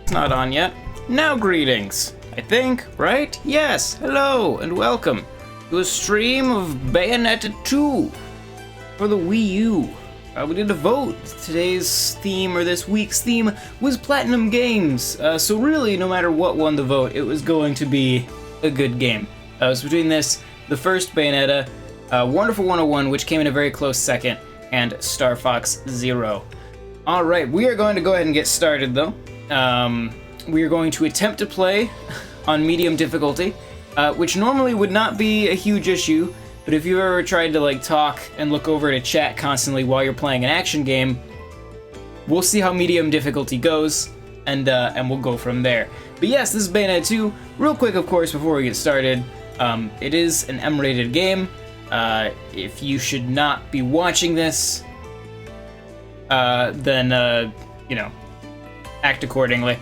It's not on yet. Now greetings, I think, right? Yes, hello and welcome to a stream of Bayonetta 2 for the Wii U. We did a vote. Today's theme, or this week's theme, was Platinum Games. So really, no matter what won the vote, it was going to be a good game. It was between this, the first Bayonetta, Wonderful 101, which came in a very close second, and Star Fox Zero. Alright, we are going to go ahead and get started though. We are going to attempt to play on medium difficulty, which normally would not be a huge issue, but if you've ever tried to like talk and look over to chat constantly while you're playing an action game, we'll see how medium difficulty goes, and we'll go from there. But yes, this is Bayonetta 2. Real quick, of course, before we get started, it is an M-rated game. If you should not be watching this, then you know, act accordingly.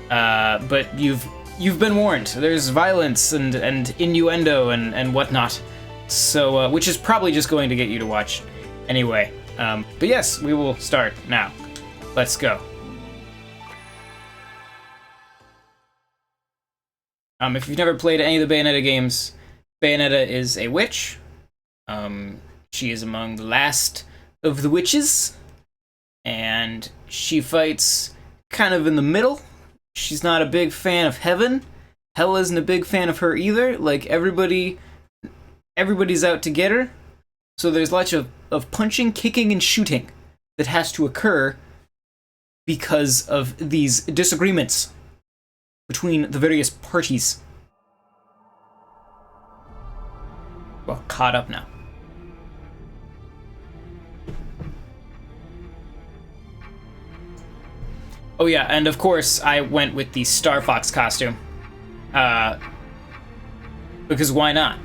But you've been warned. There's violence and innuendo and whatnot. So, which is probably just going to get you to watch anyway. But yes, we will start now. Let's go. If you've never played any of the Bayonetta games, Bayonetta is a witch. She is among the last of the witches, and she fights kind of in the middle. She's not a big fan of heaven. Hell isn't a big fan of her either. Like, everybody's out to get her. So there's lots of punching, kicking, and shooting that has to occur because of these disagreements between the various parties. Well, caught up now. Oh yeah, and of course I went with the Star Fox costume. Because why not?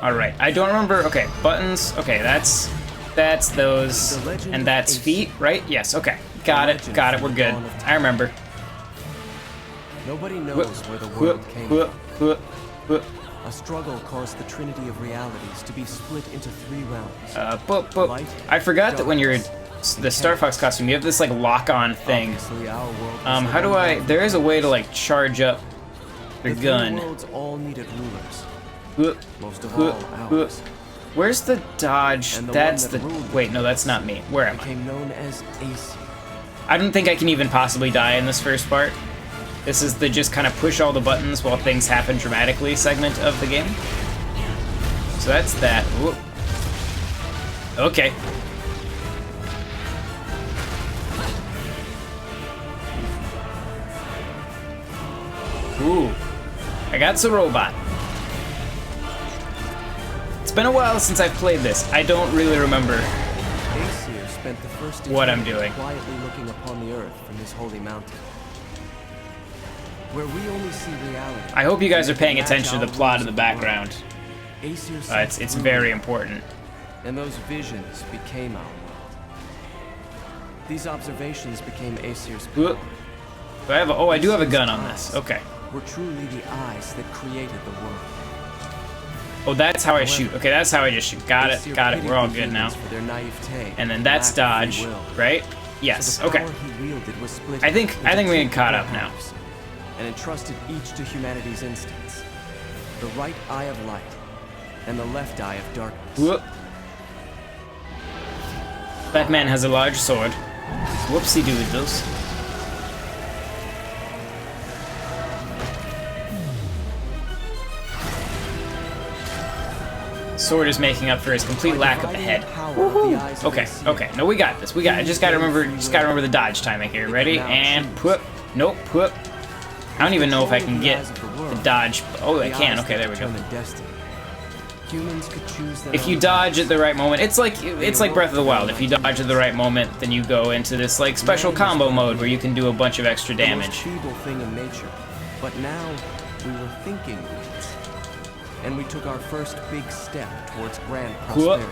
Alright, I don't remember. Okay, buttons. Okay, that's those. And that's feet, right? Yes, okay. Got it, we're good. I remember. Nobody knows where the world came from. A struggle caused the trinity of realities to be split into 3 realms. But I forgot that when you're the Star Fox costume, you have this like lock-on thing. How do I? There is a way to like charge up the gun. Worlds all needed rulers. Most of all, ours. Where's the dodge? That's the. Wait, no, that's not me. Where am I? Became known as Aesir. I don't think I can even possibly die in this first part. This is the just kind of push all the buttons while things happen dramatically segment of the game. So that's that. Whoop. Okay. Ooh. I got the robot. It's been a while since I've played this. I don't really remember Aesir spent the first what I'm doing. Quietly looking upon the earth from his holy mountain. Where we only see reality. I hope you guys are paying attention to the plot in the background. It's very important. And those visions became our world. These observations became Aesir's power. Do I have I do have a gun on this. Okay. Were truly the eyes that created the world. Oh, that's how I shoot. Okay, that's how I just shoot. Got it. We're all good now. And then that's dodge, right? Yes. Okay. I think we get caught up now. And entrusted each to humanity's instincts. The right eye of light, and the left eye of darkness. Whoop. Batman has a large sword. Whoopsie doodles. Sword is making up for his complete lack of a head. Okay. No, we got this. I just gotta remember the dodge timing here. Ready? And whoop. Nope. Whoop. I don't even know if I can get the dodge. Oh, I can. Okay, there we go. If you dodge at the right moment, it's like Breath of the Wild. If you dodge at the right moment, then you go into this like special combo mode where you can do a bunch of extra damage. Feeble thing in nature, but now we were thinking weeds, and we took our first big step towards grand prosperity.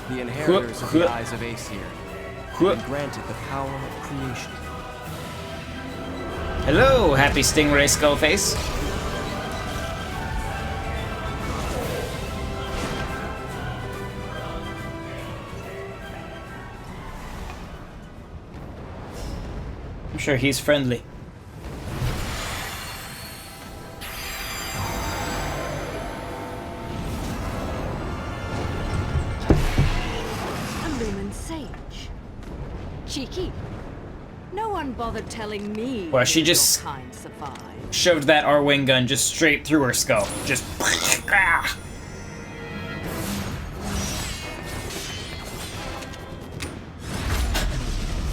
The inheritors of the eyes of Aesir have been granted the power of creation. Hello, happy Stingray Skullface. I'm sure he's friendly. A lumen sage. Cheeky. No one bothered telling me. Well, she just kind survived. Shoved that R-wing gun just straight through her skull. Just.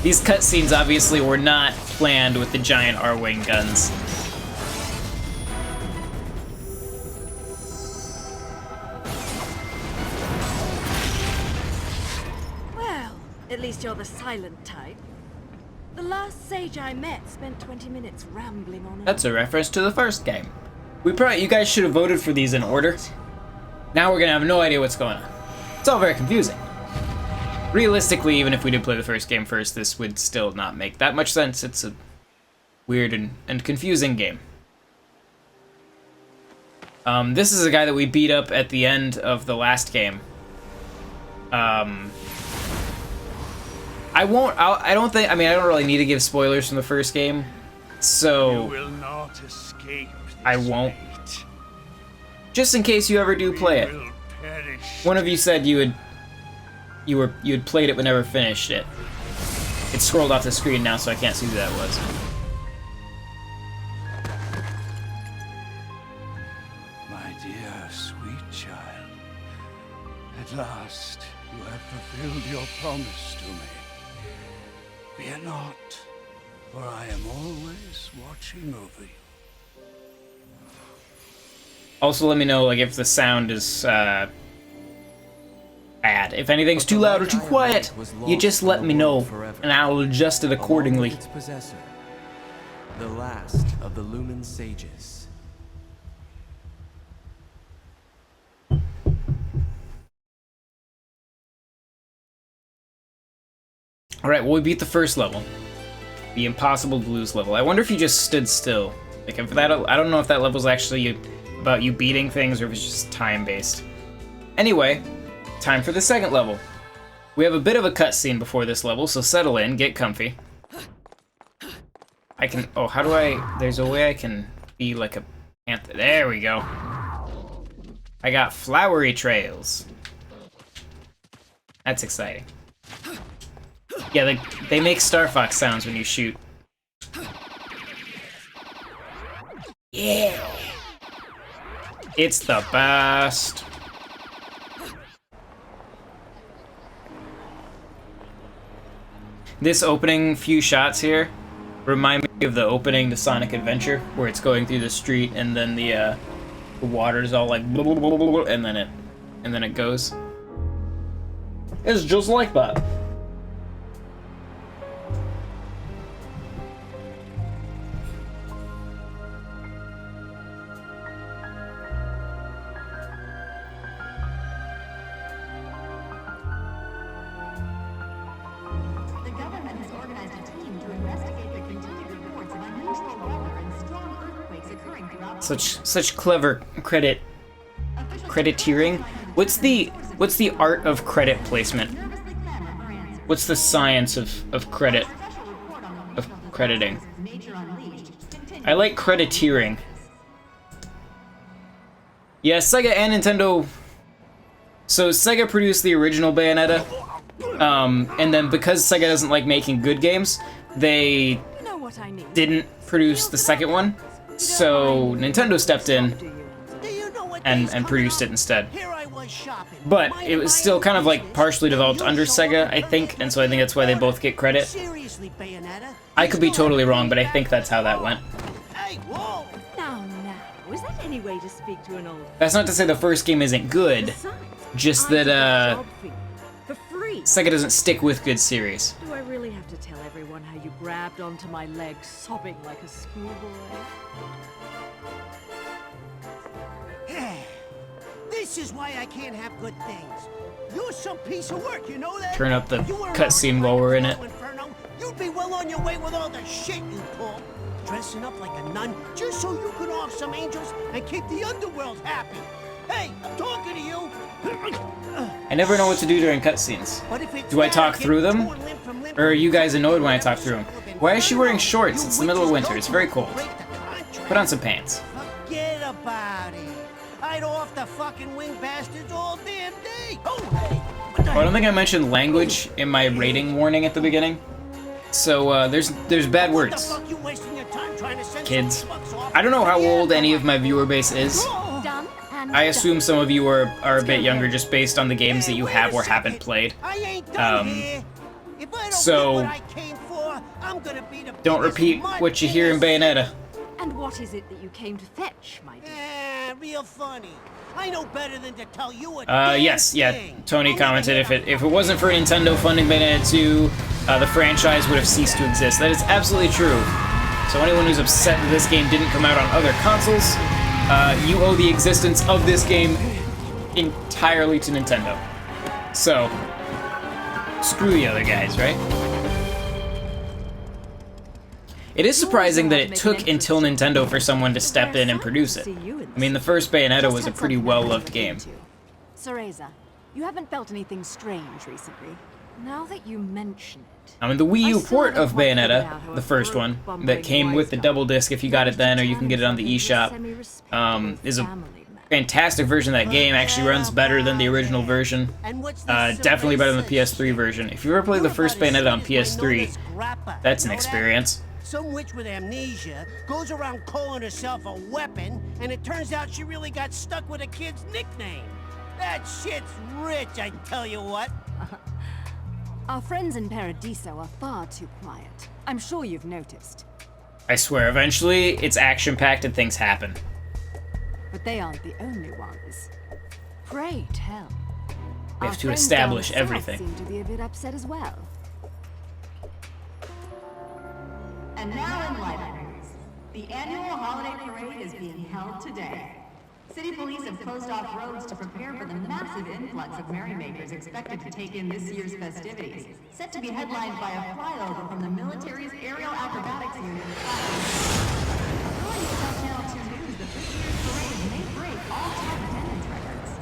These cutscenes obviously were not planned with the giant R-wing guns. Well, at least you're the silent type. The last sage I met spent 20 minutes rambling on. That's a reference to the first game. You guys should have voted for these in order. Now we're gonna have no idea what's going on. It's all very confusing. Realistically, even if we did play the first game first, this would still not make that much sense. It's a weird and confusing game. This is a guy that we beat up at the end of the last game. I won't. I don't think. I mean, I don't really need to give spoilers from the first game, so You will not escape this I won't. fate. Just in case you ever do play it. We will perish. One of you said you had played it but never finished it. It scrolled off the screen now, so I can't see who that was. My dear, sweet child, at last you have fulfilled your promise to me. Fear not, for I am always watching over you. Also, let me know like if the sound is bad. If anything's too loud or too quiet, you just let me know, and I'll adjust it accordingly. Its possessor, the last of the Lumen sages. Alright, well, we beat the first level. The impossible to lose level. I wonder if you just stood still. Like, if that, I don't know if that level's actually about you beating things or if it's just time-based. Anyway, time for the second level. We have a bit of a cutscene before this level, so settle in, get comfy. I can, oh, how do I, there's a way I can be like a panther. There we go. I got flowery trails. That's exciting. Yeah, they make Star Fox sounds when you shoot. Yeah! It's the best. This opening few shots here remind me of the opening to Sonic Adventure, where it's going through the street and then the water's all like blah, blah, blah, blah, blah, and then it goes. It's just like that. The government has organized a team to investigate the continued reports of unusual weather and strong earthquakes occurring throughout Such clever crediteering. What's the art of credit placement? nervously clamor for answers. What's the science of credit Special report on the of weekend of crediting? forces Nature Unleashed continues. I like crediteering. Yeah, Sega and Nintendo. So Sega produced the original Bayonetta, and then because Sega doesn't like making good games, they You know what I need. didn't produce the second one. So Nintendo stepped in Do you? and produced it instead. Here I was shopping. But it was still kind of like partially developed under Sega, I think, and so I think that's why they both get credit. Seriously, Bayonetta? I could be totally wrong, but I think that's how that went. Hey, whoa! Now, is that any way to speak to an old That's not to say the first game isn't good, Besides, just I did a that job for you, for free. Sega doesn't stick with good series. Do I really have to tell everyone how you grabbed onto my leg, sobbing like a schoolboy? This is why I can't have good things. You're some piece of work, you know that? Turn up the You were cutscene while we're in it. Inferno, you'd be well on your way with all the shit you pull. Dressing up like a nun just so you could off some angels and keep the underworld happy. Hey, I'm talking to you. I never know what to do during cutscenes. But if it's Do I talk bad, through get them? torn limb from limb Or are you guys from annoyed when I talk through them? Why is she wearing shorts? It's the middle of winter. It's very cold. Put on some pants. Forget about it. I'd off the fucking wing bastards all damn day. Oh, hey. What the Oh, I don't think I mentioned language in my rating warning at the beginning. So there's bad What the words. fuck you wasting your time trying to send Kids. some fucks off? I don't know how old any of my viewer base is. Done and I assume some of you are a bit younger just based on the games that you have or haven't played. I ain't done Um, here. If I don't so, get what I came for, I'm gonna be the Don't biggest repeat mud what you in hear in the Bayonetta. city. And what is it that you came to fetch, my dear? Real funny. I know better than to tell you a Yes, damn yeah. thing. Tony commented if it wasn't for Nintendo funding Bayonetta 2, the franchise would have ceased to exist. That is absolutely true. So anyone who's upset that this game didn't come out on other consoles, you owe the existence of this game entirely to Nintendo. So, screw the other guys, right? It is surprising that it took until Nintendo for someone to step in and produce it. I mean, the first Bayonetta was a pretty well-loved game. Cereza, you haven't felt anything strange recently. Now that you mention it, I mean, the Wii U I still port of haven't quite figured Bayonetta, out how the a first broke, one, that bumbling came with the wise double guy disc if you got it then, or you can get it on the himself eShop, into a semi-respectable is a family man. fantastic version of that game. Actually runs better than the original version. And what's this Definitely better than the racist PS3 shit? version. If you ever played the You're first about as Bayonetta on sweet as my PS3, Nona's grappa. that's an Know that? experience. Some witch with amnesia goes around calling herself a weapon, and it turns out she really got stuck with a kid's nickname. That shit's rich, I tell you what. Our friends in Paradiso are far too quiet. I'm sure you've noticed. I swear, eventually, it's action-packed and things happen. But they aren't the only ones. Pray tell. We Our have to friends establish down south everything. seem to be a bit upset as well. And now in life news, the annual holiday parade is being held today. City police have closed off roads to prepare for the massive influx of merrymakers expected to take in this year's festivities, set to be headlined by a flyover from the military's aerial acrobatics unit. According to South Channel 2 News, the this year's parade may break all-time attendance records.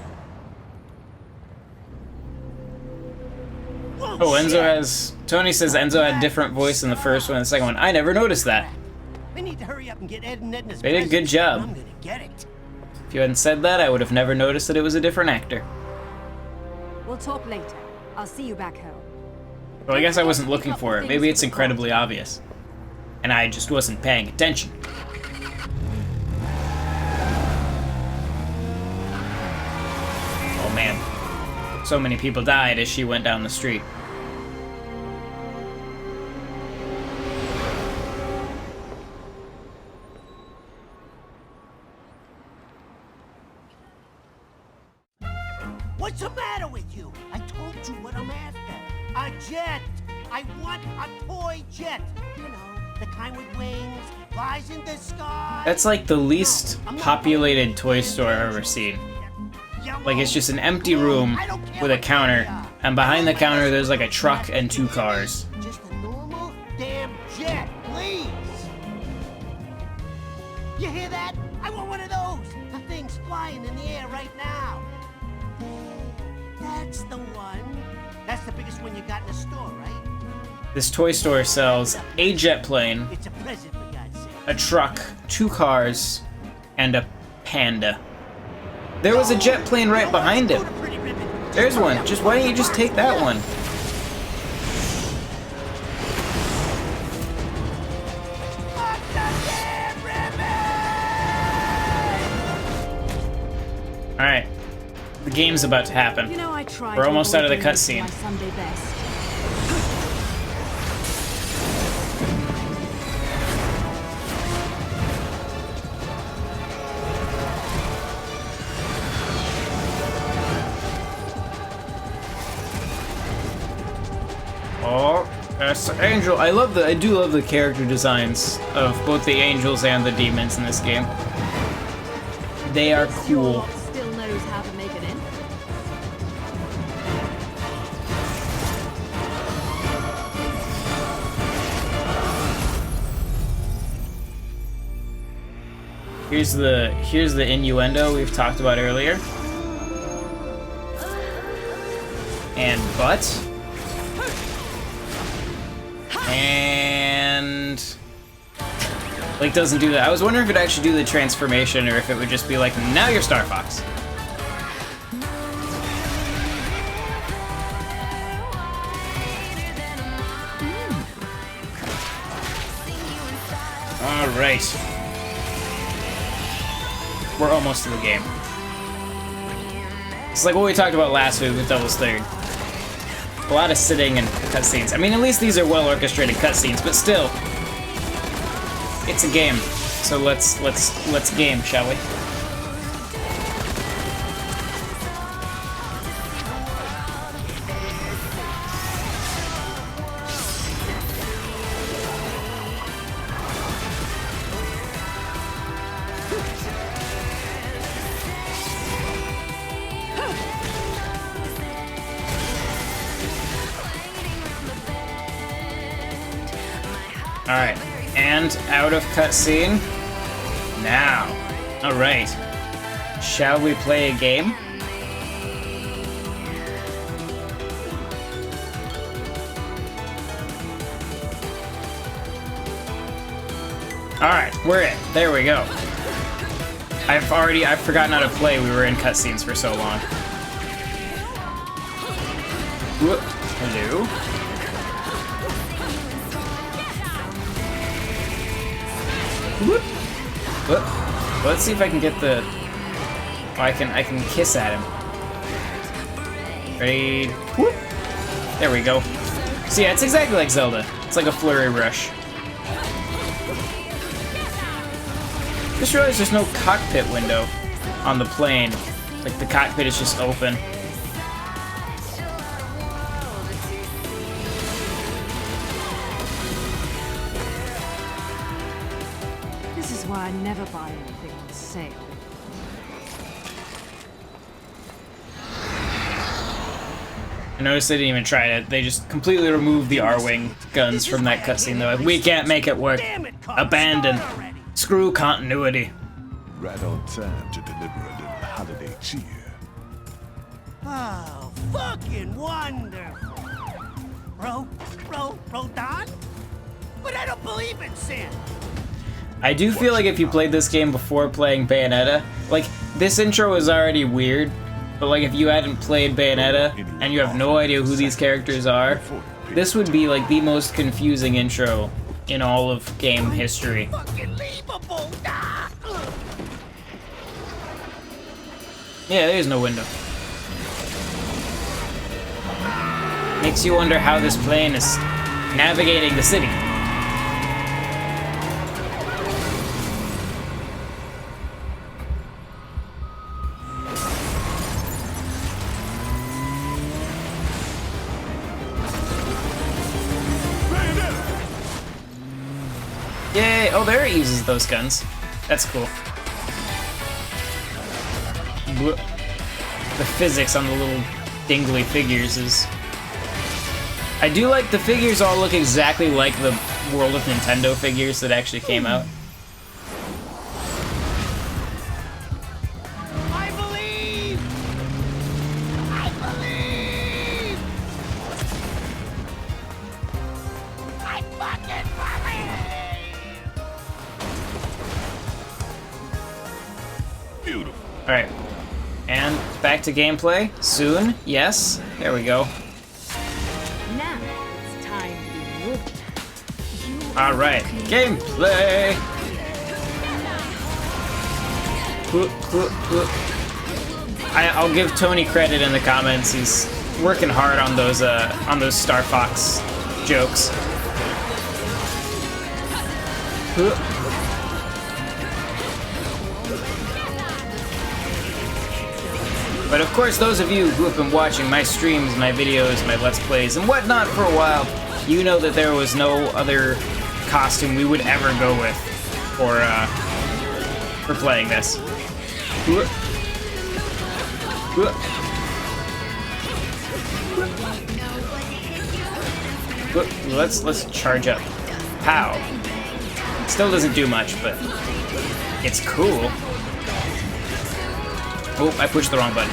Oh, Enzo has... Tony says Enzo had a different voice in the first one and the second one. I never noticed that. We need to hurry up and get Ed and Edna's They did a good presents. job. I'm gonna get it. If you hadn't said that, I would have never noticed that it was a different actor. We'll talk later. I'll see you back home. Well, I guess I wasn't looking for it. Maybe it's incredibly obvious. And I just wasn't paying attention. Oh man. So many people died as she went down the street. What's the matter with you? I told you what I'm after. A jet. I want a toy jet. You know, the kind with wings, flies in the sky. That's like the least populated toy store I've ever seen. Like, it's just an empty room with a counter, and behind the counter there's like a truck and 2 cars. Just a normal damn jet, please. You hear that? I want one of those. The thing's flying in the air right now. That's the one. That's the biggest one you got in the store, right? This toy store sells a jet plane, It's a present, for God's sake. a truck, 2 cars, and a panda. There was a jet plane right behind him. There's one. Just why don't you just take that one? Alright. The game's about to happen. You know, I tried. We're to almost out of the avoid doing this to cutscene. my Sunday best. Oh, that's the angel. I do love the character designs of both the angels and the demons in this game. They are This your cool. lot still knows how to make it in. Here's the innuendo we've talked about earlier. And butt. And like doesn't do that. I was wondering if it'd actually do the transformation or if it would just be like, now you're Star Fox. Alright. We're almost to the game. It's like what we talked about last week with Devil's Third. A lot of sitting and cutscenes. I mean, at least these are well orchestrated cutscenes, but still, it's a game. So let's game, shall we? Alright, and out of cutscene. Now. Alright. Shall we play a game? Alright, we're in. There we go. I've forgotten how to play. We were in cutscenes for so long. Whoop. Hello. Whoop. Whoop. Let's see if I can get the... Oh, I can kiss at him. Ready? Whoop. There we go. So yeah, it's exactly like Zelda. It's like a flurry rush. Just realized there's no cockpit window on the plane. Like the cockpit is just open. This is why I never buy anything on sale. I noticed they didn't even try it. They just completely removed the R-Wing guns from that cutscene. They're like, we can't make it work. Abandon. Screw continuity. Right on time to deliver a little holiday cheer. Oh, fucking wonderful. Rodon? But I don't believe in Santa. I do feel like if you played this game before playing Bayonetta, like, this intro is already weird, but like if you hadn't played Bayonetta and you have no idea who these characters are, this would be like the most confusing intro in all of game history. Yeah, there's no window. Makes you wonder how this plane is navigating the city. Yay! Oh, there it uses those guns. That's cool. The physics on the little dingly figures is... I do like the figures all look exactly like the World of Nintendo figures that actually came out. I believe! I believe! I fucking believe! Beautiful. Alright. And back to gameplay. Soon. Yes. There we go. Now it's time to move. Alright. Gameplay! I'll give Tony credit in the comments. He's working hard on those Star Fox jokes. But of course, those of you who have been watching my streams, my videos, my Let's Plays, and whatnot for a while, you know that there was no other costume we would ever go with for playing this. Let's charge up. Pow. Still doesn't do much, but it's cool. Oh, I pushed the wrong button.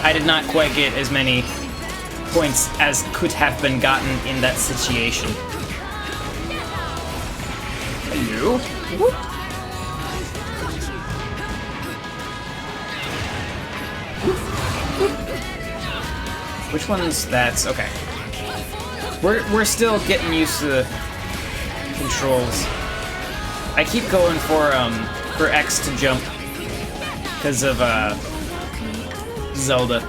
I did not quite get as many points as could have been gotten in that situation. Hello? Whoop. Which one's that's okay. We're still getting used to the controls. I keep going for X to jump because of Zelda.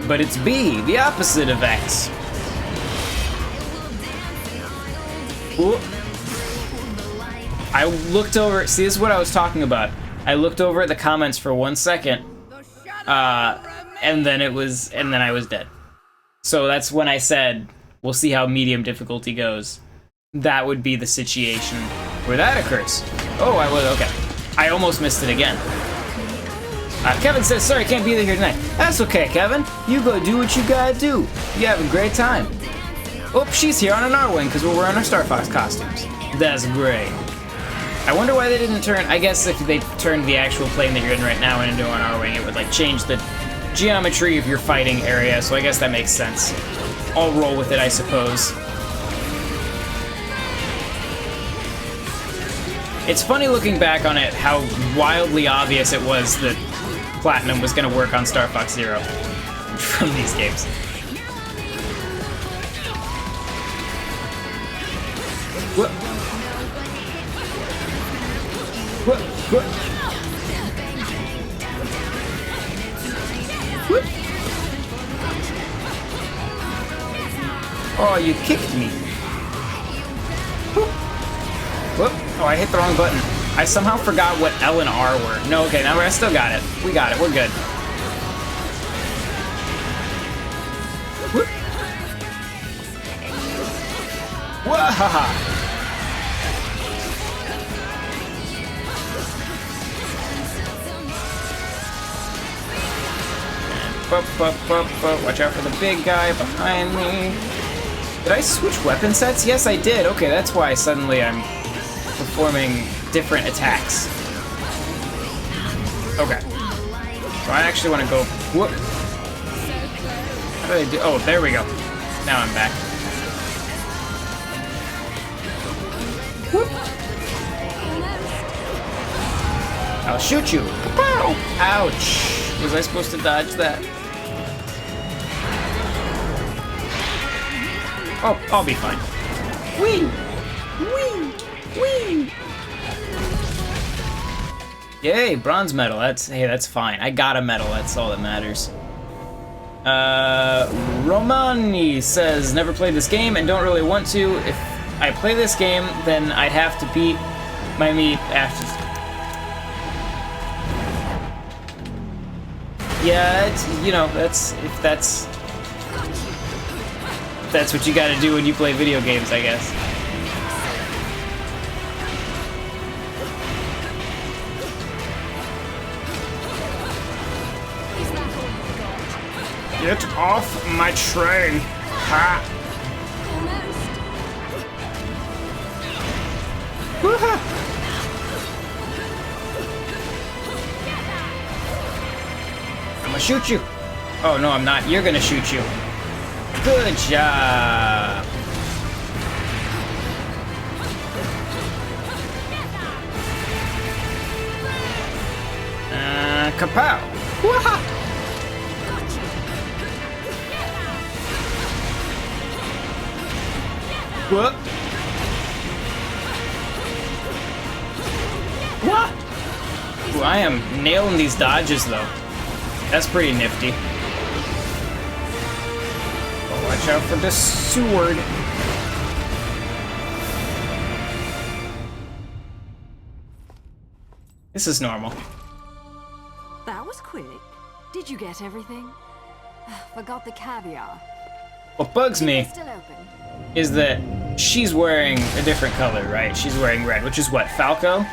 But it's B, the opposite of X. Ooh. I looked over, see, this is what I was talking about. I looked over at the comments for 1 second, and then I was dead. So that's when I said, we'll see how medium difficulty goes. That would be the situation where that occurs. Oh, I was, okay. I almost missed it again. Kevin says, sorry, can't be there here tonight. That's okay, Kevin. You go do what you gotta do. You have a great time. Oh, she's here on an R-Wing because we're wearing our Star Fox costumes. That's great. I wonder why they didn't turn, I guess if they turned the actual plane that you're in right now into an R-Wing, it would like change the geometry of your fighting area, so I guess that makes sense. I'll roll with it, I suppose. It's funny looking back on it how wildly obvious it was that Platinum was going to work on Star Fox Zero from these games. What? What? What? What? Oh, you kicked me. Whoop. Oh, I hit the wrong button. I somehow forgot what L and R were. No, okay, now I still got it. We got it, we're good. Whoop. Wahaha. Watch out for the big guy behind me. Did I switch weapon sets? Yes, I did. Okay, that's why suddenly I'm performing different attacks. Okay. So I actually want to go... Whoop. How did I do... Oh, there we go. Now I'm back. Whoop. I'll shoot you. Pow! Ouch. Was I supposed to dodge that? Oh, I'll be fine. Whee! Whee! Whee! Yay, bronze medal. That's fine. I got a medal. That's all that matters. Romani says, never played this game and don't really want to. If I play this game, then I'd have to beat my meat after. Yeah, it's, you know, that's what you gotta do when you play video games, I guess. Get off my train! Ha! Woo-ha! I'm gonna shoot you! Oh no, I'm not. You're gonna shoot you. Good job! Kapow! Wah-ha! What? What? Ooh, I am nailing these dodges though. That's pretty nifty. Oh, watch out for the sword. This is normal. That was quick. Did you get everything? Forgot the caviar. What bugs me Still open. is that she's wearing a different color, right? She's wearing red, which is what, Falco?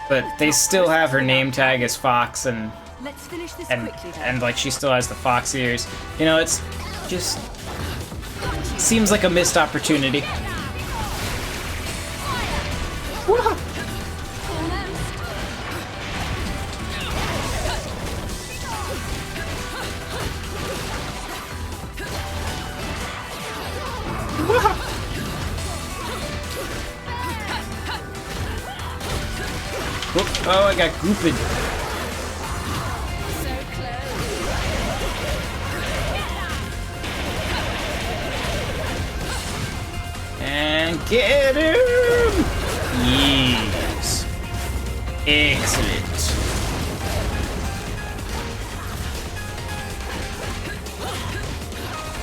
But they still have her name tag as Fox, and Let's finish this quickly then. like she still has the fox ears. You know, it's just seems like a missed opportunity. Whoa. Whoop. Oh, I got gooped. And get him! Yes. Excellent.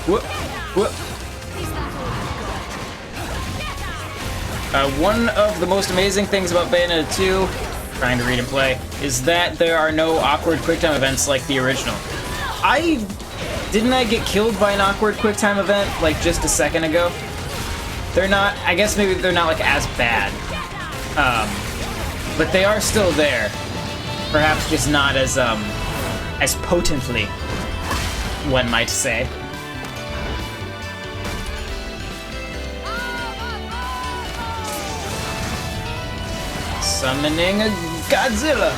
Whoop. Whoop. One of the most amazing things about Bayonetta 2, trying to read and play, is that there are no awkward QuickTime events like the original. Didn't I get killed by an awkward QuickTime event like just a second ago? They're not, I guess maybe they're not like as bad. But they are still there. Perhaps just not as potently, one might say. Summoning a Godzilla!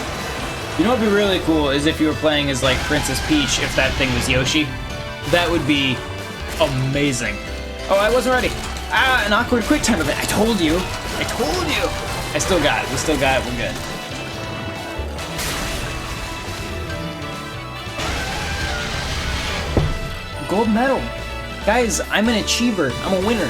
You know what would be really cool is if you were playing as like Princess Peach if that thing was Yoshi. That would be amazing. Oh, I wasn't ready. Ah, an awkward quick time event. I told you. I told you. I still got it. We still got it. We're good. Gold medal. Guys, I'm an achiever. I'm a winner.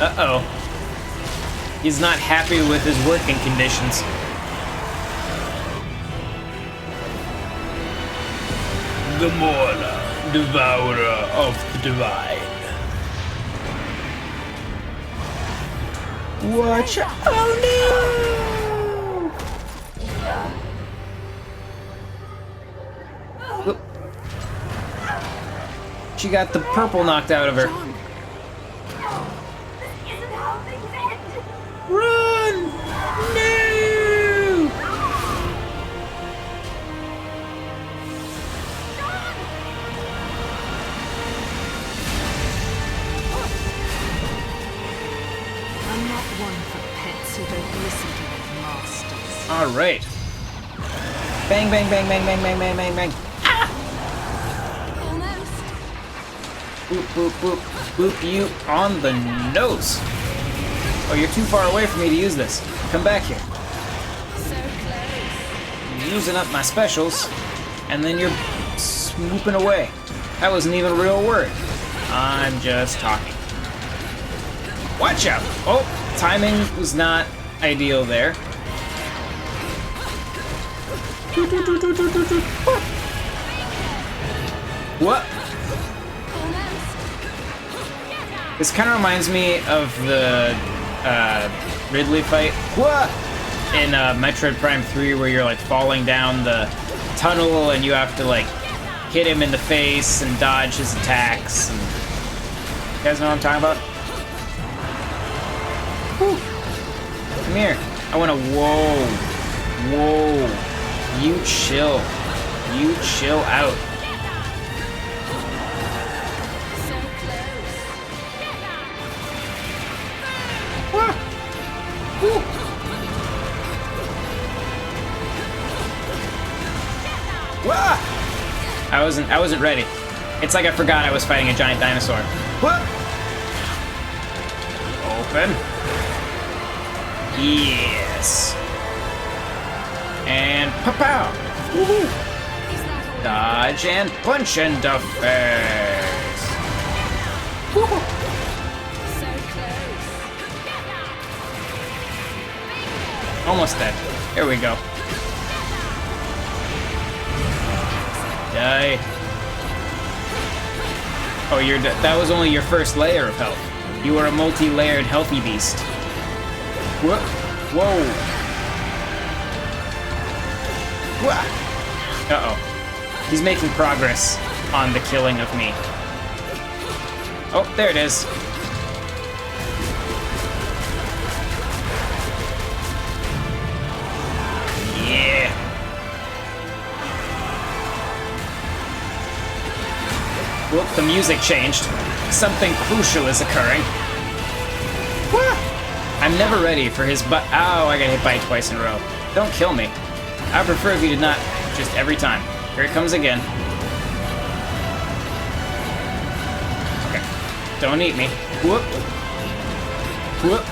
Uh-oh. He's not happy with his working conditions. The Mourner, Devourer of the Divine. Watch out! Oh no! Oop. She got the purple knocked out of her. Run! No! I'm not one for pets who don't listen to their masters. All right. Bang, bang, bang, bang, bang, bang, bang, bang, bang. Almost. Boop, boop, boop. Boop you on the nose. Oh, you're too far away for me to use this. Come back here. So close. You're using up my specials, and then you're swooping away. That wasn't even a real word. I'm just talking. Watch out! Oh, timing was not ideal there. What? This kind of reminds me of the Ridley fight in Metroid Prime 3, where you're like falling down the tunnel and you have to like hit him in the face and dodge his attacks. And... You guys know what I'm talking about? Whew. Come here. I want to. Whoa. Whoa. You chill. You chill out. I wasn't ready. It's like I forgot I was fighting a giant dinosaur. Whoa. Open. Yes. And pow-pow. Woohoo. Dodge and punch and defense. Woohoo. Almost dead. Here we go. Die. Oh, that was only your first layer of health. You are a multi-layered healthy beast. Whoa. Whoa. Uh-oh. He's making progress on the killing of me. Oh, there it is. Yeah. Whoop, the music changed. Something crucial is occurring. Wah! I'm never ready for his butt. Ow, I got hit by it twice in a row. Don't kill me. I prefer if you did not, just every time. Here it comes again. Okay. Don't eat me. Whoop. Whoop.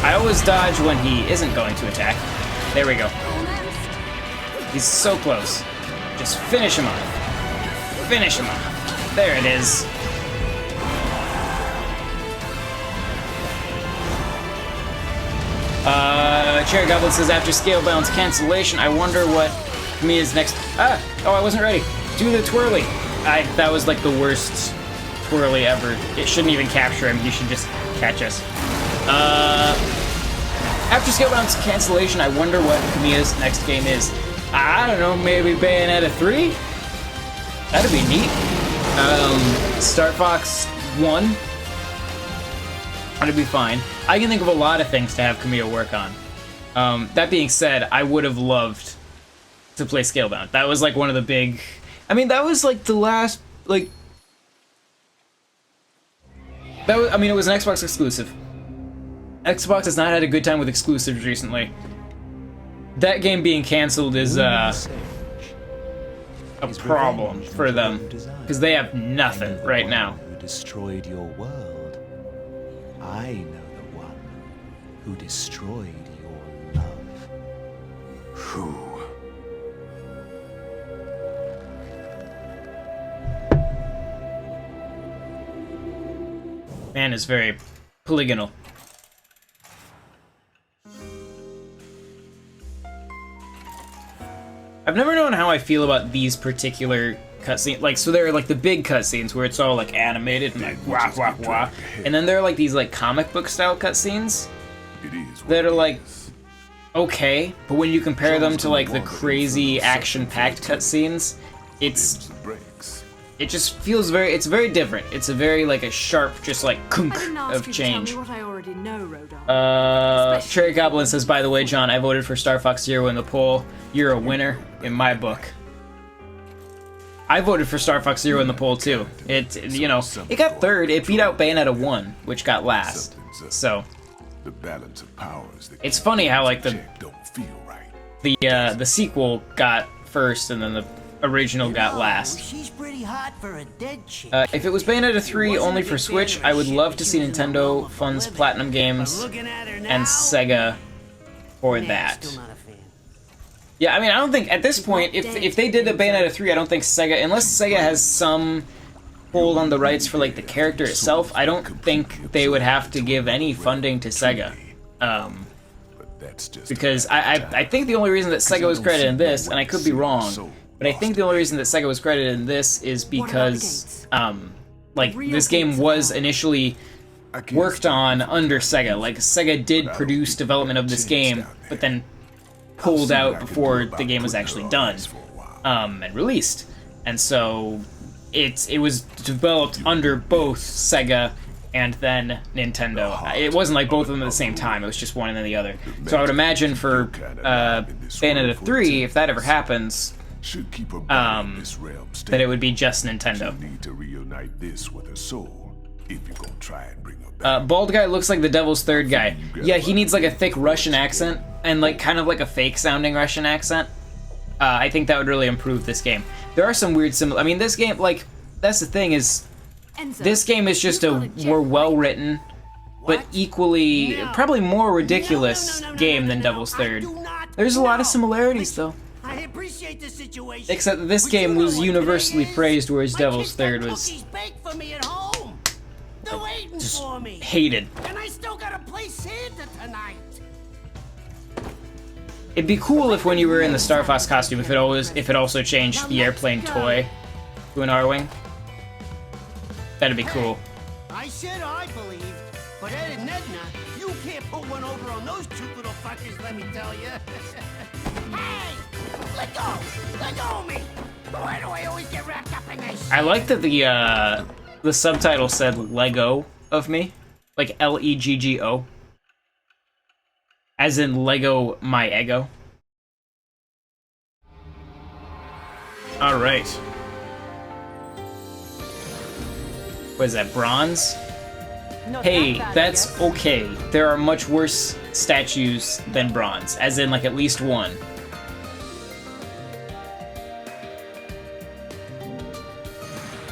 I always dodge when he isn't going to attack. There we go. He's so close. Just finish him off. Finish him off. There it is. Cherry Goblin says, after scale balance cancellation, I wonder what Kamiya's next... Oh, I wasn't ready. Do the twirly. That was like the worst twirly ever. It shouldn't even capture him. He should just catch us. After scale balance cancellation, I wonder what Kamiya's next game is. I don't know, maybe Bayonetta 3? That'd be neat. Star Fox 1? That'd be fine. I can think of a lot of things to have Kamiya work on. That being said, I would have loved to play Scalebound. That was like one of the big... I mean, that was like the last, like... That was, I mean, it was an Xbox exclusive. Xbox has not had a good time with exclusives recently. That game being cancelled is, a problem for them, because they have nothing right now. Who destroyed your world? I know the one who destroyed your love. Who? Man is very polygonal. I've never known how I feel about these particular cutscenes. Like, so there are like the big cutscenes where it's all like animated and like wah wah wah, and then there are like these like comic book style cutscenes that are like okay, but when you compare them to like the crazy action-packed cutscenes, it just feels it's very different. It's a very like a sharp, just like kunk of change. Tell me what I already know, Rodon. Cherry Goblin says, by the way, John, I voted for Star Fox Zero in the poll. You're a winner in my book. I voted for Star Fox Zero in the poll too. It got third. It beat out Bayonetta 1, which got last. So The balance of powers. It's funny how like the don't feel right. the sequel got first and then the original got last. She's pretty hot for a dead chick. If it was Bayonetta 3 only for Switch, I would love to see Nintendo funds Platinum Games and Sega for that. Still not a fan. Yeah, I mean, I don't think, at this point, if they did a Bayonetta 3, I don't think Sega, unless Sega has some hold on the rights for, like, the character itself, I don't think they would have to give any funding to Sega. Because I think the only reason that Sega was credited in this, and I could be wrong, but I think the only reason that Sega was credited in this is because, like, this game was initially worked on under Sega. Like, Sega did produce development of this game, but then pulled out before the game was actually done and released. And so it was developed under both Sega and then Nintendo. It wasn't like both of them at the same time, it was just one and then the other. So I would imagine for Bayonetta 3, if that ever happens, that it would be just Nintendo. Need to reunite this with her soul if you're gonna try and bring her back. Bald guy looks like the Devil's Third guy. Yeah, he needs like a thick Russian accent and like kind of like a fake sounding Russian accent. I think that would really improve this game. There are some weird I mean, this game, like, that's the thing is, Enzo, this game is just a more well-written, but equally, probably more ridiculous game than Devil's Third. There's a lot of similarities, though. I appreciate the situation. Except that this game was universally praised, whereas Devil's Third was for me at home. They're waiting just for me. hated. And I still gotta play Santa tonight. It'd be cool if when you were in the Star Fox costume, if it also changed the airplane toy to an R-Wing. That'd be cool. I said I believed, but Ed and Edna, you can't put one over on those two little fuckers, let me tell you. Hey! Let go! Let go of me! Why do I always get wrapped up in this? I like that the subtitle said Lego of me, like Leggo, as in Lego my ego. All right. What is that, bronze? Hey, that's okay. There are much worse statues than bronze, as in like at least one.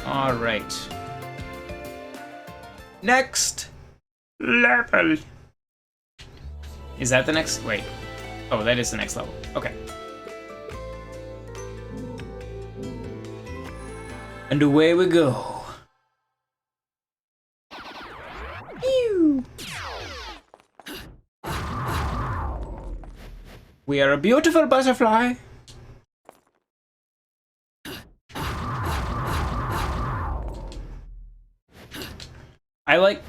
All right. Next level. Is that the next? Wait. Oh, that is the next level. Okay. And away we go. Ew. We are a beautiful butterfly. I like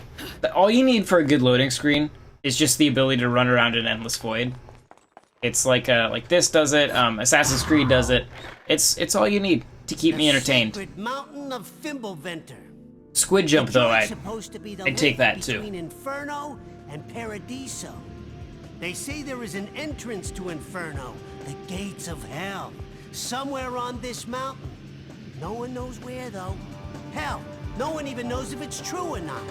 all you need for a good loading screen is just the ability to run around an endless void. It's like this does it. Assassin's Creed does it. It's all you need to keep me entertained. Sacred Mountain of Fimbulventer. Squid Jump though, It's supposed to be the I'd take link that too. Between Inferno and Paradiso. They say there is an entrance to Inferno, the gates of hell, somewhere on this mountain. No one knows where though. Hell, no one even knows if it's true or not.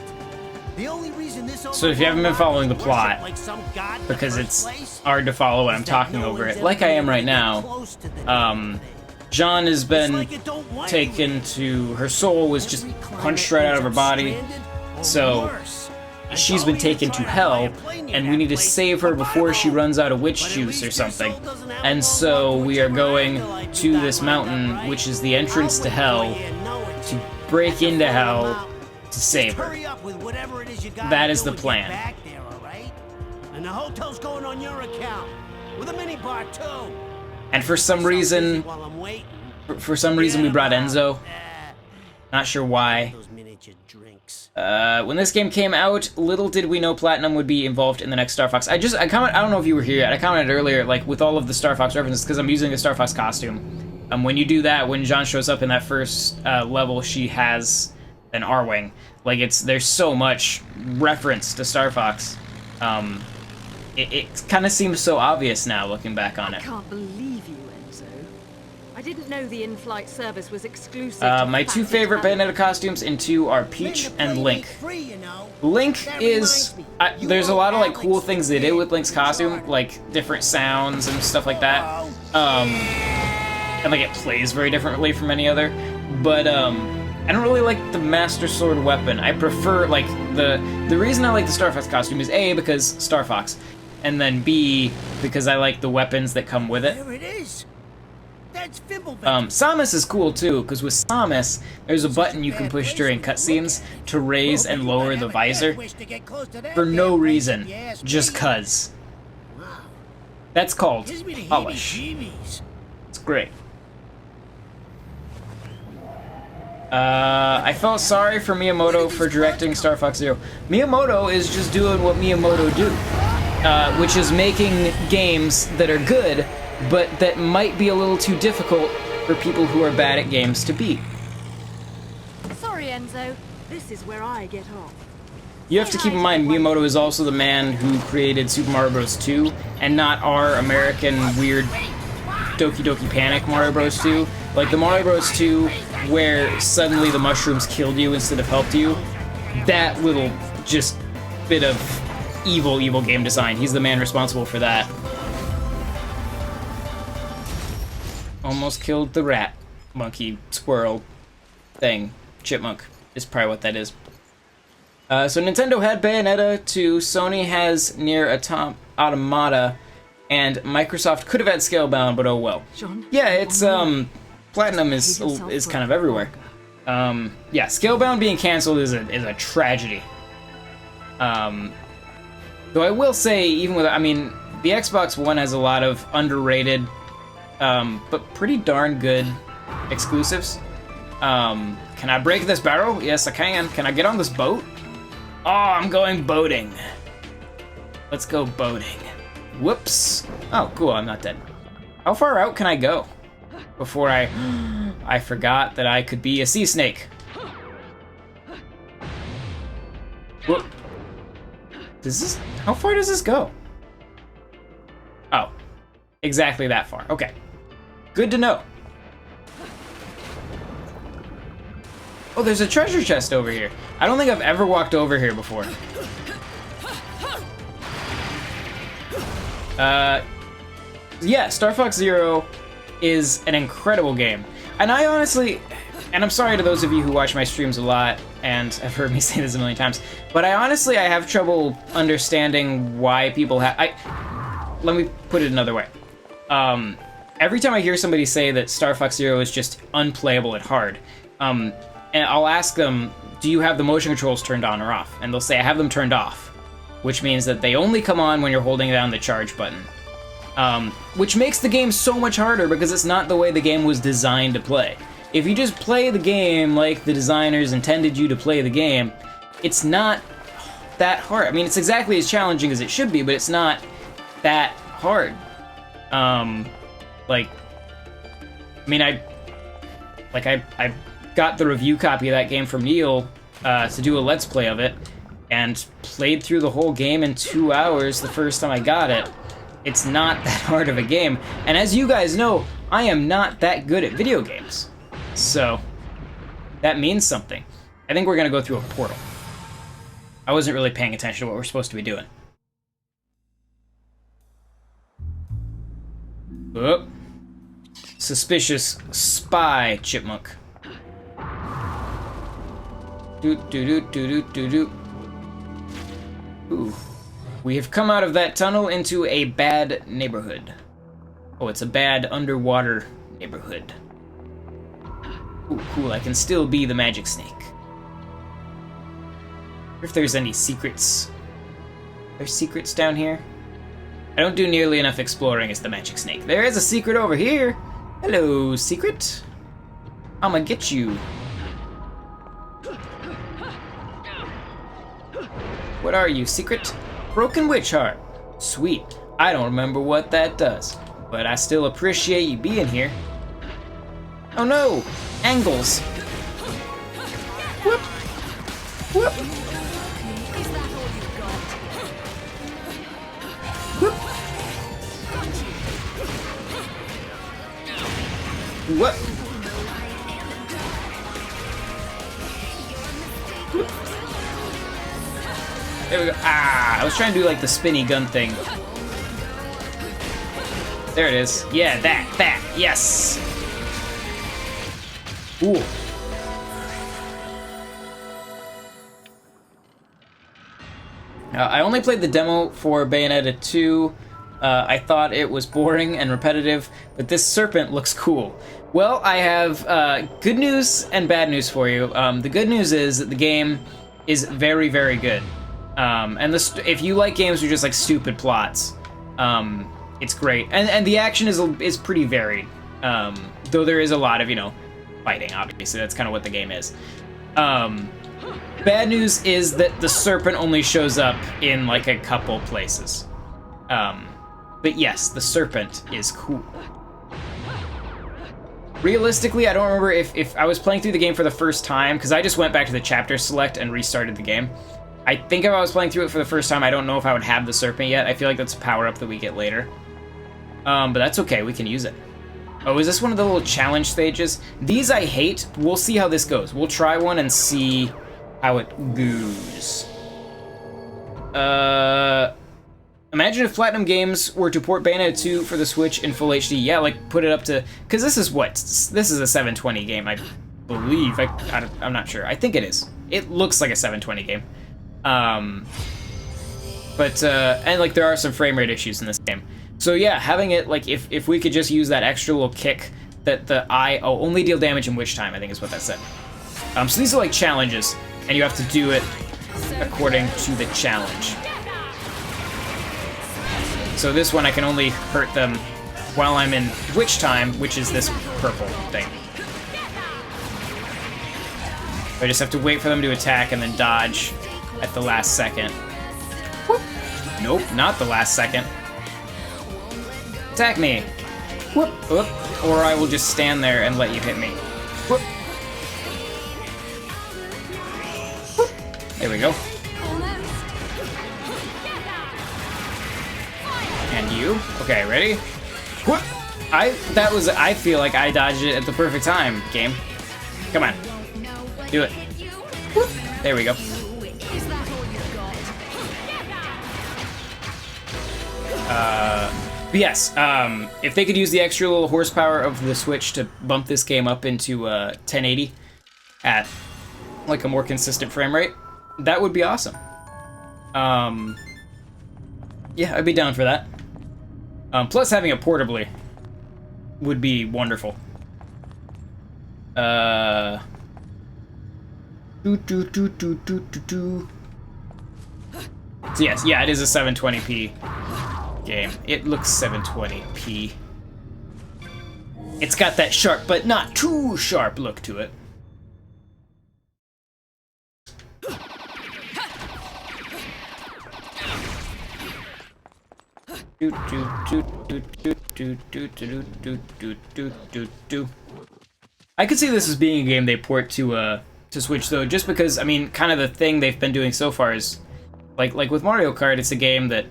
The only reason this So if you haven't been following the plot, like some god in the because first it's place, hard to follow when I'm is that talking no over one's it, like I ever am right been now, close to the damn thing. John has been like it don't want taken to, her soul was just punched right out of her body, so she's been taken to hell, and we need to save her before she runs out of witch juice or something. And so we are going to this mountain, which is the entrance to hell, to break into hell to save her. That is the plan. And the hotel's going on your account with a minibar too. And for some reason, we brought Enzo. Not sure why. When this game came out, little did we know Platinum would be involved in the next Star Fox. I don't know if you were here yet. I commented earlier, like with all of the Star Fox references, because I'm using a Star Fox costume. When you do that, when John shows up in that first level, she has an R-wing. Like there's so much reference to Star Fox. It kind of seems so obvious now, looking back on it. I can't believe you, Enzo. I didn't know the in-flight service was exclusive. My two favorite Bayonetta costumes in 2 are Peach and Link. Link is... there's a lot of like cool things they did with Link's costume, like different sounds and stuff like that. And like it plays very differently from any other. But I don't really like the Master Sword weapon. I prefer, like, the reason I like the Star Fox costume is A, because Star Fox, and then B, because I like the weapons that come with it. There it is. That's Samus is cool too, because with Samus, there's a button you can push during cutscenes to raise and lower the visor for no reason, just cuz. That's called polish. It's great. I felt sorry for Miyamoto for directing Star Fox Zero. Miyamoto is just doing what Miyamoto do, which is making games that are good, but that might be a little too difficult for people who are bad at games to beat. Sorry, Enzo. This is where I get off. You have to keep in mind, Miyamoto is also the man who created Super Mario Bros. 2, and not our American weird Doki Doki Panic Mario Bros. 2. Like the Mario Bros. 2, where suddenly the mushrooms killed you instead of helped you. That little just bit of evil game design. He's the man responsible for that. Almost killed the rat, monkey, squirrel, thing. Chipmunk is probably what that is. So Nintendo had Bayonetta 2, Sony has Nier Automata, and Microsoft could have had Scalebound, but oh well. John, yeah, it's Platinum is kind of everywhere. Yeah, Scalebound being canceled is a tragedy. Though I will say, even with, I mean, the Xbox One has a lot of underrated, but pretty darn good exclusives. Can I break this barrel? Yes, I can. Can I get on this boat? Oh, I'm going boating. Let's go boating. Whoops. Oh, cool, I'm not dead. How far out can I go before I forgot that I could be a sea snake? Whoop. How far does this go? Oh, exactly that far. Okay, good to know. Oh, there's a treasure chest over here. I don't think I've ever walked over here before. Yeah, Star Fox Zero is an incredible game. And I honestly, and I'm sorry to those of you who watch my streams a lot and have heard me say this a million times, but I have trouble understanding why people have, let me put it another way. Every time I hear somebody say that Star Fox Zero is just unplayable at hard, and I'll ask them, do you have the motion controls turned on or off? And they'll say, I have them turned off, which means that they only come on when you're holding down the charge button. Which makes the game so much harder because it's not the way the game was designed to play. If you just play the game like the designers intended you to play the game, it's not that hard. I mean, it's exactly as challenging as it should be, but it's not that hard. I got the review copy of that game from Neil to do a Let's Play of it, and played through the whole game in 2 hours the first time I got it. It's not that hard of a game, and as you guys know, I am not that good at video games. So, that means something. I think we're gonna go through a portal. I wasn't really paying attention to what we're supposed to be doing. Oh. suspicious spy chipmunk. Doot doot doot doot doot doot. Ooh. We have come out of that tunnel into a bad neighborhood. Oh, it's a bad underwater neighborhood. Ooh, cool, I can still be the magic snake. If there's any secrets. There's secrets down here? I don't do nearly enough exploring as the magic snake. There is a secret over here! Hello, secret. I'ma get you. What are you, secret? Broken witch heart. Sweet. I don't remember what that does, but I still appreciate you being here. Oh no! Angles! Whoop! Whoop! Whoop! What? Whoop. There we go. Ah! I was trying to do like the spinny gun thing. There it is. Yeah, that, yes! Ooh. I only played the demo for Bayonetta 2. I thought it was boring and repetitive, but this serpent looks cool. Well, I have good news and bad news for you. The good news is that the game is very, very good. And if you like games with just like stupid plots, it's great. And the action is pretty varied. Though there is a lot of, fighting, obviously. That's kind of what the game is. Bad news is that the serpent only shows up in like a couple places. But yes, the serpent is cool. Realistically, I don't remember if I was playing through the game for the first time, because I just went back to the chapter select and restarted the game. I think if I was playing through it for the first time, I don't know if I would have the serpent yet. I feel like that's a power-up that we get later. But that's okay, we can use it. Oh, is this one of the little challenge stages? These I hate. We'll see how this goes. We'll try one and see how it goes. Imagine if Platinum Games were to port Bayonetta 2 for the Switch in full HD. Yeah, like put it up to... Because this is what? This is a 720 game, I believe. I'm not sure. I think it is. It looks like a 720 game. And like there are some frame rate issues in this game. So yeah, having it, like, if we could just use that extra little kick that only deal damage in witch time, I think is what that said. So these are like challenges, and you have to do it according to the challenge. So this one I can only hurt them while I'm in witch time, which is this purple thing. I just have to wait for them to attack and then dodge at the last second. Whoop. Nope, not the last second. Attack me! Whoop, whoop. Or I will just stand there and let you hit me. Whoop. Whoop. There we go. And you. Okay, ready? Whoop. I feel like I dodged it at the perfect time, game. Come on. Do it. Whoop. There we go. But yes, if they could use the extra little horsepower of the Switch to bump this game up into 1080 at like a more consistent frame rate, that would be awesome. Yeah, I'd be down for that. Plus having it portably would be wonderful. So yes, yeah, it is a 720p game. It looks 720p. It's got that sharp but not too sharp look to it. I could see this as being a game they port to Switch though, just because I mean, kind of the thing they've been doing so far is like with Mario Kart, it's a game that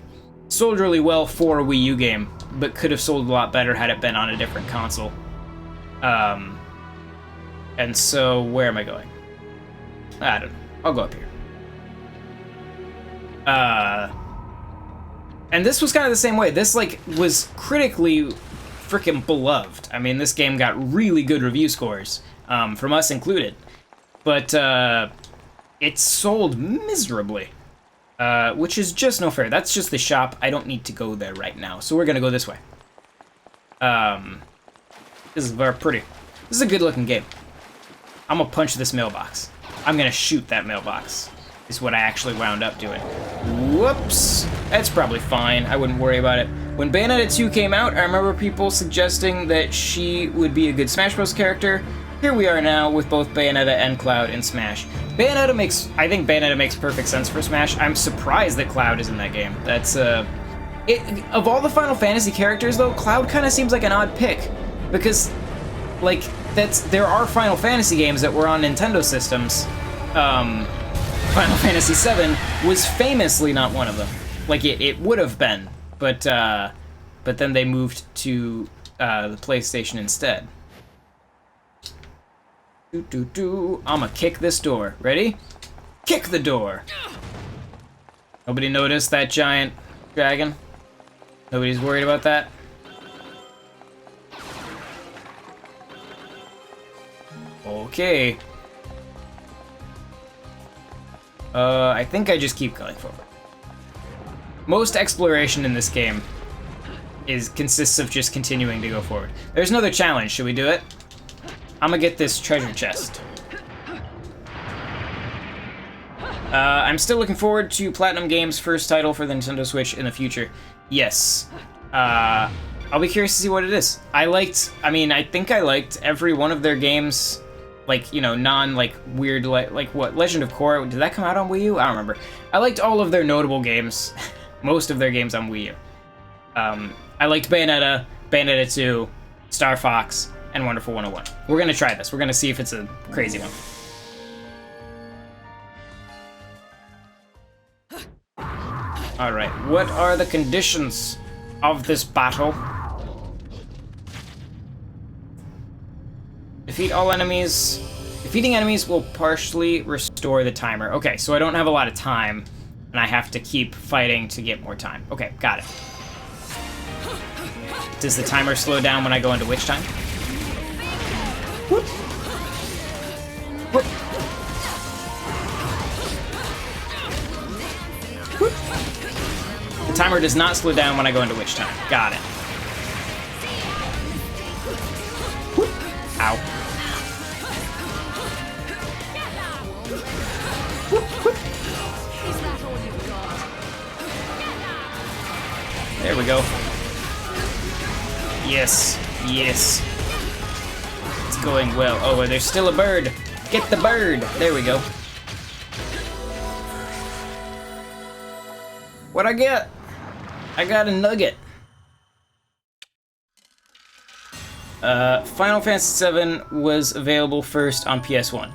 sold really well for a Wii U game, but could have sold a lot better had it been on a different console. And so where am I going? I don't know. I'll go up here. And this was kind of the same way. This like was critically freaking beloved. I mean, this game got really good review scores, from us included. But it sold miserably, which is just no fair. That's just the shop. I don't need to go there right now, so we're gonna go this way. This is very pretty. This is a good-looking game. I'm gonna punch this mailbox. I'm gonna shoot that mailbox. Is what I actually wound up doing. Whoops. That's probably fine. I wouldn't worry about it. When Bayonetta 2 came out, I remember people suggesting that she would be a good Smash Bros. Character. Here we are now with both Bayonetta and Cloud in Smash. I think Bayonetta makes perfect sense for Smash. I'm surprised that Cloud is in that game. That's, of all the Final Fantasy characters, though, Cloud kind of seems like an odd pick. Because, like, there are Final Fantasy games that were on Nintendo systems. Final Fantasy VII was famously not one of them. Like, it would have been, but then they moved to the PlayStation instead. I'ma kick this door. Ready? Kick the door! Nobody noticed that giant dragon? Nobody's worried about that? Okay. I think I just keep going forward. Most exploration in this game consists of just continuing to go forward. There's another challenge. Should we do it? I'm gonna get this treasure chest. I'm still looking forward to Platinum Games' first title for the Nintendo Switch in the future. Yes. I'll be curious to see what it is. I think I liked every one of their games. Like, you know, weird, like what, Legend of Korra, did that come out on Wii U? I don't remember. I liked all of their notable games, most of their games on Wii U. I liked Bayonetta, Bayonetta 2, Star Fox, and Wonderful 101. We're gonna try this. We're gonna see if it's a crazy one. Alright, what are the conditions of this battle? Defeat all enemies. Defeating enemies will partially restore the timer. Okay, so I don't have a lot of time, and I have to keep fighting to get more time. Okay, got it. Does the timer slow down when I go into witch time? Whoop. Whoop. Whoop. The timer does not slow down when I go into witch time. Got it. Whoop. Ow. There we go. Yes, yes. It's going well. Oh, there's still a bird. Get the bird. There we go. What'd I get? I got a nugget. Final Fantasy VII was available first on PS1.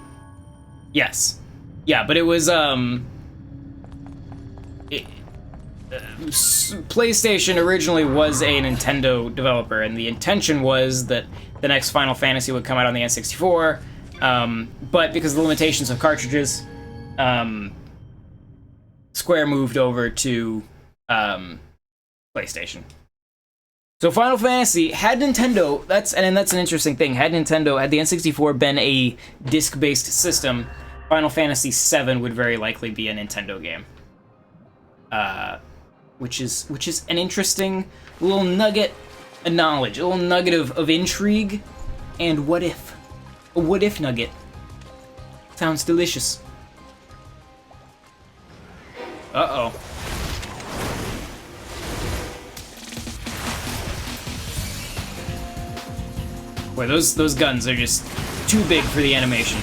Yes. Yeah, but it was, PlayStation originally was a Nintendo developer, and the intention was that the next Final Fantasy would come out on the N64, but because of the limitations of cartridges, Square moved over to PlayStation. So Final Fantasy, had Nintendo, that's an interesting thing, had the N64 been a disc-based system, Final Fantasy VII would very likely be a Nintendo game. Which is an interesting little nugget of knowledge, a little nugget of intrigue, and what if? A what if nugget. Sounds delicious. Uh-oh. Boy, those guns are just too big for the animation.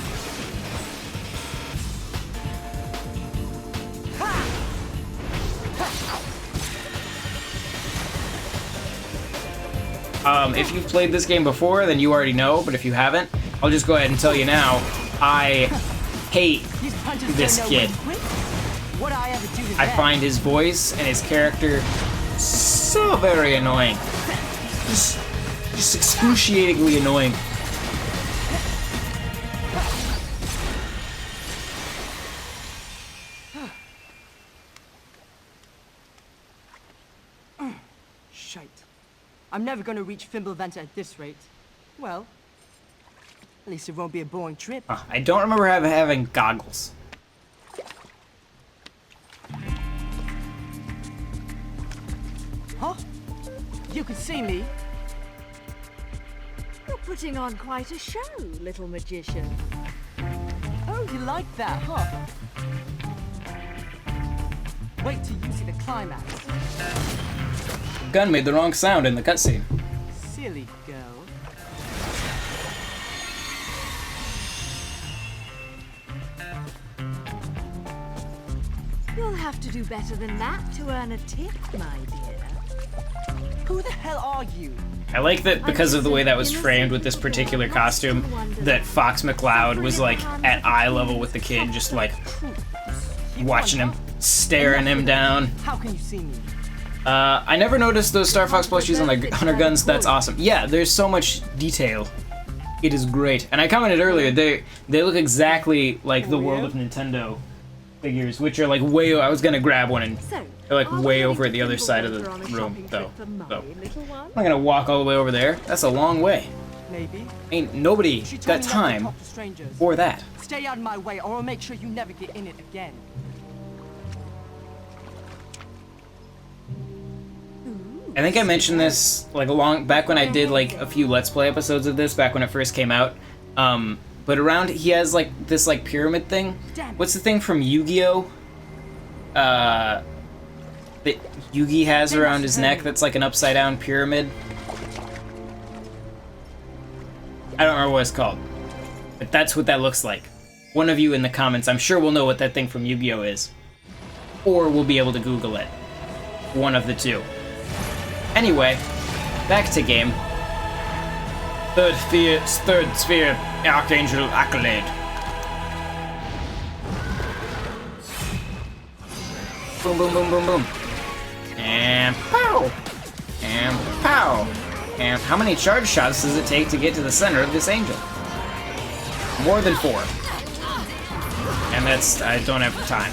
If you've played this game before, then you already know, but if you haven't, I'll just go ahead and tell you now, I hate this kid. I find his voice and his character so very annoying. Just excruciatingly annoying. Shite. I'm never gonna reach Fimbulventa at this rate. Well, at least it won't be a boring trip. I don't remember having goggles. Huh? You can see me. You're putting on quite a show, little magician. Oh, you like that, huh? Wait till you see the climax. Gun made the wrong sound in the cutscene. Silly girl. You'll have to do better than that to earn a tip, my dear. Who the hell are you? I like that because of the way that was framed with this particular costume, that Fox McCloud was like at eye level with the kid, just like watching him, staring him down. How can you see me? I never noticed those Star Fox plushies on her guns. That's awesome. Yeah, there's so much detail. It is great. And I commented earlier, they look exactly like the World of Nintendo figures, which are like way. I was gonna grab one and they're like way over at the other side of the room, though. So I'm not gonna walk all the way over there. That's a long way. Maybe. Ain't nobody got time for that. Stay out of my way, or I'll make sure you never get in it again. I think I mentioned this like back when I did like a few Let's Play episodes of this back when it first came out. But around he has like this like pyramid thing. What's the thing from Yu-Gi-Oh? That Yugi has around his neck that's like an upside down pyramid. I don't remember what it's called. But that's what that looks like. One of you in the comments, I'm sure will know what that thing from Yu-Gi-Oh is. Or we'll be able to Google it. One of the two. Anyway, back to game. Third sphere, Archangel Accolade. Boom, boom, boom, boom, boom. And pow! And pow! And how many charge shots does it take to get to the center of this angel? More than 4. And that's, I don't have time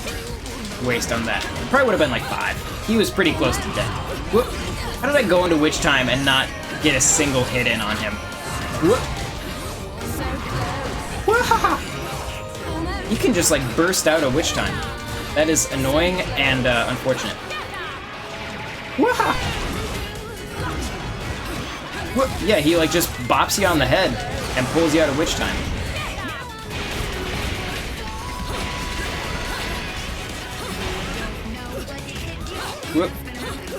to waste on that. It probably would have been like 5. He was pretty close to dead. Whoop. How did I go into Witch Time and not get a single hit in on him? Whoop. You can just like burst out of Witch Time. That is annoying and unfortunate. Whoop. Yeah, he like just bops you on the head and pulls you out of Witch Time. Whoop.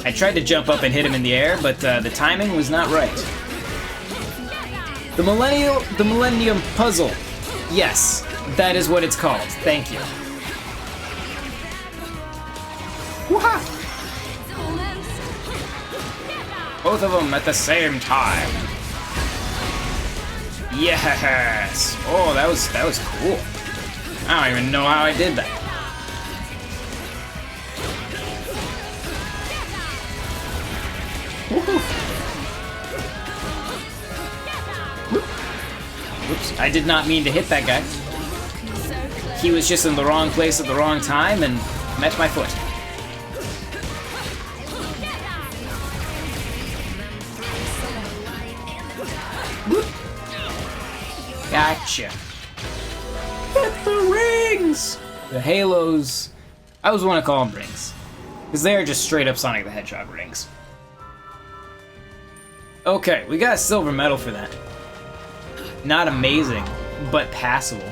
I tried to jump up and hit him in the air, but the timing was not right. The Millennium Puzzle. Yes, that is what it's called. Thank you. Woohoo! Both of them at the same time. Yes. Oh, that was cool. I don't even know how I did that. Whoops, I did not mean to hit that guy. He was just in the wrong place at the wrong time and met my foot. Gotcha. Get the rings! The halos. I always want to call them rings. Because they are just straight up Sonic the Hedgehog rings. Okay, we got a silver medal for that. Not amazing, but passable.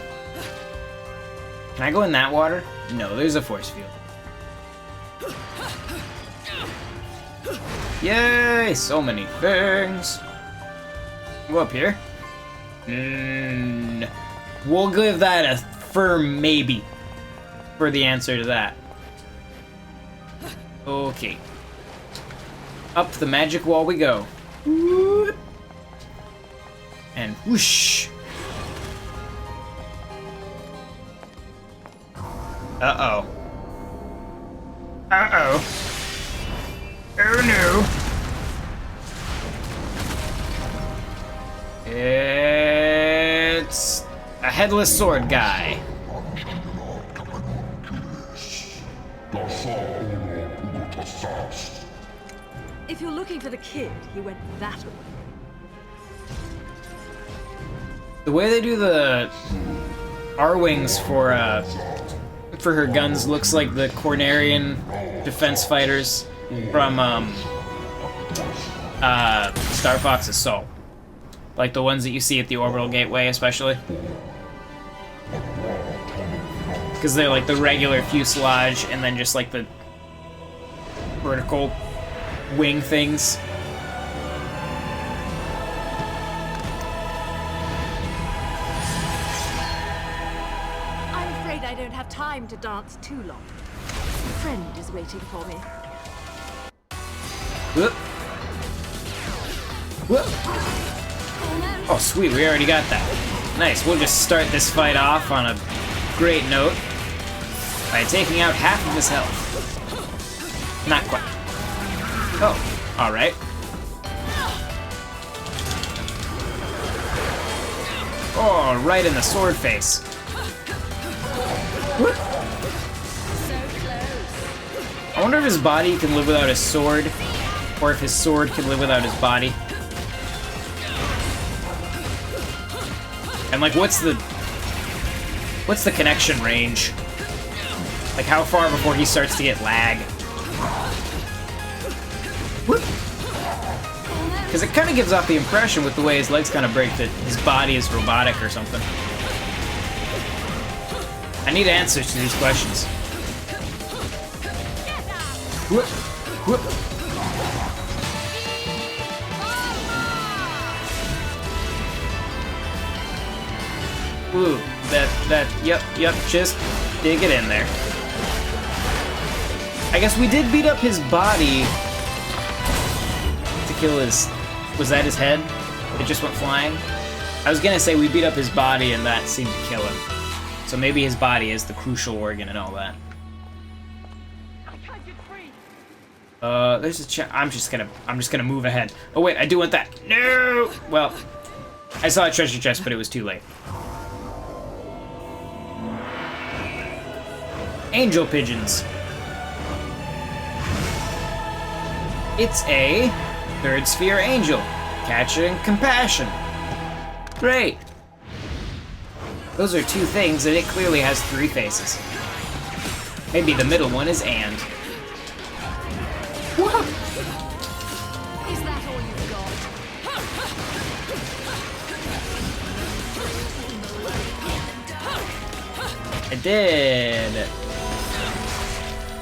Can I go in that water? No, there's a force field. Yay! So many things. Go up here. We'll give that a firm maybe for the answer to that. Okay. Up the magic wall we go. And whoosh. Uh-oh. Uh-oh. Oh no. It's a headless sword guy. If you're looking for the kid, he went that way. The way they do the R-wings for her guns looks like the Cornerian defense fighters from Star Fox Assault. Like the ones that you see at the Orbital Gateway, especially. Because they're like the regular fuselage and then just like the vertical wing things. I'm afraid I don't have time to dance too long. A friend is waiting for me. Whoop. Whoop. Oh, sweet, we already got that. Nice, we'll just start this fight off on a great note by taking out half of his health. Not quite. Oh, alright. Oh, right in the sword face. Whoop. I wonder if his body can live without his sword, or if his sword can live without his body. And like, what's the connection range? Like, how far before he starts to get lag? Because it kind of gives off the impression with the way his legs kind of break that his body is robotic or something. I need answers to these questions. Whoop, whoop. Ooh, yep, just dig it in there. I guess we did beat up his body to kill his... Was that his head? It just went flying? I was gonna say we beat up his body and that seemed to kill him. So maybe his body is the crucial organ and all that. There's a I'm just gonna move ahead. Oh wait, I do want that. No! Well, I saw a treasure chest, but it was too late. Angel pigeons. It's a third sphere angel, catching compassion. Great. Those are two things, and it clearly has three faces. Maybe the middle one is and. Whoa. Is that all you've got? I did.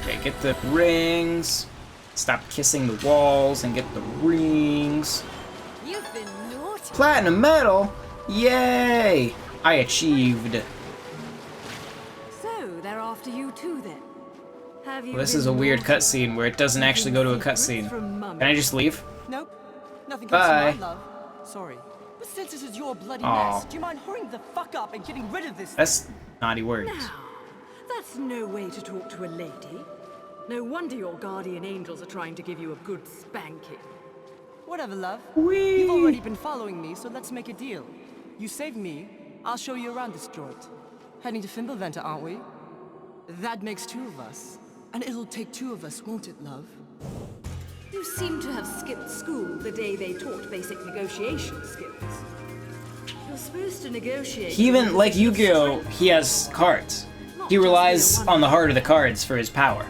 Okay, get the rings. Stop kissing the walls and get the rings. You've been naughty. Platinum medal? Yay! I achieved. So they're after you too, then. Have you Well, this been is a weird naughty? cutscene where it doesn't actually go to a cutscene. Can I just leave? Nope. Nothing comes Bye. to mind, love. Sorry. But since this is your bloody Aw. mess, do you mind hurrying the fuck up and getting rid of this? That's naughty words. Now, that's no way to talk to a lady. No wonder your guardian angels are trying to give you a good spanking. Whatever, love. Whee! You've already been following me, so let's make a deal. You save me, I'll show you around this joint. Heading to Fimbulventa, aren't we? That makes two of us. And it'll take two of us, won't it, love? You seem to have skipped school the day they taught basic negotiation skills. You're supposed to negotiate... He even, like Yu-Gi-Oh, he has cards. He relies on the heart of the cards for his power.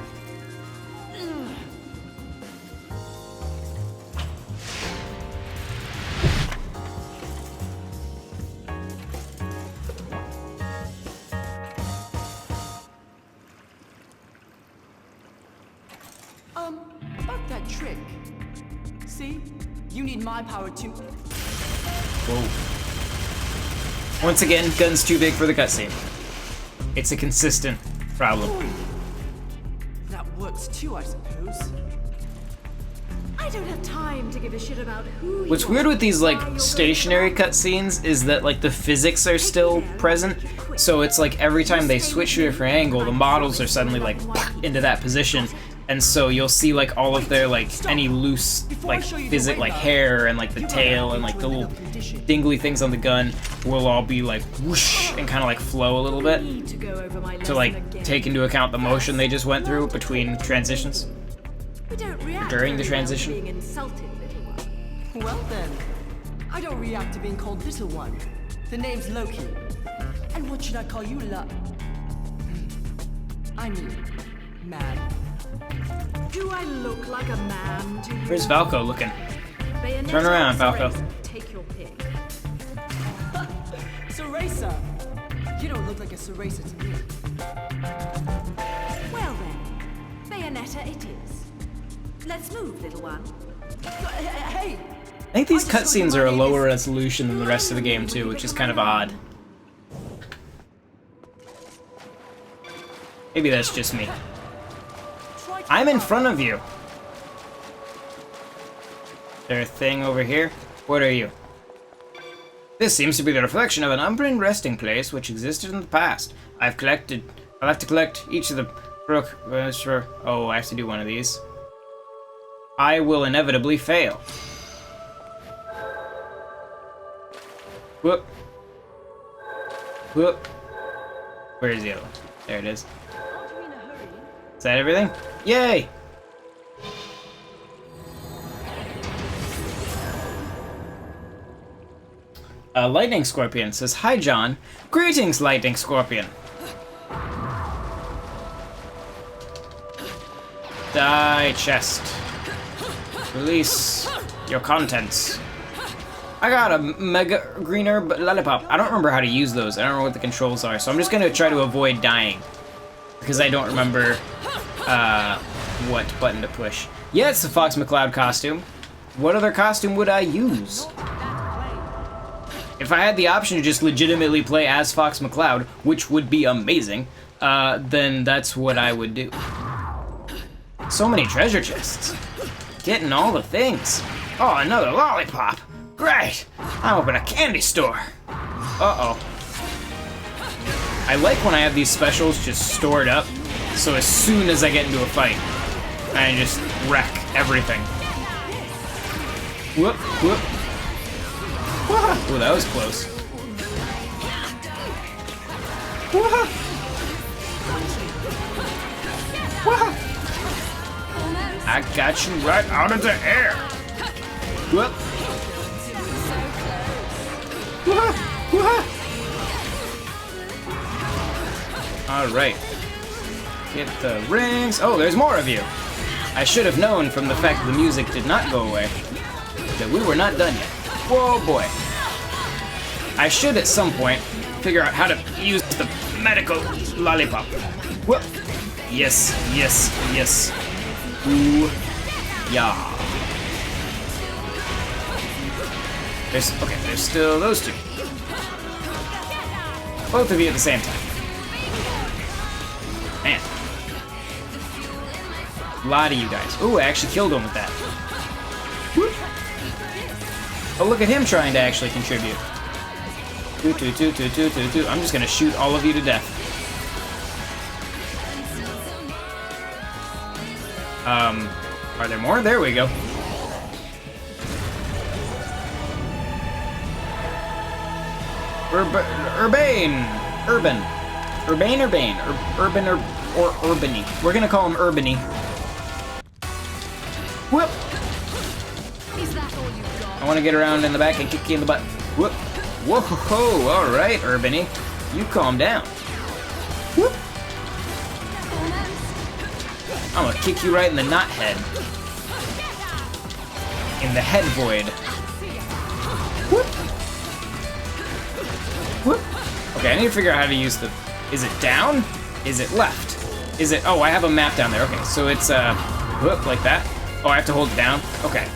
About that trick. See? You need my power to... Whoa. Once again, gun's too big for the cutscene. It's a consistent problem. That works too, I suppose. I don't have time to give a shit about who What's you weird are, with these, why like, you're stationary going to cutscenes is that, like, the physics are still present. So it's like every time they switch to a different angle, the models are suddenly, like, into that position. And so you'll see, like, all of their, like, any loose, like, like, hair and, like, the tail and, like, the little dingly things on the gun will all be, like, whoosh and kind of, like, flow a little bit to go over my to, like, take into account the motion they just went through between transitions. We don't react During the very well to transition? being insulted, little one. Well then, I don't react to being called Little One. The name's Loki. And what should I call you, I mean, man. Do I look like a man to you? Where's Valko looking? Bayonetta Turn around, or Falco. Cereza? Take your pick. Cereza! You don't look like a Cereza to me. Well then, Bayonetta it is. Let's move, little one. Hey! I think these cutscenes are a lower resolution than the rest of the game too, which is kind of odd. Maybe that's just me. I'm in front of you. Is there a thing over here? What are you? This seems to be the reflection of an umbran resting place which existed in the past. I'll have to collect each of the sure. Oh, I have to do one of these. I will inevitably fail. Whoop. Whoop. Where is the other one? There it is. Is that everything? Yay! Lightning Scorpion says, "Hi, John. Greetings, Lightning Scorpion. Die, chest. Release your contents." I got a mega green herb lollipop. I don't remember how to use those. I don't know what the controls are, so I'm just gonna try to avoid dying. Because I don't remember what button to push. Yeah, it's the Fox McCloud costume. What other costume would I use? If I had the option to just legitimately play as Fox McCloud, which would be amazing, then that's what I would do. So many treasure chests. Getting all the things. Oh, another lollipop. Great. I'm opening a candy store. Uh-oh. I like when I have these specials just stored up, so as soon as I get into a fight, I just wreck everything. Whoop, whoop. Ooh, that was close. I got you right out of the air. Whoop. All right. Get the rings. Oh, there's more of you. I should have known from the fact that the music did not go away that we were not done yet. Whoa, boy. I should at some point figure out how to use the medical lollipop. Whoop. Yes, yes, yes. Ooh, yeah. There's still those two. Both of you at the same time. Man. A lot of you guys. Ooh, I actually killed one with that. Whoop. Oh, look at him trying to actually contribute. I'm just gonna shoot all of you to death. Are there more? There we go. Urbany. We're gonna call him Urbany. Whoop! I want to get around in the back and kick you in the butt. Whoop! Whoa! Ho! All right, Urbany, you calm down. Whoop! I'm gonna kick you right in the knot head. In the head void. Whoop! Whoop! Okay, I need to figure out how to use the. Is it down? Is it left? Is it? Oh, I have a map down there. Okay, so it's whoop, like that. Oh, I have to hold it down. Okay,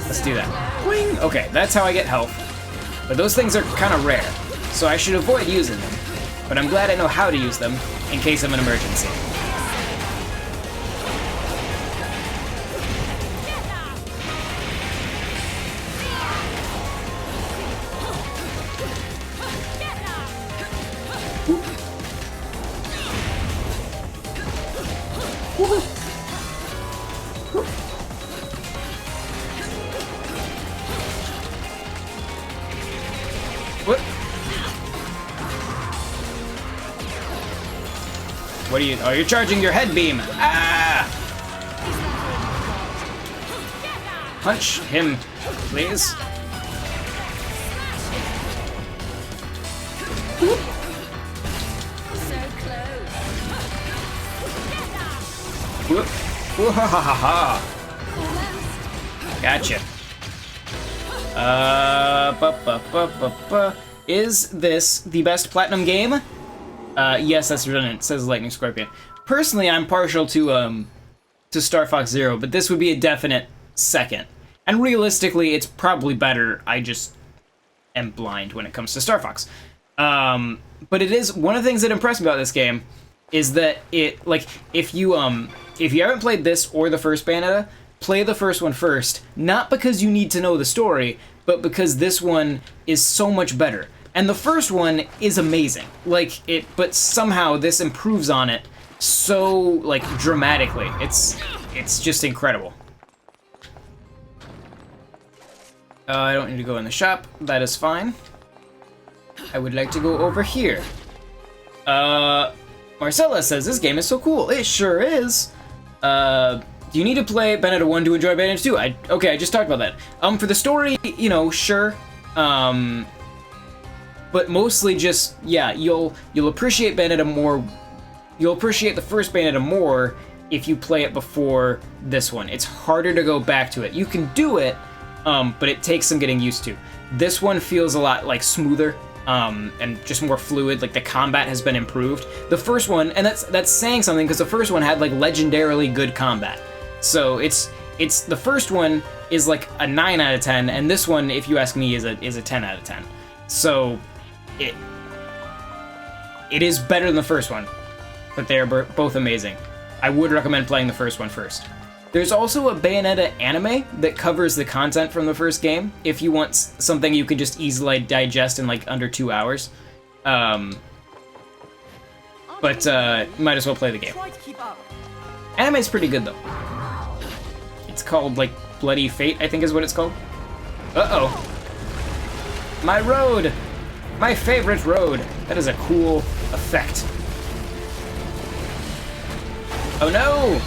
let's do that. Wing. Okay, that's how I get health. But those things are kind of rare, so I should avoid using them. But I'm glad I know how to use them in case of an emergency. What are you? Oh, you're charging your head beam. Ah! Punch him, please. Whoop. Whoop. Whoop, ha ha ha ha. Gotcha. Is this the best Platinum game? Yes, that's redundant. It says Lightning Scorpion. Personally, I'm partial to Star Fox Zero, but this would be a definite second. And realistically, it's probably better. I just am blind when it comes to Star Fox. But it is one of the things that impressed me about this game is that it, like, if you haven't played this or the first Bayonetta, play the first one first. Not because you need to know the story, but because this one is so much better. And the first one is amazing. But somehow this improves on it so, like, dramatically. It's just incredible. I don't need to go in the shop. That is fine. I would like to go over here. Marcella says, this game is so cool. It sure is. Do you need to play Bayonetta 1 to enjoy Bayonetta 2? Okay, I just talked about that. For the story, you know, sure. But mostly just, yeah, you'll appreciate Bayonetta more. You'll appreciate the first Bayonetta more if you play it before this one. It's harder to go back to it. You can do it, but it takes some getting used to. This one feels a lot, like, smoother. And just more fluid, like the combat has been improved. The first one, and that's saying something because the first one had like legendarily good combat. So it's the first one is like a 9 out of 10, and this one, if you ask me, is a 10 out of 10. So it is better than the first one, but they are both amazing. I would recommend playing the first one first. There's also a Bayonetta anime that covers the content from the first game, if you want something you can just easily digest in like under 2 hours. But might as well play the game. Anime's pretty good though. It's called like Bloody Fate, I think is what it's called. Uh-oh. My road! My favorite road! That is a cool effect. Oh no!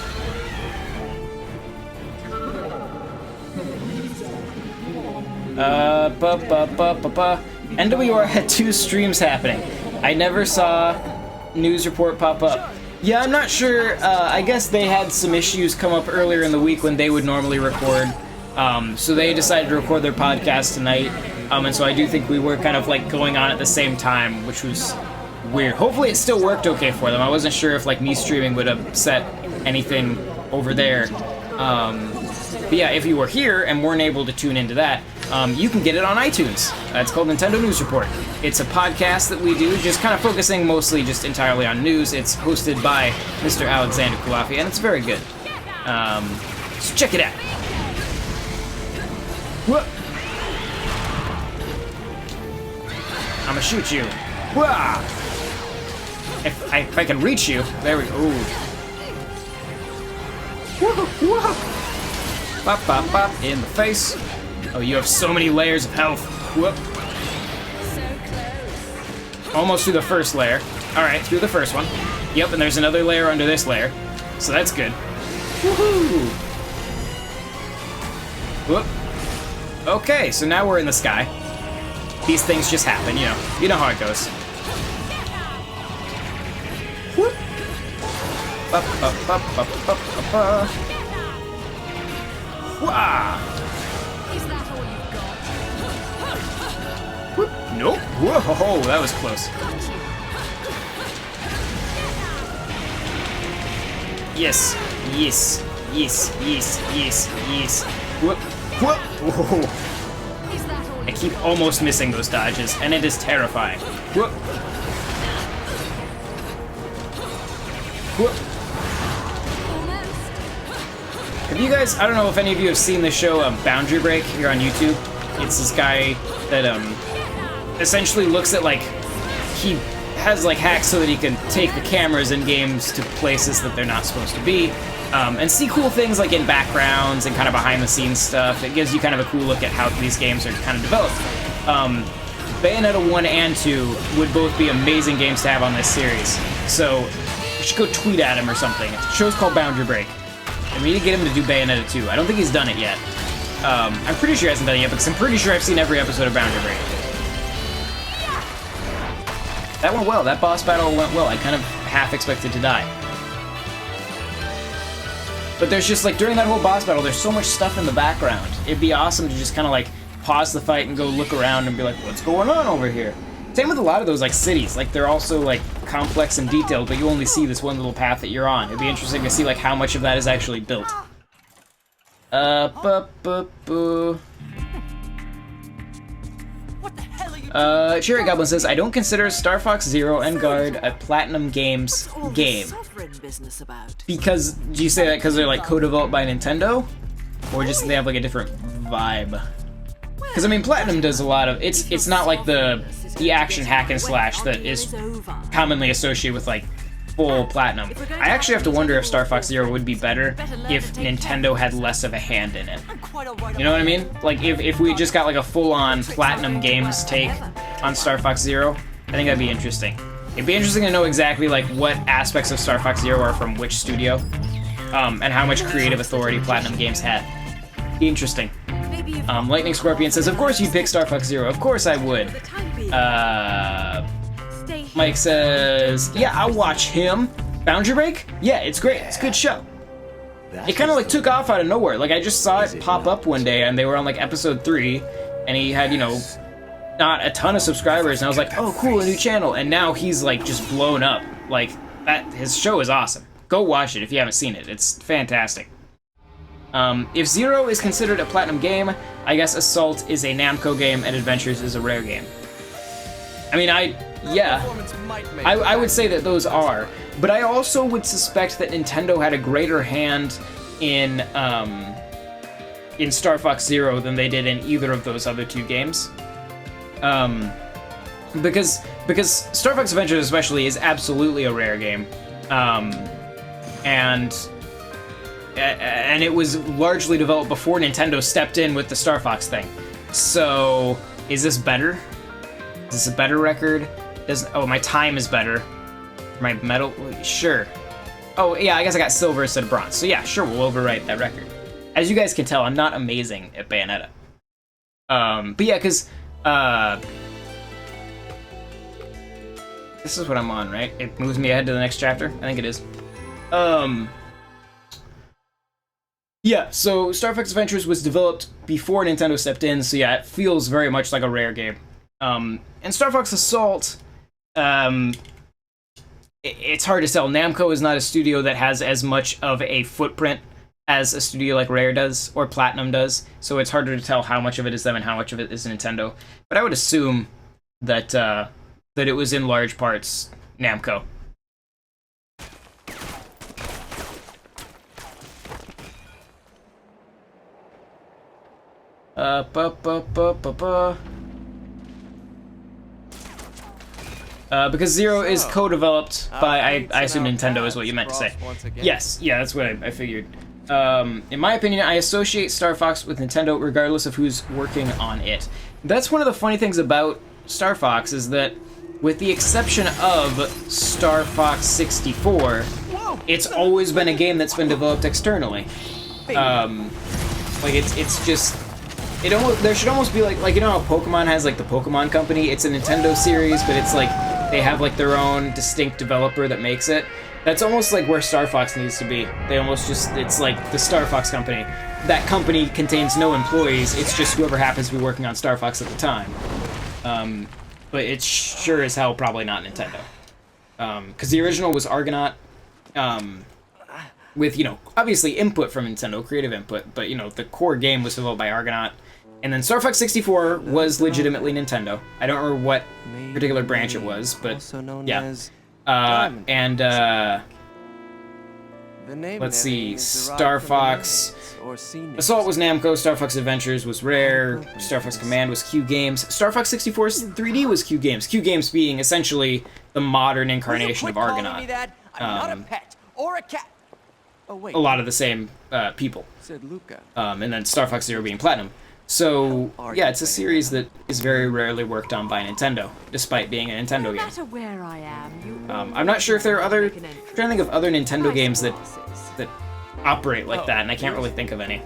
NWR had 2 streams happening. I never saw news report pop up. Yeah, I'm not sure. I guess they had some issues come up earlier in the week when they would normally record. So they decided to record their podcast tonight. And so I do think we were kind of like going on at the same time, which was weird. Hopefully it still worked okay for them. I wasn't sure if like me streaming would upset anything over there. But yeah, if you were here and weren't able to tune into that, you can get it on iTunes. It's called Nintendo News Report. It's a podcast that we do, just kind of focusing mostly just entirely on news. It's hosted by Mr. Alexander Kulafi, and it's very good. So check it out. Whoop. I'm gonna shoot you. Whoa. If I can reach you, there we go. Ooh. Whoa, whoa. Bop, bop, bop, in the face. Oh, you have so many layers of health. Whoop. Almost through the first layer. Alright, through the first one. Yep, and there's another layer under this layer. So that's good. Woohoo! Whoop. Okay, so now we're in the sky. These things just happen, you know. You know how it goes. Whoop. Up, up, up, up, up, up, up. Wah! Is that all you've got? Whoop. Nope. Whoa, that was close. Yes, yes, yes, yes, yes, yes. Whoop, whoop. Whoa. Is that all I keep almost missing those dodges, and it is terrifying. Whoop. Whoop. Have you guys, I don't know if any of you have seen the show Boundary Break here on YouTube. It's this guy that essentially looks at, like, he has like hacks so that he can take the cameras in games to places that they're not supposed to be, and see cool things like in backgrounds and kind of behind the scenes stuff. It gives you kind of a cool look at how these games are kind of developed. Bayonetta 1 and 2 would both be amazing games to have on this series. So you should go tweet at him or something. The show's called Boundary Break. And we need to get him to do Bayonetta 2. I don't think he's done it yet. I'm pretty sure he hasn't done it yet, because I'm pretty sure I've seen every episode of Boundary Break. That went well. That boss battle went well. I kind of half expected to die. But there's just, like, during that whole boss battle, there's so much stuff in the background. It'd be awesome to just kind of, like, pause the fight and go look around and be like, what's going on over here? Same with a lot of those, like, cities. Like, they're also, like, complex and detailed, but you only see this one little path that you're on. It'd be interesting to see, like, how much of that is actually built. Cherry Goblin says, I don't consider Star Fox Zero and Guard a Platinum Games game. Because, do you say that because they're, like, co-developed by Nintendo? Or just they have, like, a different vibe? Because, I mean, Platinum does a lot of... It's not like the action hack and slash that is commonly associated with, like, full Platinum. I actually have to wonder if Star Fox Zero would be better if Nintendo had less of a hand in it. You know what I mean? Like, if we just got, like, a full-on Platinum Games take on Star Fox Zero, I think that'd be interesting. It'd be interesting to know exactly, like, what aspects of Star Fox Zero are from which studio, and how much creative authority Platinum Games had. Be interesting. Lightning Scorpion says, of course you'd pick Star Fox Zero. Of course I would. Mike says, yeah, I'll watch him. Boundary Break? Yeah, it's great. It's a good show. It kind of, like, took off out of nowhere. Like, I just saw it pop up one day, and they were on, like, episode 3, and he had, you know, not a ton of subscribers, and I was like, oh, cool, a new channel. And now he's, like, just blown up. Like, his show is awesome. Go watch it if you haven't seen it. It's fantastic. If Zero is considered a Platinum game, I guess Assault is a Namco game and Adventures is a Rare game. I mean, I would say that those are, but I also would suspect that Nintendo had a greater hand in Star Fox Zero than they did in either of those other two games. Because Star Fox Adventures especially is absolutely a Rare game, and it was largely developed before Nintendo stepped in with the Star Fox thing. So, is this better? Is this a better record? Oh, my time is better. My medal? Sure. Oh, yeah, I guess I got silver instead of bronze. So yeah, sure, we'll overwrite that record. As you guys can tell, I'm not amazing at Bayonetta. But yeah, because, this is what I'm on, right? It moves me ahead to the next chapter? I think it is. Yeah, so Star Fox Adventures was developed before Nintendo stepped in, so yeah, it feels very much like a Rare game. And Star Fox Assault, it's hard to tell. Namco is not a studio that has as much of a footprint as a studio like Rare does, or Platinum does, so it's harder to tell how much of it is them and how much of it is Nintendo. But I would assume that, that it was in large parts Namco. Because Zero is co-developed by, I assume Nintendo is what you meant to say. Yes, yeah, that's what I figured. In my opinion, I associate Star Fox with Nintendo regardless of who's working on it. That's one of the funny things about Star Fox, is that with the exception of Star Fox 64, it's always been a game that's been developed externally. Like, it's just... there should almost be like, you know how Pokemon has, like, the Pokemon Company? It's a Nintendo series, but it's like, they have, like, their own distinct developer that makes it. That's almost like where Star Fox needs to be. They almost just, it's like the Star Fox Company. That company contains no employees, it's just whoever happens to be working on Star Fox at the time. But it's sure as hell probably not Nintendo. Because the original was Argonaut, with, you know, obviously input from Nintendo, creative input, but, you know, the core game was developed by Argonaut. And then Star Fox 64 was legitimately Nintendo. I don't remember what particular branch it was, but yeah. Let's see, Star Fox Assault was Namco, Star Fox Adventures was Rare, Star Fox Command was Q Games, Star Fox 64's 3D was Q Games. Q Games being essentially the modern incarnation of Argonaut. A lot of the same people. And then Star Fox Zero being Platinum. So, yeah, it's a series that is very rarely worked on by Nintendo, despite being a Nintendo game. I'm not sure if there are other... I'm trying to think of other Nintendo games that operate like that, and I can't really think of any.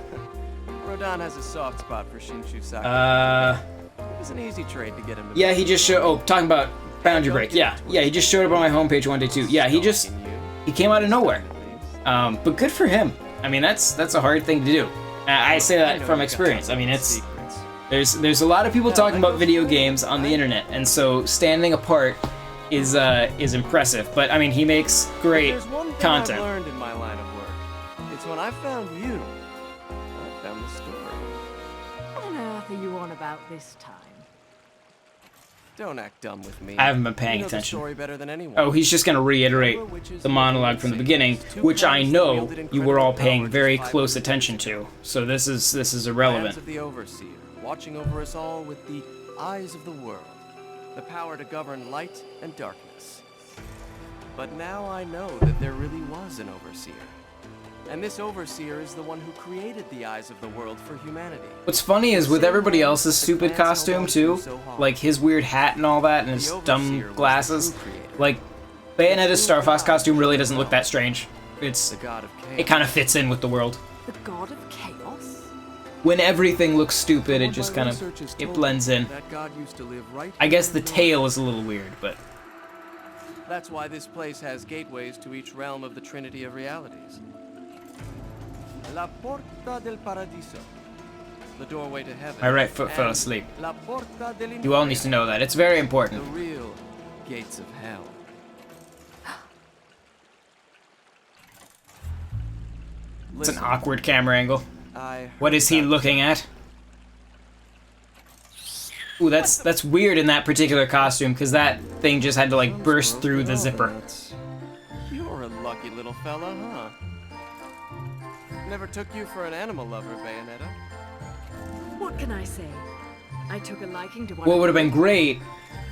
Radon has a soft spot for Shinshu Saki. It was an easy trade to get him to Yeah, he just showed... Oh, talking about Boundary Break. Yeah, he just showed up on my homepage one day too. Yeah, he came out of nowhere. But good for him. I mean, that's a hard thing to do. I say that from experience. I mean, there's a lot of people talking about video games on the internet, and so standing apart is impressive. But I mean, he makes great There's one thing content. I've learned in my line of work. It's when I found you, I found the story. What on earth are you on about this time? Don't act dumb with me. I haven't been paying You know the attention. story better than anyone. Oh, he's just gonna reiterate the monologue from the beginning, which I know you were all paying very close attention to. So this is Plans irrelevant. of the Overseer, watching over us all with the eyes of the world, the power to govern light and darkness. But now I know that there really was an Overseer. And this Overseer is the one who created the eyes of the world for humanity. What's funny is with everybody else's stupid costume too, like his weird hat and all that, and his dumb glasses, like Bayonetta's Star Fox costume really doesn't look that strange. The god of chaos. It kind of fits in with the world. The god of chaos? When everything looks stupid, it just kind of blends in. That god used to live right I guess the here in tail is a little weird, but That's why this place has gateways to each realm of the Trinity of Realities. La Porta del Paradiso. The doorway to heaven. my right foot fell And asleep. La Porta del You all need to know that. It's very The important. real gates of hell. It's an Listen, awkward camera angle. I What is he heard looking at? Ooh, that's weird in that particular costume, because that thing just had to like burst through the zipper. You're a lucky little fella, huh? Never took you for an animal lover, Bayonetta. What can I say? I took a liking to one What of would have the- been great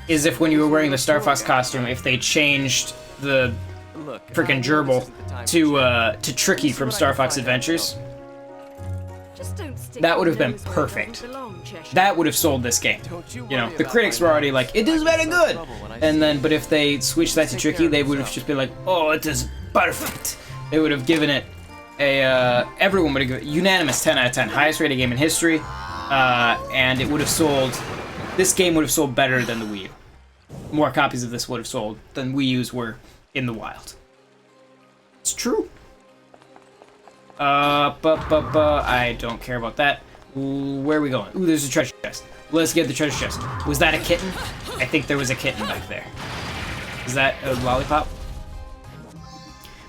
is if when you were wearing the Star Fox costume, if they changed the Look, frickin' gerbil to Tricky from Star Fox Adventures. Just don't stick That your would have been nose where it perfect. doesn't belong, Cheshire. That would have sold this game. Don't you You know, worry the about critics my were already nose. like, it is very good. Trouble when I And see then, it. but if they switched that to Take Tricky, care of they would have yourself. just been like, oh, it is perfect. They would have given it a, everyone would have given it unanimous 10 out of 10. Highest rated game in history. And it would have sold, this game would have sold better than the Wii U. More copies of this would have sold than Wii U's were in the wild. It's true. I don't care about that. Ooh, where are we going? Ooh, there's a treasure chest. Let's get the treasure chest. Was that a kitten? I think there was a kitten back there. Is that a lollipop?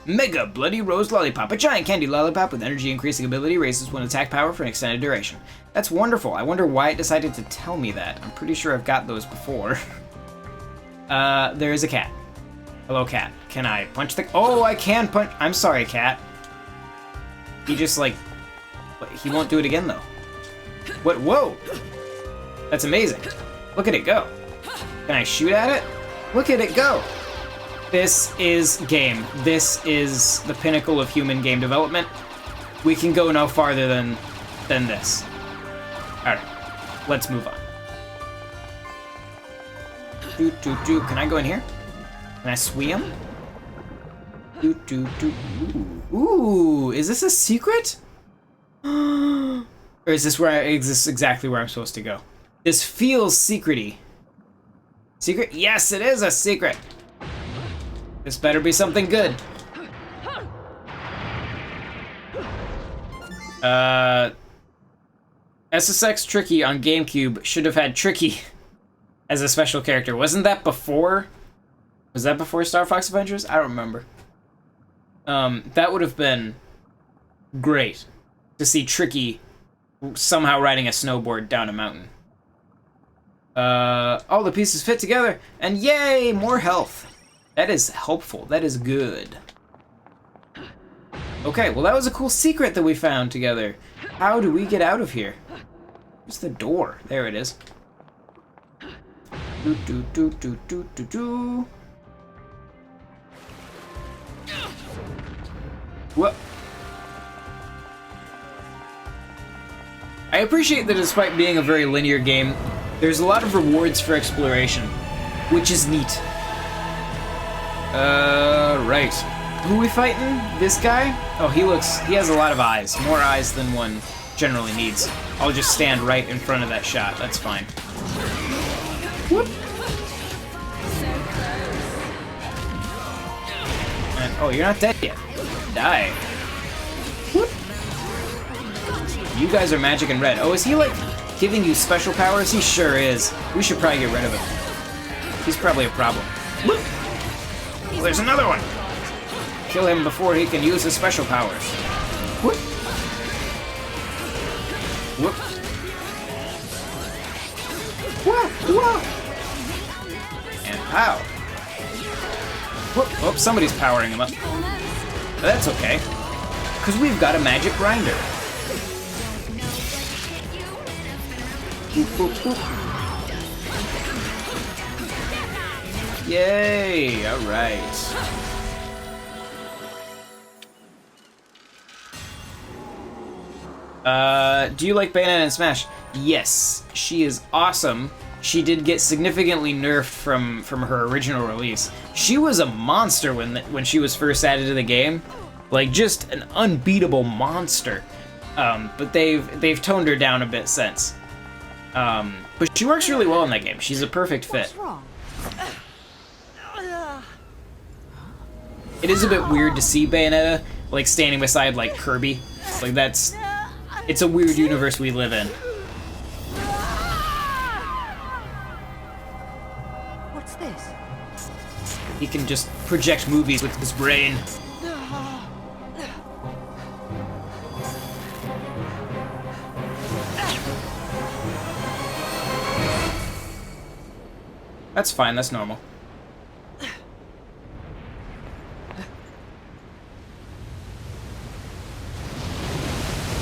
Mega Bloody Rose Lollipop. A giant candy lollipop with energy increasing ability raises one attack power for an extended duration. That's wonderful. I wonder why it decided to tell me that. I'm pretty sure I've got those before. There is a cat. Hello, cat. Can I punch the... Oh, I can punch... I'm sorry, cat. He just, like... He won't do it again, though. What? Whoa! That's amazing. Look at it go. Can I shoot at it? Look at it go! This is game. This is the pinnacle of human game development. We can go no farther than this. Alright. Let's move on. Can I go in here? Can I swim? Ooh, is this a secret? Or is this is this exactly where I'm supposed to go? This feels secrety. Secret? Yes, it is a secret. This better be something good. SSX Tricky on GameCube should have had Tricky as a special character. Wasn't that before? Was that before Star Fox Adventures? I don't remember. That would have been great to see Tricky somehow riding a snowboard down a mountain. All the pieces fit together, and yay, more health. That is helpful. That is good. Okay, well that was a cool secret that we found together. How do we get out of here? Where's the door? There it is. What? I appreciate that despite being a very linear game, there's a lot of rewards for exploration, which is neat. Right. Who we fighting? This guy? Oh, he has a lot of eyes. More eyes than one generally needs. I'll just stand right in front of that shot. That's fine. Whoop. And, oh, you're not dead yet. Die. Whoop. You guys are magic and red. Oh, is he, like, giving you special powers? He sure is. We should probably get rid of him. He's probably a problem. Whoop. Oh, there's another one. Kill him before he can use his special powers. Whoop. Whoop. Whoa, whoa. And pow. Whoop. Oh, somebody's powering him up. But that's okay, because we've got a magic grinder. Whoop, whoop, whoop. Yay! All right. Do you like Bayonetta and Smash? Yes, she is awesome. She did get significantly nerfed from her original release. She was a monster when she was first added to the game, like just an unbeatable monster. But they've toned her down a bit since. But she works really well in that game. She's a perfect fit. What's wrong? It is a bit weird to see Bayonetta like standing beside like Kirby. Like it's a weird universe we live in. What's this? He can just project movies with his brain. That's fine, that's normal.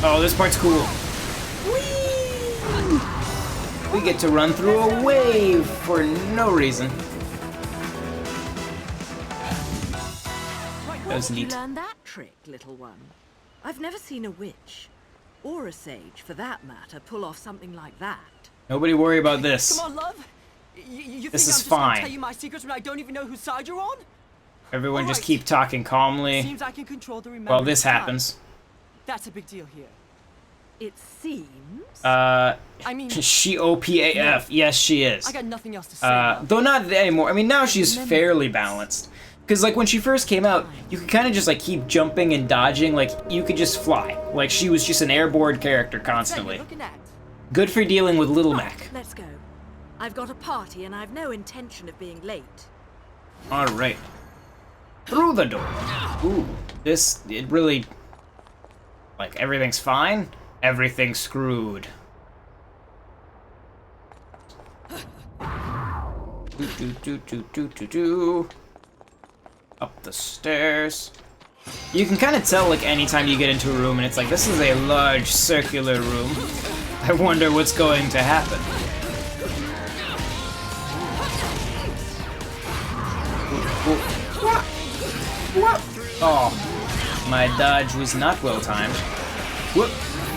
Oh, this part's cool. Whee! We get to run through a wave for no reason. That was Where did neat. you learn that trick, little one? I've never seen a witch, or a sage for that matter, pull off something like that. Nobody worry about this. Come on, love. You This think is I'm just gonna fine. tell you my secrets when I don't even know whose side you're on? Everyone just Alright. keep talking calmly. Seems I can control the remembrance While this of time. happens. That's a big deal here. It seems. I mean, She OPAF. Yes, she is. I got nothing else to say. love. Though not anymore. I mean, now she's fairly balanced. Because, like, when she first came out, you could kind of just, like, keep jumping and dodging. Like, you could just fly. Like, she was just an airborne character What's that constantly. you're looking at? Good for dealing with Little Mac. Let's go. I've got a party and I've no intention of being late. Alright. Through the door. Ooh. It really... Like, everything's fine. Everything's screwed. Do. Up the stairs. You can kind of tell, like, anytime you get into a room and it's like, this is a large circular room. I wonder what's going to happen. Oh, my dodge was not well timed. Whoop.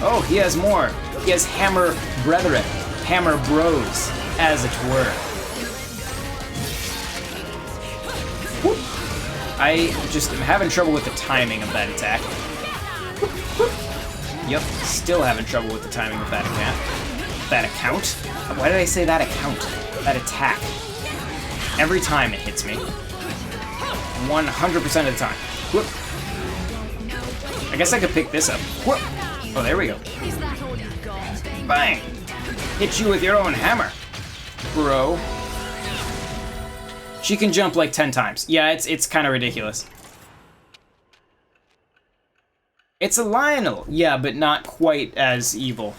Oh, he has more. He has hammer brethren, hammer bros, as it were. Whoop. I just am having trouble with the timing of that attack. Yep, still having trouble with the timing of that attack. That account? Why did I say that account? That attack. Every time it hits me. 100% of the time. Whoop. I guess I could pick this up. Whoop. Oh, there we go. Bang! Hit you with your own hammer, bro. She can jump like 10 times. Yeah, it's kind of ridiculous. It's a Lionel, yeah, but not quite as evil.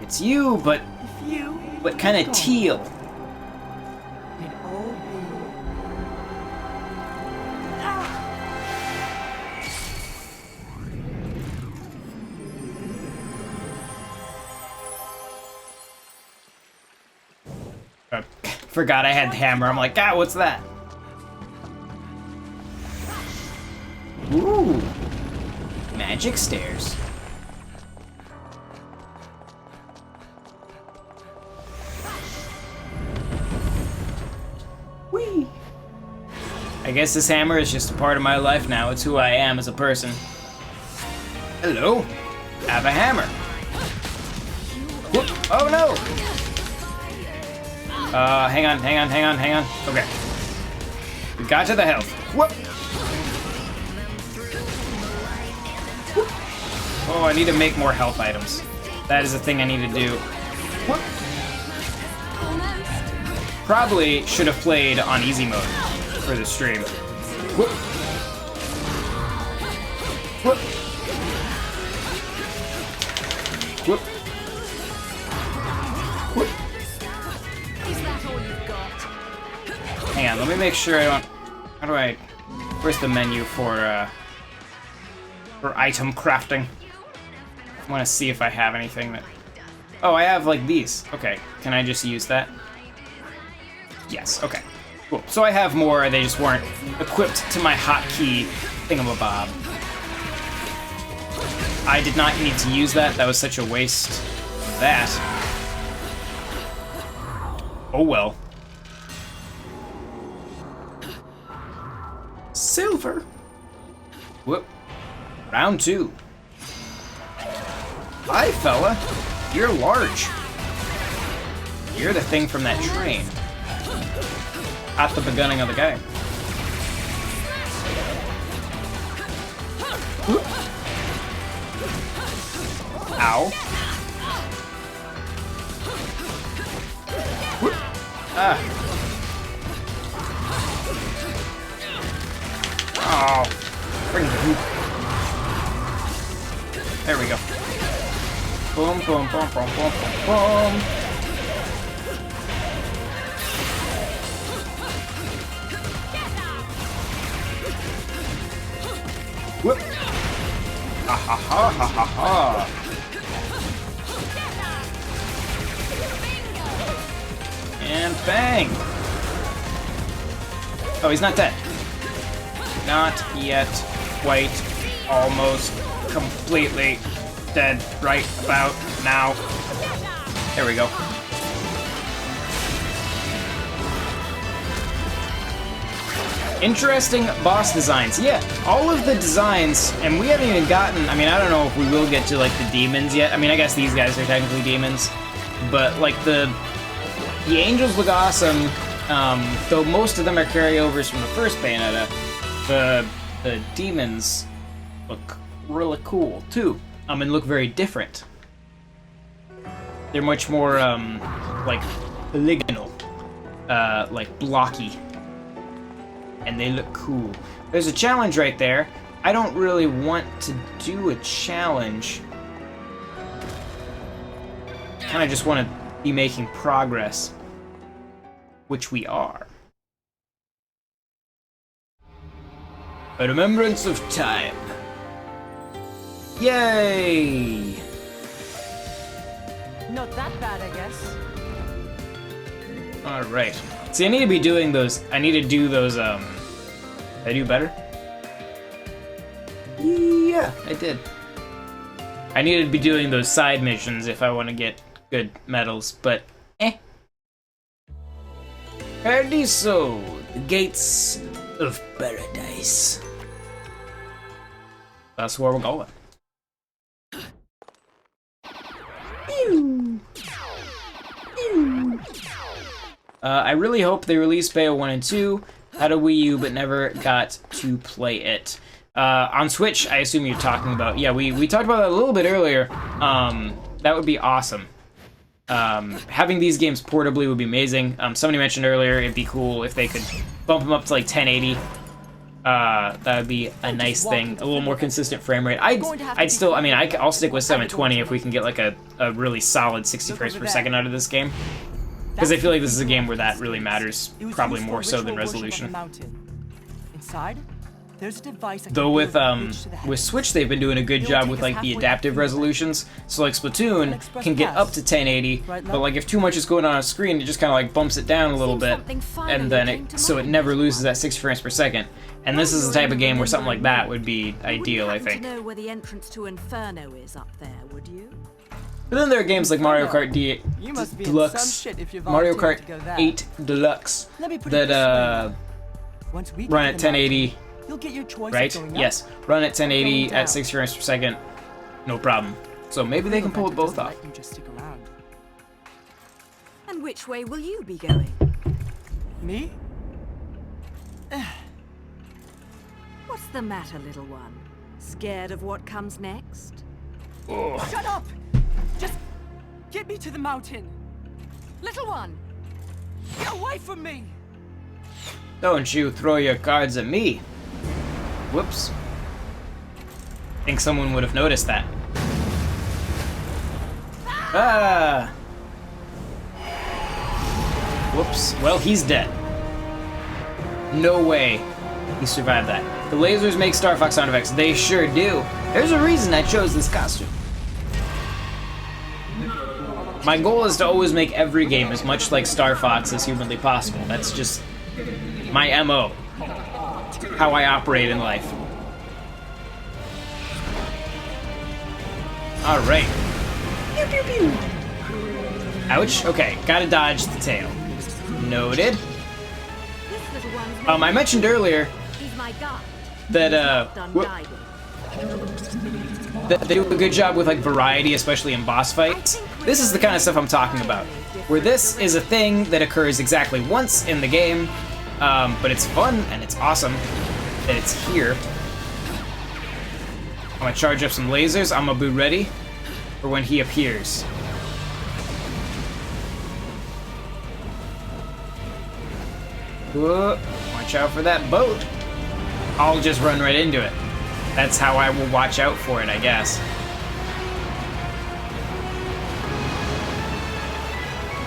It's you, but kind of teal. Forgot I had the hammer. I'm like, ah, what's that? Ooh, magic stairs. I guess this hammer is just a part of my life now. It's who I am as a person. Hello. I have a hammer. Whoop. Oh no! Hang on. Okay. We got to the health. Whoop. Oh, I need to make more health items. That is a thing I need to do. Whoop. Probably should have played on easy mode for the stream. Whoop. Whoop. Whoop. Whoop. Hang on, let me make sure I don't... How do I... Where's the menu for item crafting? I want to see if I have anything that... Oh, I have, like, these. Okay, can I just use that? Yes, okay. Cool. So I have more, they just weren't equipped to my hotkey thingamabob. I did not need to use that. That was such a waste of that. Oh well. Silver. Whoop. Round 2. Hi, fella. You're large. You're the thing from that train. At the beginning of the game. Whoop. Ow. Whoop. Ah. Oh. Bring the hoop. There we go. Boom, boom, boom, boom, boom, boom, boom. Whoop. Ha ha ha ha ha ha. And bang! Oh, he's not dead. Not yet. Quite. Almost. Completely dead right about now. There we go. Interesting boss designs. Yeah, all of the designs, and we haven't even gotten, I mean, I don't know if we will get to, like, the demons yet. I mean, I guess these guys are technically demons. But, like, the angels look awesome, though most of them are carryovers from the first Bayonetta. The demons look really cool, too, and look very different. They're much more, like, polygonal, like, blocky. And they look cool. There's a challenge right there. I don't really want to do a challenge. Kind of just want to be making progress, which we are. A remembrance of time. Yay! Not that bad, I guess. All right. See, I need to be doing those. I need to do those. Did I do better? Yeah, I did. I needed to be doing those side missions if I want to get good medals, but Paradiso, the gates of paradise. That's where we're going. I really hope they release Bayo 1 and 2. Had a Wii U, but never got to play it. On Switch, I assume you're talking about... Yeah, we talked about that a little bit earlier. That would be awesome. Having these games portably would be amazing. Somebody mentioned earlier it'd be cool if they could bump them up to like 1080. That would be a nice thing. A little more consistent frame rate. I'd still... I mean, I'll stick with 720 if we can get like a really solid 60 frames per second out of this game. Because I feel like this is a game where that really matters, probably more so than resolution. Inside, there's a device. Though with Switch, they've been doing a good job with like the adaptive resolutions. So like Splatoon can get up to 1080, but like if too much is going on screen, it just kind of like bumps it down a little bit, and then it never loses that 60 frames per second. And this is the type of game where something like that would be ideal, I think. You wouldn't happen to know where the entrance to Inferno is up there, would you? But then there are games like Mario Kart Deluxe, Mario Kart 8 Deluxe, that Once we run get at to the mountain, 1080, you'll get your choice right? of going up Yes, run at 1080 going down. at 60 frames per second, no problem. So maybe they can pull it both Doesn't off. let you just stick around. And which way will you be going? Me? What's the matter, little one? Scared of what comes next? Shut up! Just get me to the mountain. Little one, get away from me! Don't you throw your cards at me. Whoops. Think someone would have noticed that. Ah! Whoops. Well, he's dead. No way he survived that. The lasers make Star Fox sound effects. They sure do. There's a reason I chose this costume. My goal is to always make every game as much like Star Fox as humanly possible. That's just my MO. How I operate in life. Alright. Pew, pew, pew. Ouch. Okay, gotta dodge the tail. Noted. This little one's I mentioned earlier he's my guide. that Done whoop, guiding. that they do a good job with like variety, especially in boss fights. This is the kind of stuff I'm talking about, where this is a thing that occurs exactly once in the game, but it's fun and it's awesome that it's here. I'm gonna charge up some lasers. I'm gonna be ready for when he appears. Whoa, watch out for that boat. I'll just run right into it. That's how I will watch out for it, I guess.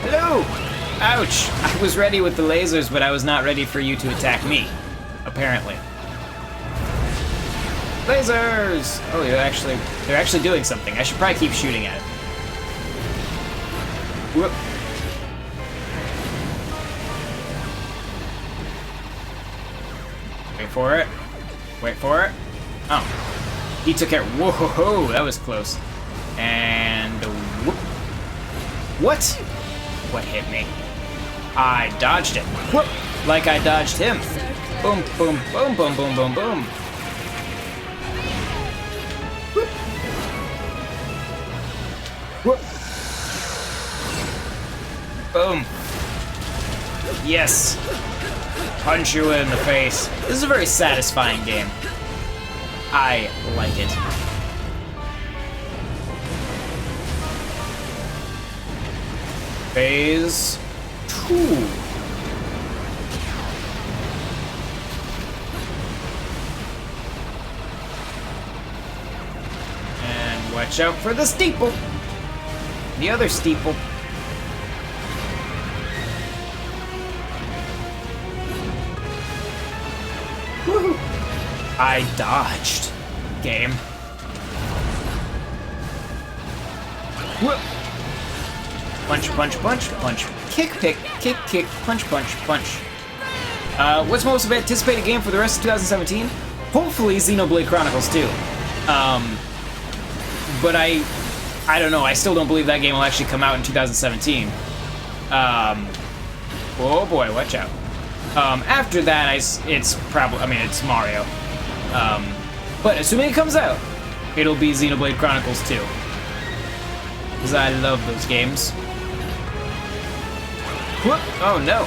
Hello! Ouch! I was ready with the lasers, but I was not ready for you to attack me. Apparently. Lasers! Oh, they're actually doing something. I should probably keep shooting at it. Whoop. Wait for it. Wait for it. Oh. He took care. Whoa, ho, ho, that was close. And whoop. What? What hit me? I dodged it. Whoop. Like I dodged him. Boom, boom, boom, boom, boom, boom, boom. Whoop. Whoop. Boom. Yes. Punch you in the face. This is a very satisfying game. I like it. Phase 2. And watch out for the steeple. The other steeple. Woohoo! I dodged. Game. Whoop. Punch, punch, punch, punch. Kick, pick, kick, kick, punch, punch, punch. What's my most anticipated game for the rest of 2017? Hopefully Xenoblade Chronicles 2. But I don't know. I still don't believe that game will actually come out in 2017. Oh boy, watch out. After that, it's probably, I mean, it's Mario. But assuming it comes out, it'll be Xenoblade Chronicles 2. Because I love those games. Whoop. Oh no.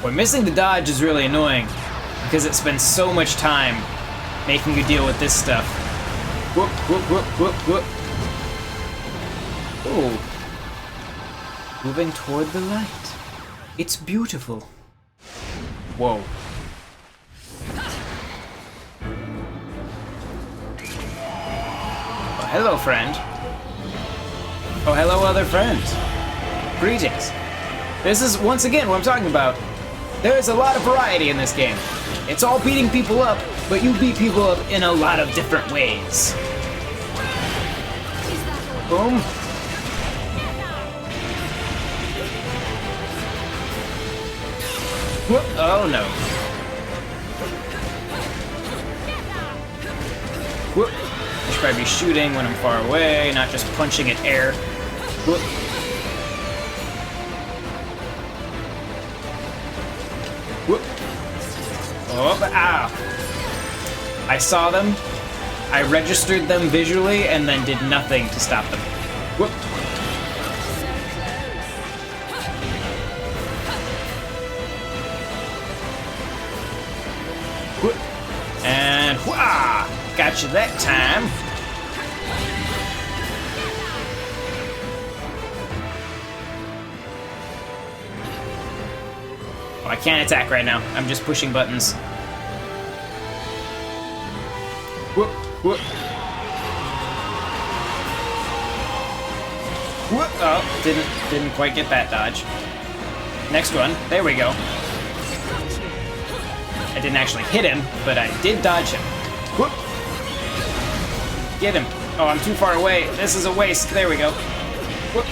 Boy, missing the dodge is really annoying, because it spends so much time making you deal with this stuff. Whoop, whoop, whoop, whoop, whoop. Ooh. Moving toward the light. It's beautiful. Whoa. Oh, hello, friend. Oh, hello, other friends. Greetings. This is, once again, what I'm talking about. There is a lot of variety in this game. It's all beating people up, but you beat people up in a lot of different ways. Boom. Whoop. Oh no. Whoop. I should probably be shooting when I'm far away, not just punching at air. Whoop. Oh, ow. I saw them, I registered them visually, and then did nothing to stop them. Whoop. Whoop. And wha! Got you that time. Oh, I can't attack right now. I'm just pushing buttons. Whoop, whoop. Whoop. Oh, didn't quite get that dodge. Next one. There we go. I didn't actually hit him, but I did dodge him. Whoop. Get him. Oh, I'm too far away. This is a waste. There we go. Whoop.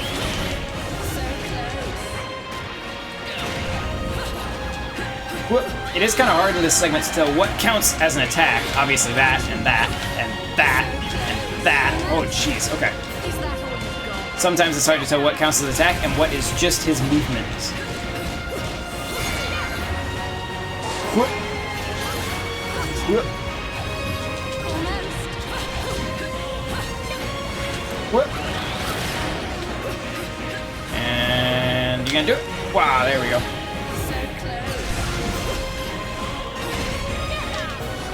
Whoop. It is kind of hard in this segment to tell what counts as an attack. Obviously that, and that, and that, and that. Oh, jeez. Okay. Sometimes it's hard to tell what counts as an attack and what is just his movement. Whoop. Whoop. Whoop. And you gonna do it? Wow, there we go.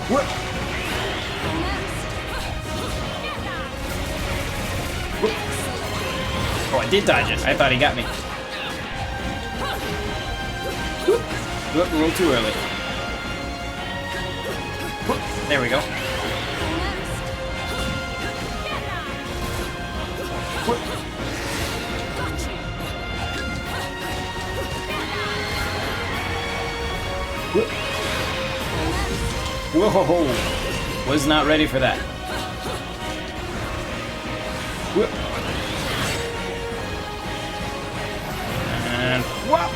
Whoop. Whoop. Oh, I did dodge it. I thought he got me. Whoop. Whoop, a little too early. Whoop. There we go. Whoop. Whoop. Whoa! Was not ready for that. Whoop. And whoop!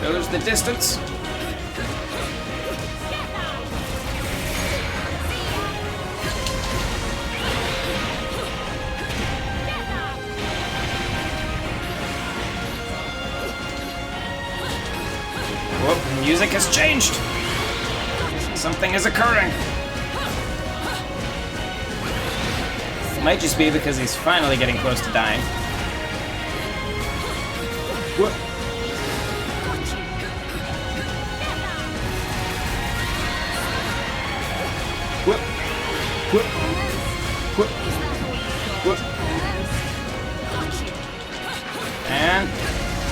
There's the distance. Whoop, music has changed. Something is occurring. Might just be because he's finally getting close to dying. Whoop. Whoop. Whoop. Whoop. Whoop. And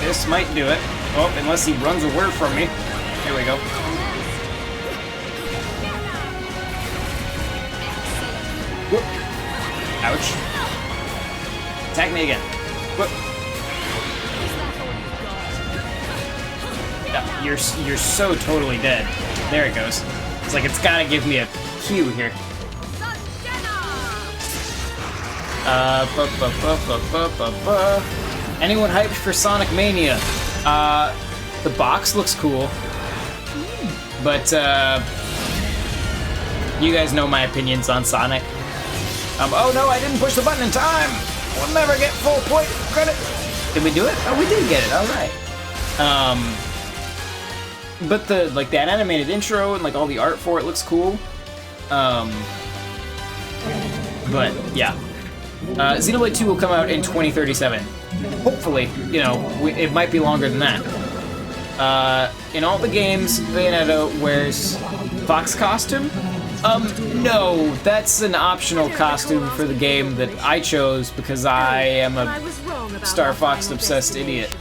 this might do it. Oh, unless he runs away from me. Here we go. Whoop. Ouch. Attack me again. Whoop. Yeah, you're so totally dead. There it goes. It's like it's gotta give me a cue here. Anyone hyped for Sonic Mania? The box looks cool, but you guys know my opinions on Sonic. Oh no, I didn't push the button in time! We'll never get full point credit! Did we do it? Oh, we did get it, alright. But that animated intro and all the art for it looks cool. But yeah. Xenoblade 2 will come out in 2037. Hopefully, it might be longer than that. In all the games, Bayonetta wears Fox costume. No, that's an optional costume for the game that I chose because I am a Star Fox obsessed idiot.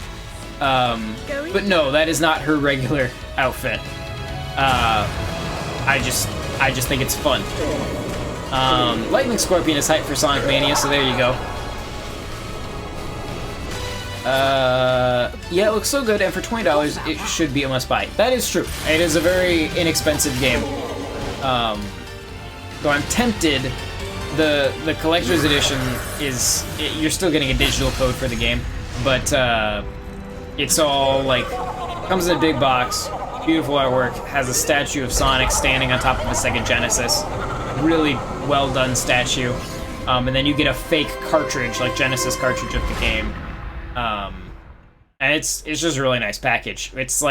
But no, that is not her regular outfit. I just think it's fun. Lightning Scorpion is hyped for Sonic Mania, so there you go. Yeah, it looks so good, and for $20, it should be a must-buy. That is true. It is a very inexpensive game. Though I'm tempted, the collector's edition is... you're still getting a digital code for the game, but it's all, comes in a big box, beautiful artwork, has a statue of Sonic standing on top of a Sega Genesis. Really well-done statue. And then you get a fake cartridge, Genesis cartridge of the game. And it's just a really nice package. It's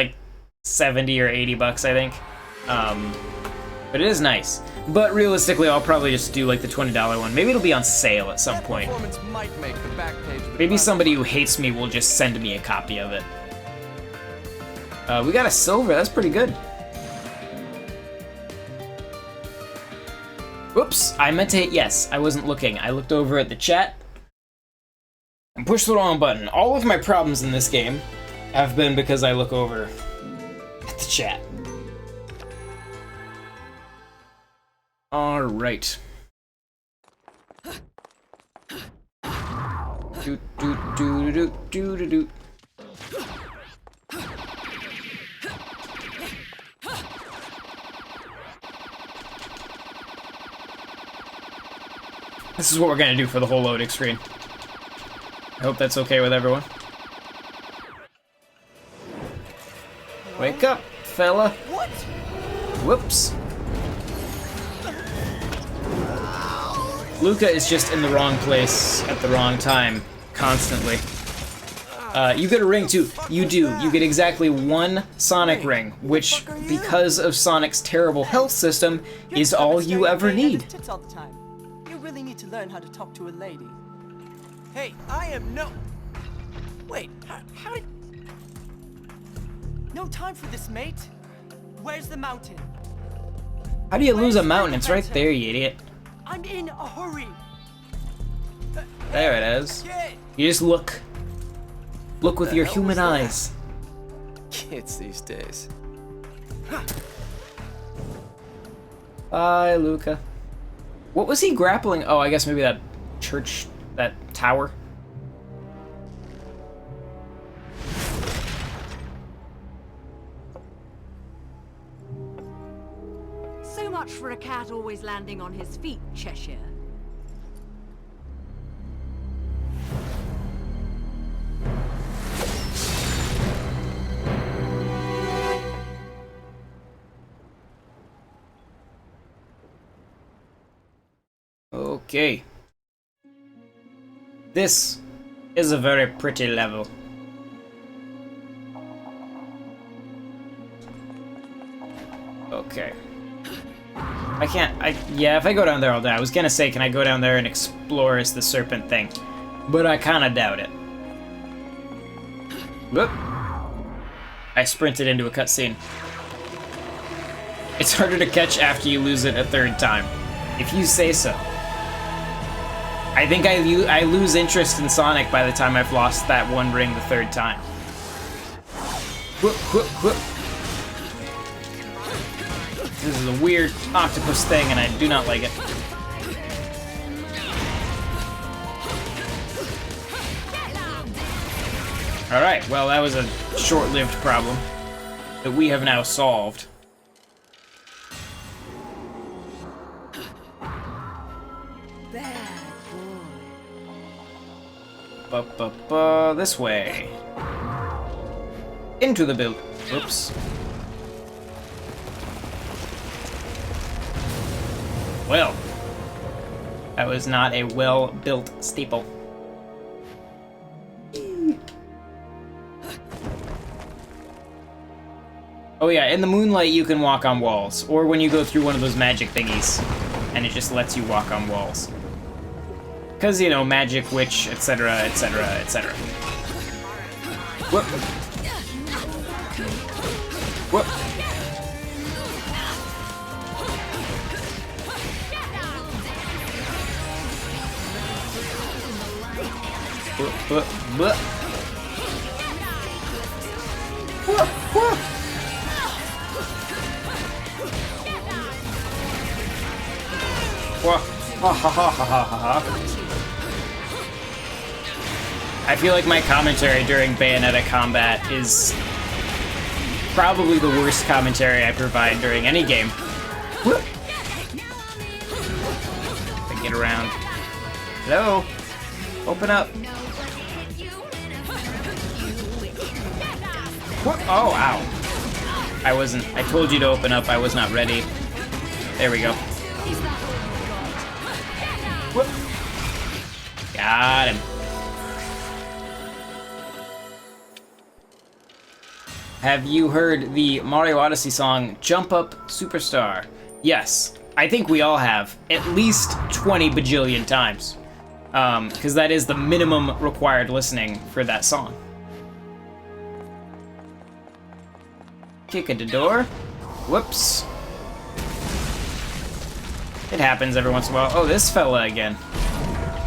70 or 80 bucks, I think. But it is nice. But realistically, I'll probably just do like the $20 one. Maybe it'll be on sale at some point. Performance might make the back page of the Maybe classic. somebody who hates me will just send me a copy of it. We got a silver, that's pretty good. Whoops, I meant to hit yes. I wasn't looking. I looked over at the chat and pushed the wrong button. All of my problems in this game have been because I look over at the chat. All right. Do do do do do do do. This is what we're gonna do for the whole loading screen. I hope that's okay with everyone. Wake up, fella. What? Whoops. Luca is just in the wrong place at the wrong time, constantly. You get a ring too. You do. You get exactly one Sonic ring, which, because of Sonic's terrible health system, is all you ever need. Tits all the time. You really need to learn how to talk to a lady. Hey, I am no... Wait, how did... No time for this, mate. Where's the mountain? How do you lose a mountain? It's right there, you idiot. I'm in a hurry. There it is. Kid! You just look. Look with The your hell human was that? eyes. Kids these days. Bye, Luca. What was he grappling? Oh, I guess maybe that church, that tower. So much for a cat always landing on his feet, Cheshire. Okay. This is a very pretty level. Okay. Yeah, if I go down there, I'll die. I was gonna say, can I go down there and explore as the serpent thing? But I kinda doubt it. Whoop. I sprinted into a cutscene. It's harder to catch after you lose it a third time. If you say so. I think I lose interest in Sonic by the time I've lost that one ring the third time. Whoop, whoop, whoop. This is a weird octopus thing, and I do not like it. Alright, well, that was a short-lived problem that we have now solved. This way. Into the build. Oops. Well, that was not a well-built steeple. Oh yeah, in the moonlight you can walk on walls, or when you go through one of those magic thingies, and it just lets you walk on walls. Because, you know, magic, witch, etc., etc., etc. Whoop. Whoop. Whoop, whoop, whoop. Whoop, whoop. Whoa. Ha ha ha ha ha ha. I feel like my commentary during Bayonetta combat is probably the worst commentary I provide during any game. Whoop. I get around. Hello? Open up. Whoop. Oh, ow. I told you to open up, I was not ready. There we go. Whoop. Got him. Have you heard the Mario Odyssey song, Jump Up Superstar? Yes, I think we all have, at least 20 bajillion times. Because that is the minimum required listening for that song. Kick at the door. Whoops. It happens every once in a while. Oh, this fella again.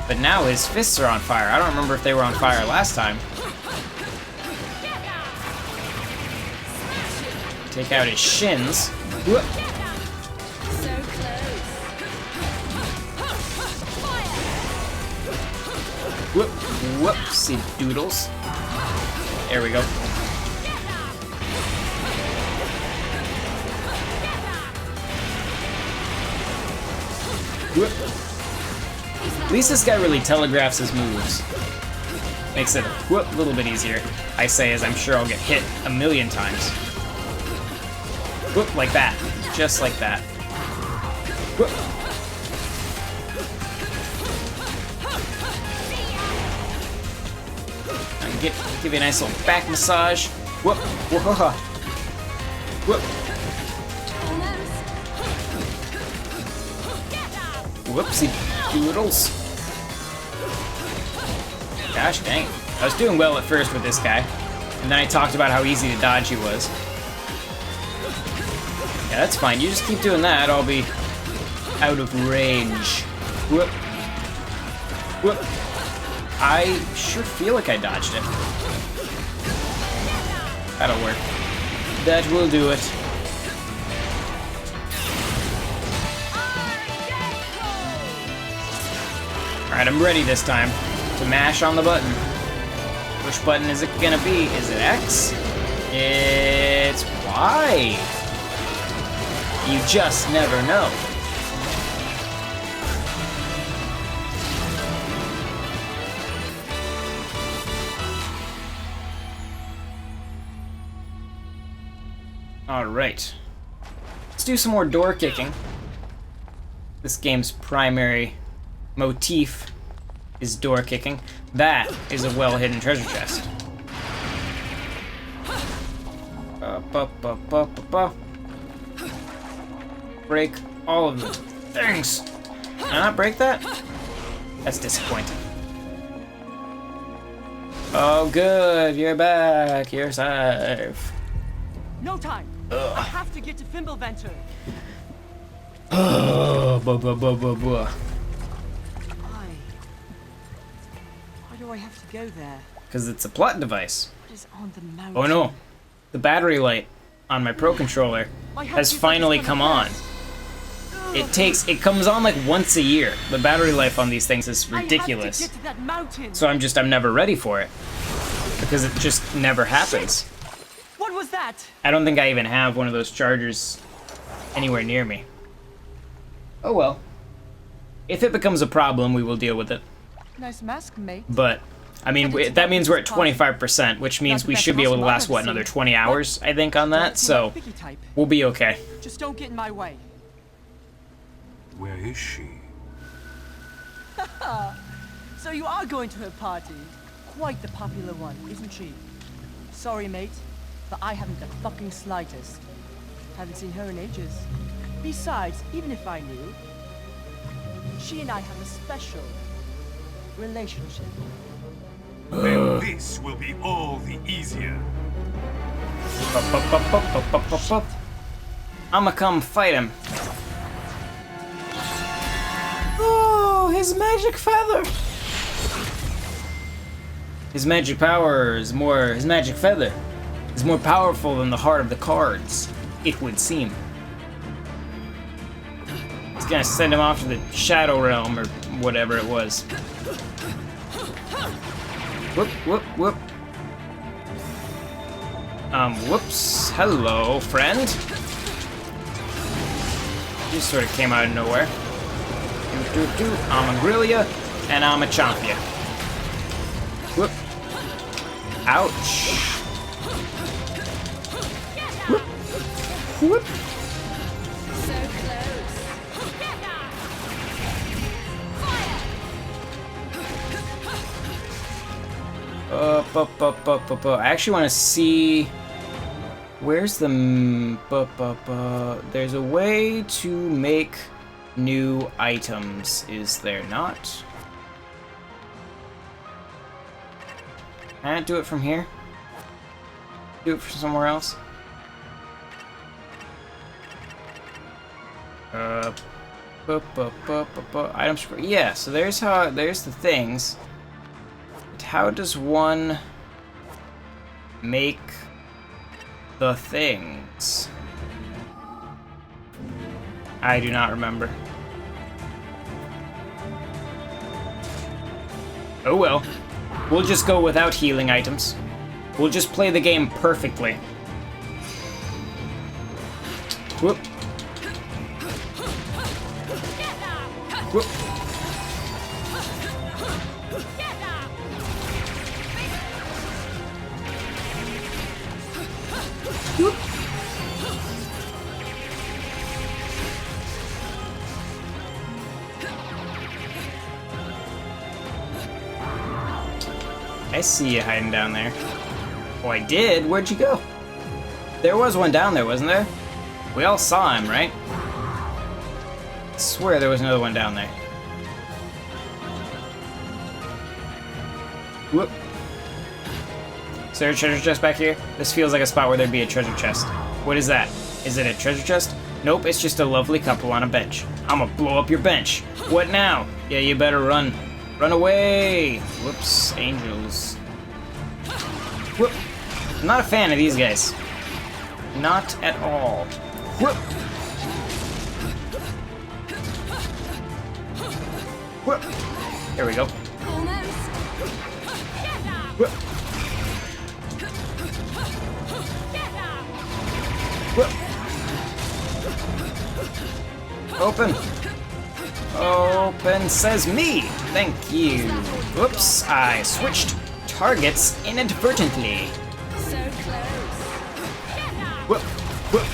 But now his fists are on fire. I don't remember if they were on fire last time. Take out his shins. Whoop. So close. Whoop. Whoopsie doodles. There we go. Whoop. At least this guy really telegraphs his moves. Makes it a little bit easier. I say as I'm sure I'll get hit a million times. Whoop, like that. Just like that. Whoop. And give you a nice little back massage. Whoop. Whoa. Whoop. Whoopsie doodles. Gosh dang. I was doing well at first with this guy, and then I talked about how easy to dodge he was. Yeah, that's fine. You just keep doing that, I'll be out of range. Whoop. Whoop. I sure feel like I dodged it. That'll work. That will do it. Alright, I'm ready this time to mash on the button. Which button is it gonna be? Is it X? It's Y. You just never know. Alright. Let's do some more door kicking. This game's primary motif is door kicking. That is a well-hidden treasure chest. Break all of the things. Can I not break that? That's disappointing. Oh good, you're back. You're safe. No time. I have to get to Fimbulventer. Oh, Why do I have to go there? Because it's a plot device. What is on the mountain? Oh no. The battery light on my Pro Controller has finally come on. It comes on like once a year. The battery life on these things is ridiculous. I have to get to that mountain. So I'm never ready for it. Because it just never happens. Shit. What was that? I don't think I even have one of those chargers anywhere near me. Oh well. If it becomes a problem, we will deal with it. Nice mask, mate. But, I mean, that means we're at 25%, which means we should be able to last, what, another 20 hours, I think, on that? So, we'll be okay. Just don't get in my way. Where is she? So you are going to her party. Quite the popular one, isn't she? Sorry, mate, but I haven't the fucking slightest. Haven't seen her in ages. Besides, even if I knew, she and I have a special relationship. Then this will be all the easier. I'ma come fight him. Oh, his magic feather! His magic power is more... His magic feather is more powerful than the heart of the cards, it would seem. It's gonna send him off to the Shadow Realm, or whatever it was. Whoop, whoop, whoop. Whoops. Hello, friend. You sort of came out of nowhere. I'ma grill ya, and I'ma chomp ya. Whoop. Ouch. Whoop. Whoop. So close. I actually want to see Where's the... There's a way to make new items, is there not? Can I do it from here? Do it from somewhere else? Items. Yeah, so there's the things. But how does one make the things? I do not remember. Oh well. We'll just go without healing items. We'll just play the game perfectly. Whoop. Whoop. Whoop. I see you hiding down there. Oh, I did? Where'd you go? There was one down there, wasn't there? We all saw him, right? I swear there was another one down there. Whoop. Is there a treasure chest back here? This feels like a spot where there'd be a treasure chest. What is that? Is it a treasure chest? Nope, it's just a lovely couple on a bench. I'm gonna blow up your bench. What now? Yeah, you better run. Run away! Whoops, angels. Whoop. I'm not a fan of these guys. Not at all. Whoop. Whoop. There we go. Whoop. Whoop. Open. Open says me. Thank you. Whoops, I switched targets inadvertently. So close. Whoop, whoop,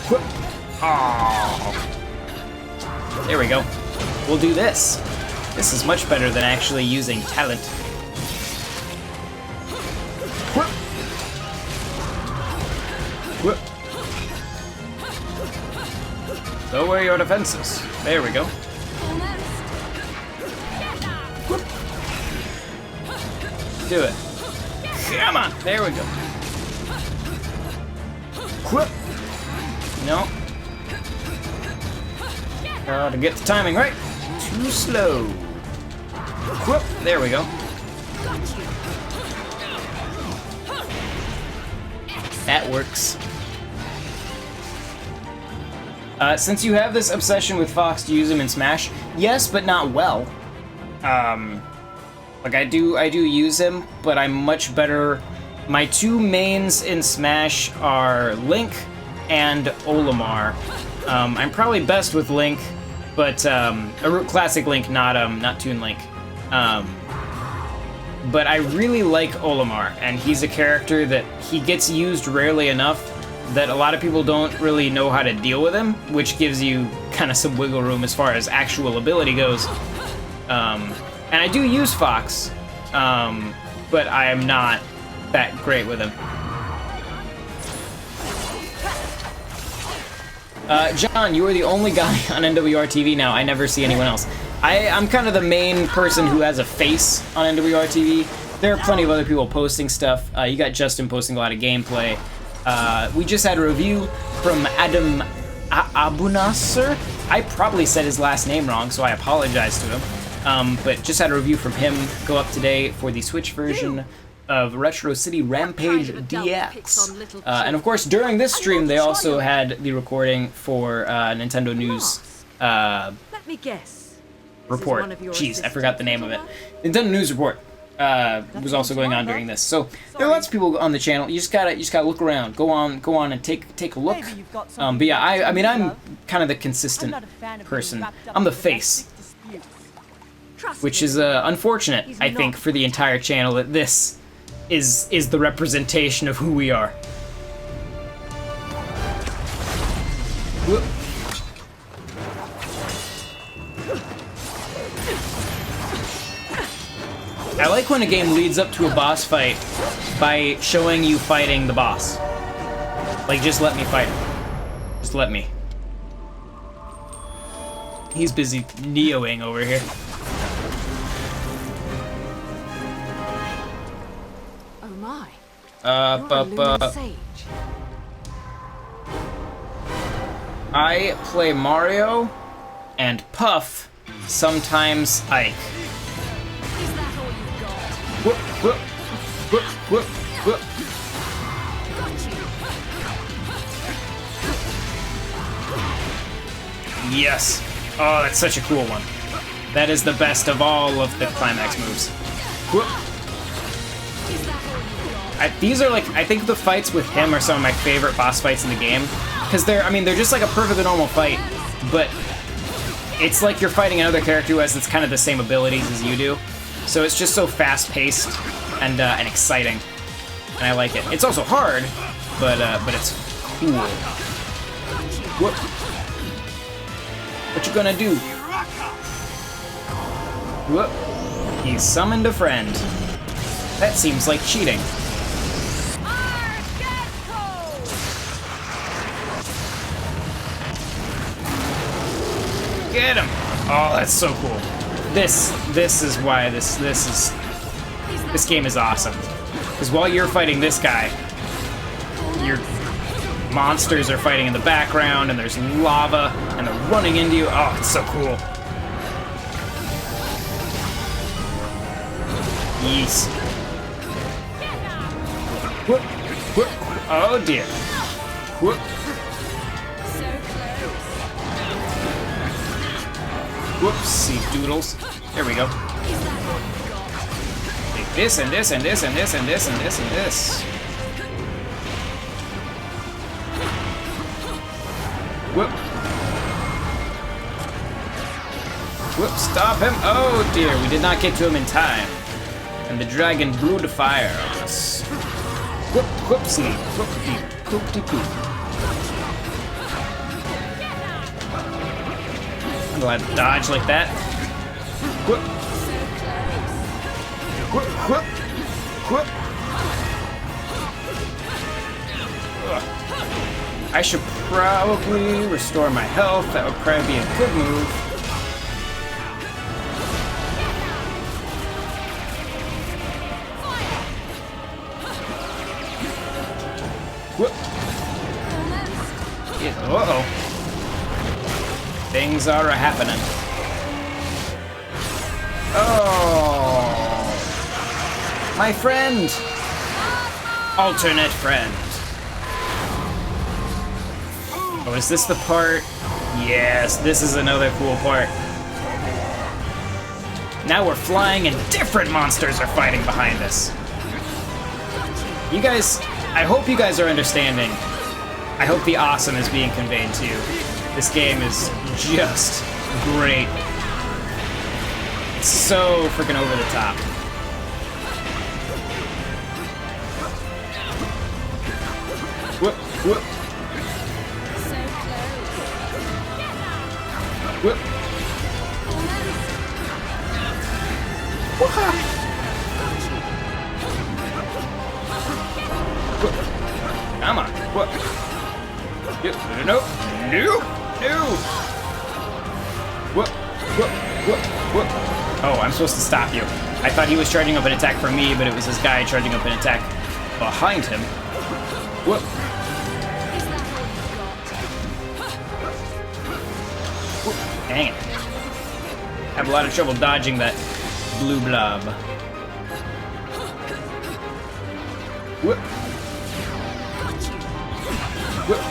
whoop. Oh. There we go. We'll do this. This is much better than actually using talent. Whoop. Whoop. Lower your defenses. There we go. Whoop. Do it. Come on. There we go. Whoop. No. To get the timing right. Too slow. Whoop. There we go. That works. Since you have this obsession with Fox, do you use him in Smash? Yes, but not well. Like I do use him, but I'm much better. My two mains in Smash are Link and Olimar. I'm probably best with Link, but a classic Link, not Toon Link. But I really like Olimar, and he's a character that he gets used rarely enough that a lot of people don't really know how to deal with him, which gives you kind of some wiggle room as far as actual ability goes. And I do use Fox, but I am not that great with him. John, you are the only guy on NWR TV now. I never see anyone else. I'm kind of the main person who has a face on NWR TV. There are plenty of other people posting stuff. You got Justin posting a lot of gameplay. We just had a review from Adam Abunasser. I probably said his last name wrong, so I apologize to him. But just had a review from him go up today for the Switch version of Retro City Rampage DX. And of course, during this stream, they also had the recording for Nintendo News Let me guess. report. Jeez, I forgot the name of it. Nintendo News report was also going on during this. So there are lots of people on the channel. You just gotta look around. Go on and take a look. But yeah, I mean I'm kind of the consistent person. I'm the face, which is unfortunate, I think, for the entire channel that this is the representation of who we are. Whoop. I like when a game leads up to a boss fight by showing you fighting the boss. Like, just let me fight him. Just let me. He's busy Neoing over here. Oh my. You're a lunar sage. I play Mario and Puff, sometimes Ike. Is that all you've got? Whoop, whoop, whoop, whoop, whoop. Yes. Oh, that's such a cool one. That is the best of all of the climax moves. Whoop. These are like, I think the fights with him are some of my favorite boss fights in the game. Because they're just like a perfectly normal fight, but it's like you're fighting another character who has kind of the same abilities as you do. So it's just so fast-paced and exciting, and I like it. It's also hard, but it's cool. Whoop. What you gonna do? Whoop. He summoned a friend. That seems like cheating. Get him! Oh, that's so cool. This is why this game is awesome. Because while you're fighting this guy, your monsters are fighting in the background, and there's lava, and they're running into you. Oh, it's so cool. Yes. Whoop, whoop. Oh dear. Whoop. Whoopsie doodles. There we go. Take this and this and this and this and this and this and this. Whoop. Whoop, stop him. Oh dear, we did not get to him in time. And the dragon blew the fire on us. Whoop, whoopsie, whoopty, poopty poop. I'm allowed to dodge like that. Whoop. Whoop, whoop, whoop. Ugh. I should probably restore my health. That would probably be a good move. Whoop. Yeah, uh-oh. Things are happening. Oh. My friend. Alternate friend. Oh, is this the part? Yes, this is another cool part. Now we're flying and different monsters are fighting behind us. You guys, I hope you guys are understanding. I hope the awesome is being conveyed to you. This game is just great. It's so freaking over the top. Whoop, whoop. Whoop. Whoop. Come on. Whoop. No. No. No. Whoop. Whoop. Whoop. Whoop. Oh, I'm supposed to stop you. I thought he was charging up an attack for me, but it was this guy charging up an attack behind him. Whoop. Whoop. Dang it. I have a lot of trouble dodging that blue blob. Whoop. Whoop.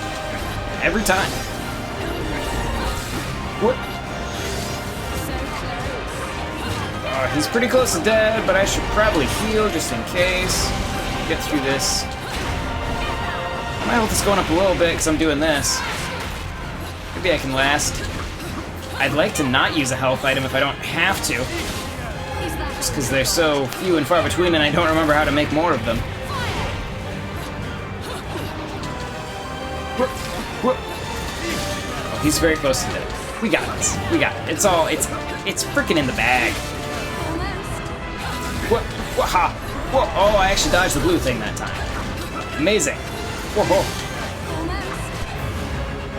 Every time. Whoop. He's pretty close to dead, but I should probably heal just in case. Get through this. My health is going up a little bit because I'm doing this. Maybe I can last. I'd like to not use a health item if I don't have to. Just because they're so few and far between and I don't remember how to make more of them. Whoop, whoop. Oh, he's very close to dead. We got this. We got it. It's freaking in the bag. What? Whoa, oh, I actually dodged the blue thing that time. Amazing. Whoa, whoa.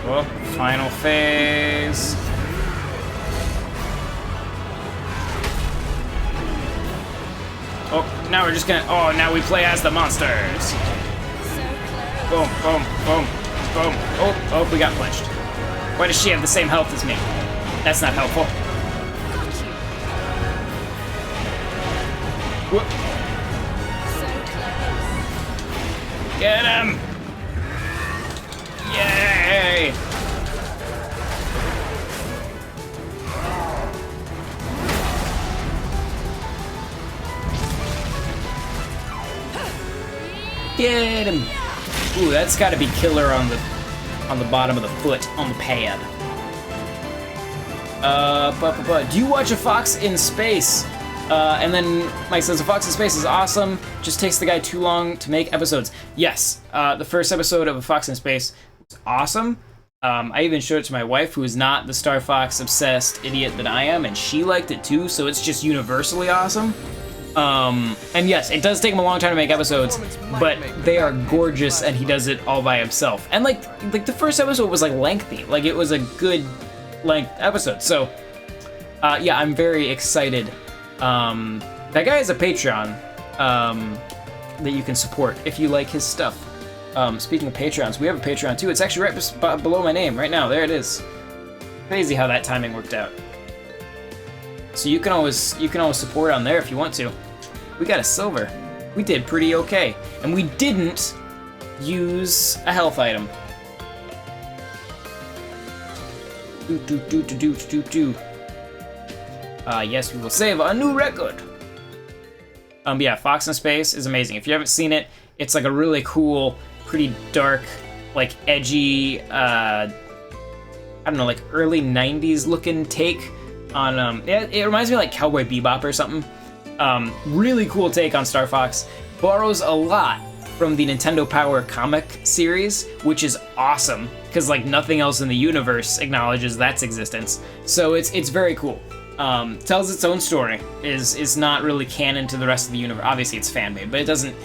Oh, final phase. Oh, now we're just gonna. Oh, now we play as the monsters. Boom, boom, boom, boom. Oh, we got flinched. Why does she have the same health as me? That's not helpful. Whoop. Get him! Yay! Get him! Ooh, that's got to be killer on the bottom of the foot, on the pad. Do you watch A Fox in Space? And then Mike says, A Fox in Space is awesome, just takes the guy too long to make episodes. Yes, the first episode of A Fox in Space was awesome. I even showed it to my wife, who is not the Star Fox obsessed idiot that I am, and she liked it too, so it's just universally awesome. And yes, it does take him a long time to make episodes, but they are gorgeous, and he does it all by himself. And like the first episode was like lengthy, like it was a good length episode. So yeah, I'm very excited. That guy has a Patreon that you can support if you like his stuff. Speaking of Patreons, we have a Patreon too. It's actually right below my name right now. There it is. Crazy how that timing worked out. So you can always support on there if you want to. We got a silver. We did pretty okay, and we didn't use a health item. Yes, we will save a new record. Yeah, Fox in Space is amazing. If you haven't seen it, it's like a really cool, pretty dark, like edgy, I don't know, like early 90s looking take on, it reminds me of like Cowboy Bebop or something. Really cool take on Star Fox. Borrows a lot from the Nintendo Power comic series, which is awesome, because like nothing else in the universe acknowledges that's existence. So it's very cool. Tells its own story, is not really canon to the rest of the universe. Obviously it's fan-made, but it doesn't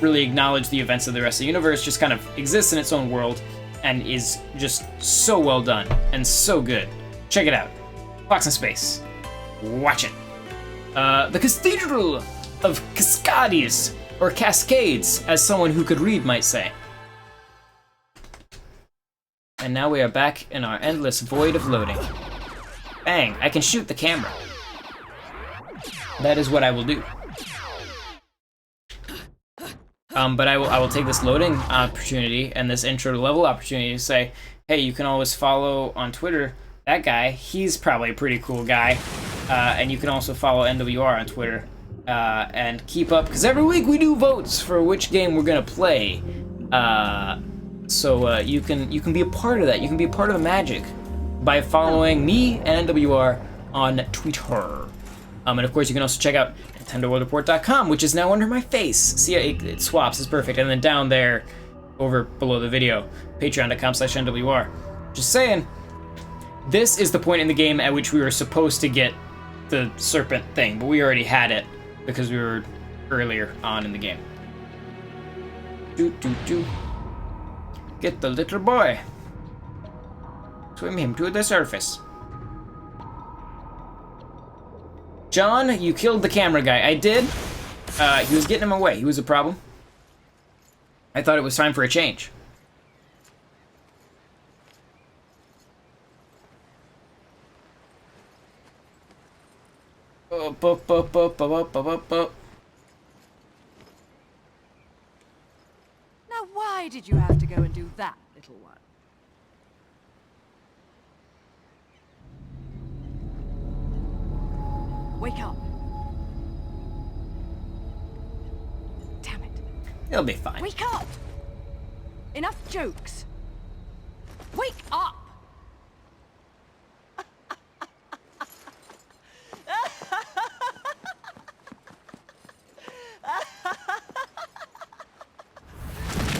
really acknowledge the events of the rest of the universe, just kind of exists in its own world, and is just so well done, and so good. Check it out. Fox in Space. Watch it. The Cathedral of Cascades, or Cascades, as someone who could read might say. And now we are back in our endless void of loading. Bang, I can shoot the camera. That is what I will do. But I will take this loading opportunity and this intro to level opportunity to say, hey, you can always follow on Twitter that guy. He's probably a pretty cool guy. And you can also follow NWR on Twitter. And keep up, because every week we do votes for which game we're gonna play. So you can be a part of that. You can be a part of the magic by following me and NWR on Twitter. And of course, you can also check out NintendoWorldReport.com, which is now under my face. See, it swaps, it's perfect. And then down there, over below the video, Patreon.com/NWR. Just saying, this is the point in the game at which we were supposed to get the serpent thing, but we already had it because we were earlier on in the game. Get the little boy. Swim him to the surface. John, you killed the camera guy. I did. He was getting him away. He was a problem. I thought it was time for a change. Now why did you have to go and do that, little one? Wake up. Damn it. It'll be fine. Wake up! Enough jokes. Wake up!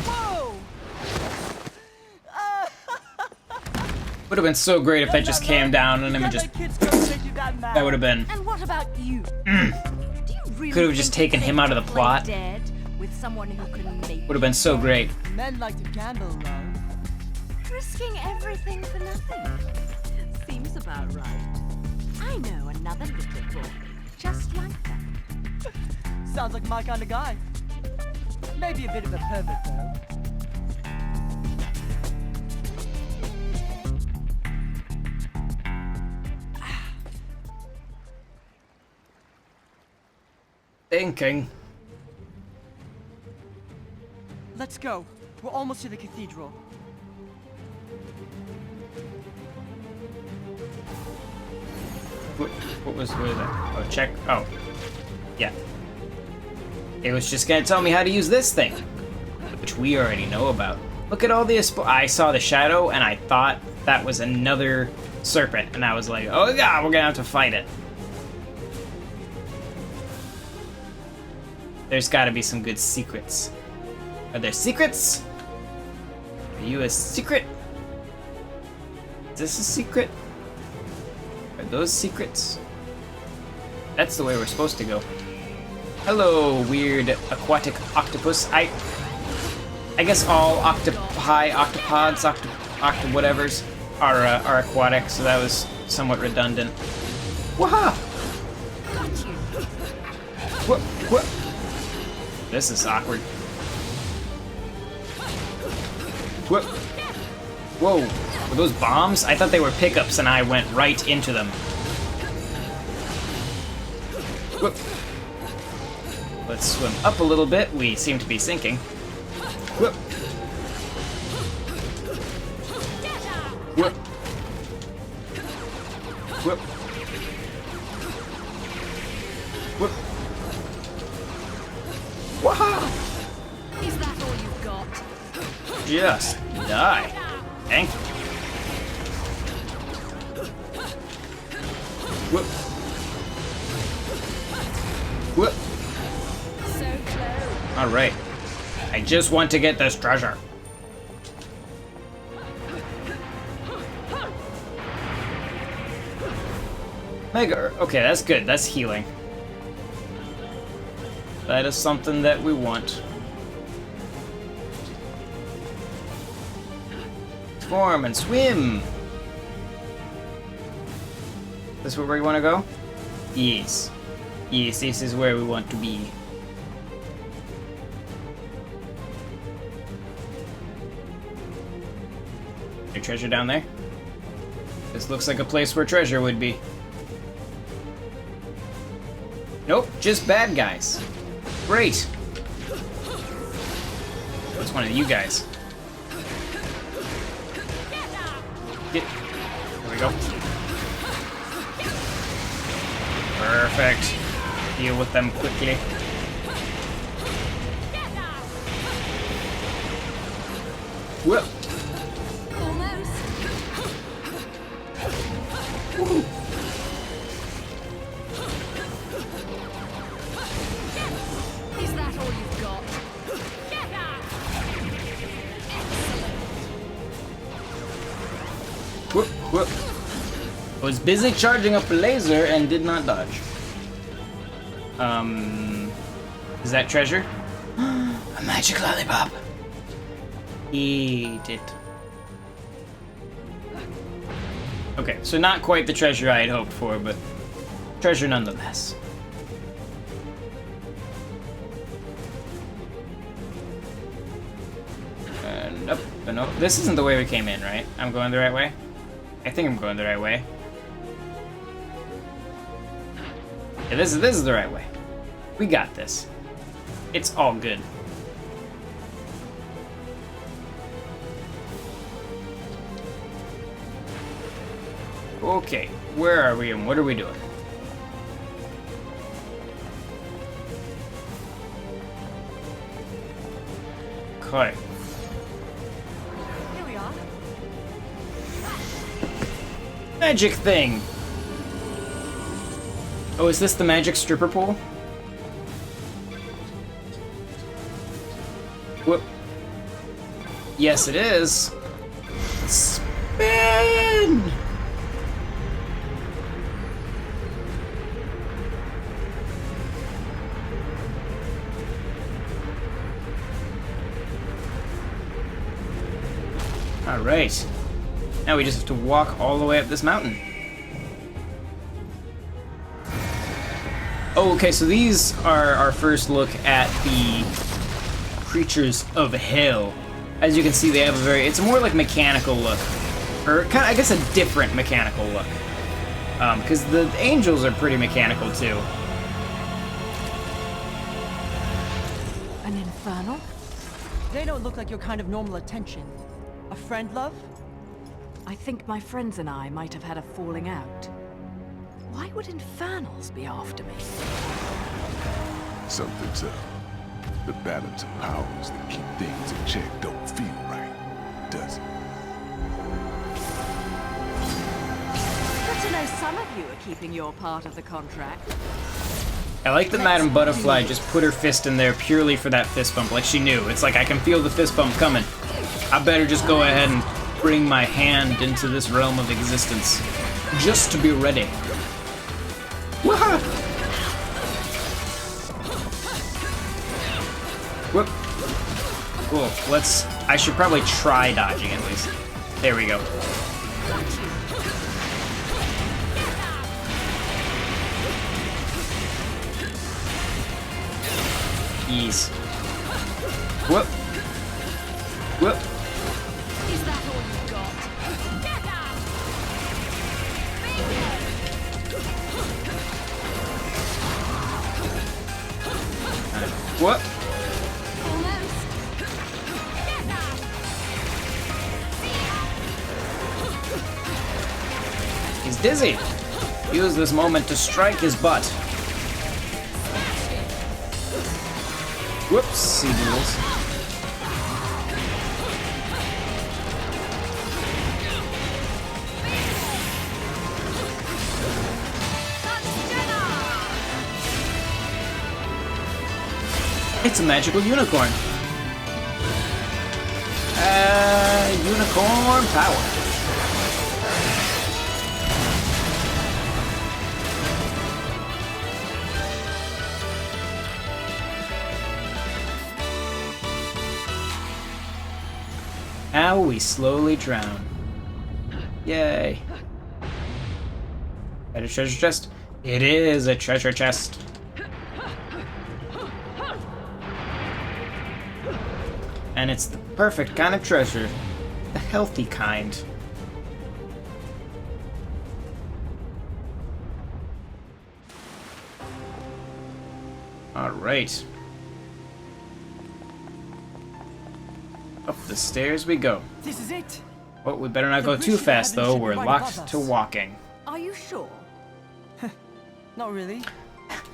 Whoa! Would have been so great if that just came down on him and just... That would have been... And what about you? Do you really Could have just taken him out of the plot. Dead with someone who can make Would have been so great. Men like to gamble, love. Risking everything for nothing. Seems about right. I know another little boy, just like that. Sounds like my kind of guy. Maybe a bit of a pervert, though. Thinking. Let's go. We're almost to the cathedral. What was that? Oh, check. Oh. Yeah. It was just gonna tell me how to use this thing, which we already know about. Look at all the I saw the shadow and I thought that was another serpent, and I was like, oh god, we're gonna have to fight it. There's gotta be some good secrets. Are there secrets? Are you a secret? Is this a secret? Are those secrets? That's the way we're supposed to go. Hello, weird aquatic octopus. I guess all octopi, octopods, whatevers are aquatic, so that was somewhat redundant. Waha! What? This is awkward. What? Whoa. Were those bombs? I thought they were pickups and I went right into them. Whoop. Let's swim up a little bit. We seem to be sinking. Whoop. Whoop. Whoop. Whoop. Wow! Is that all you've got? Just die. Thank you. Whoop. Whoop. So close. Alright. I just want to get this treasure. Mega. Okay, that's good. That's healing. That is something that we want. Form and swim. This where we want to go? Yes. Yes, this is where we want to be. Is there treasure down there? This looks like a place where treasure would be. Nope, just bad guys. Great. What's one of you guys? Get. There we go. Perfect. Deal with them quickly. Whoop. Almost. Woohoo. Is that all you've got? Whoop, whoop. Was busy charging up a laser and did not dodge. Is that treasure? A magic lollipop. Eat it. Okay, so not quite the treasure I had hoped for, but treasure nonetheless. And up and up. This isn't the way we came in, right? I'm going the right way? I think I'm going the right way. Yeah, this is the right way. We got this. It's all good. Okay, where are we and what are we doing? Okay. Here we are. Magic thing! Oh, is this the magic stripper pole? Whoop. Yes, it is. Spin! Alright. Now we just have to walk all the way up this mountain. Oh, okay, so these are our first look at the creatures of hell. As you can see, they have a very... It's a more like mechanical look. Or, kind of, I guess, a different mechanical look. Because the angels are pretty mechanical, too. An infernal? They don't look like your kind of normal attention. A friend, love? I think my friends and I might have had a falling out. Why would infernals be after me? Something's up. The balance of powers that keep things in check don't feel right, does it? Good to know some of you are keeping your part of the contract. I like that Madame Butterfly just put her fist in there purely for that fist bump, like she knew. It's like, I can feel the fist bump coming. I better just go ahead and bring my hand into this realm of existence. Just to be ready. Waha! Whoop. Cool. I should probably try dodging at least. There we go. Ease. Whoop. Whoop. Is that all you've got? Get out! Whoop. Almost. Get out! He's dizzy. Use this moment to strike his butt. Whoops, sea doodles. It's a magical unicorn. Unicorn power. Now we slowly drown. Yay. At a treasure chest? It is a treasure chest. And it's the perfect kind of treasure. The healthy kind. Alright. Up the stairs we go. This is it. Oh, we better not go too fast though, we're locked to walking. Are you sure? Not really.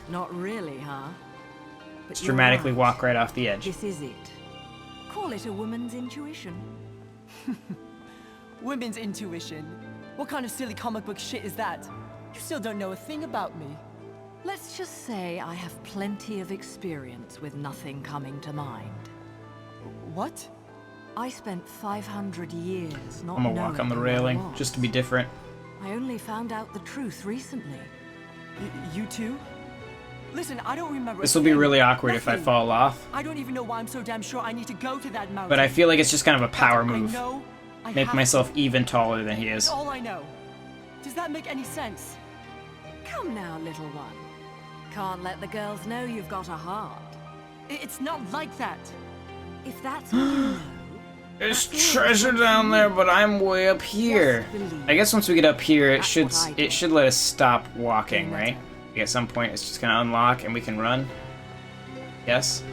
Not really, huh? But Let's you're dramatically right. walk right off the edge. This is it. Call it a woman's intuition. Women's intuition. What kind of silly comic book shit is that? You still don't know a thing about me. Let's just say I have plenty of experience with nothing coming to mind. What? I spent 500 years not I'm gonna walk knowing on the who I railing, was. just to be different. I only found out the truth recently. You too? Listen, I don't remember. This will be really awkward if I Nothing. fall off. I don't even know why I'm so damn sure I need to go to that mountain. But I feel like it's just kind of a power I move. know I Make have myself to. even taller than he is. That's all I know. Does that make any sense? Come now, little one. Can't let the girls know you've got a heart. It's not like that. If that's all you know, There's that's all treasure you down there, need. but I'm way up here. Just believe. I guess once we get up here, That's what I do. it should let us stop walking, Bayonetta. right? At some point, it's just gonna unlock and we can run. Yes?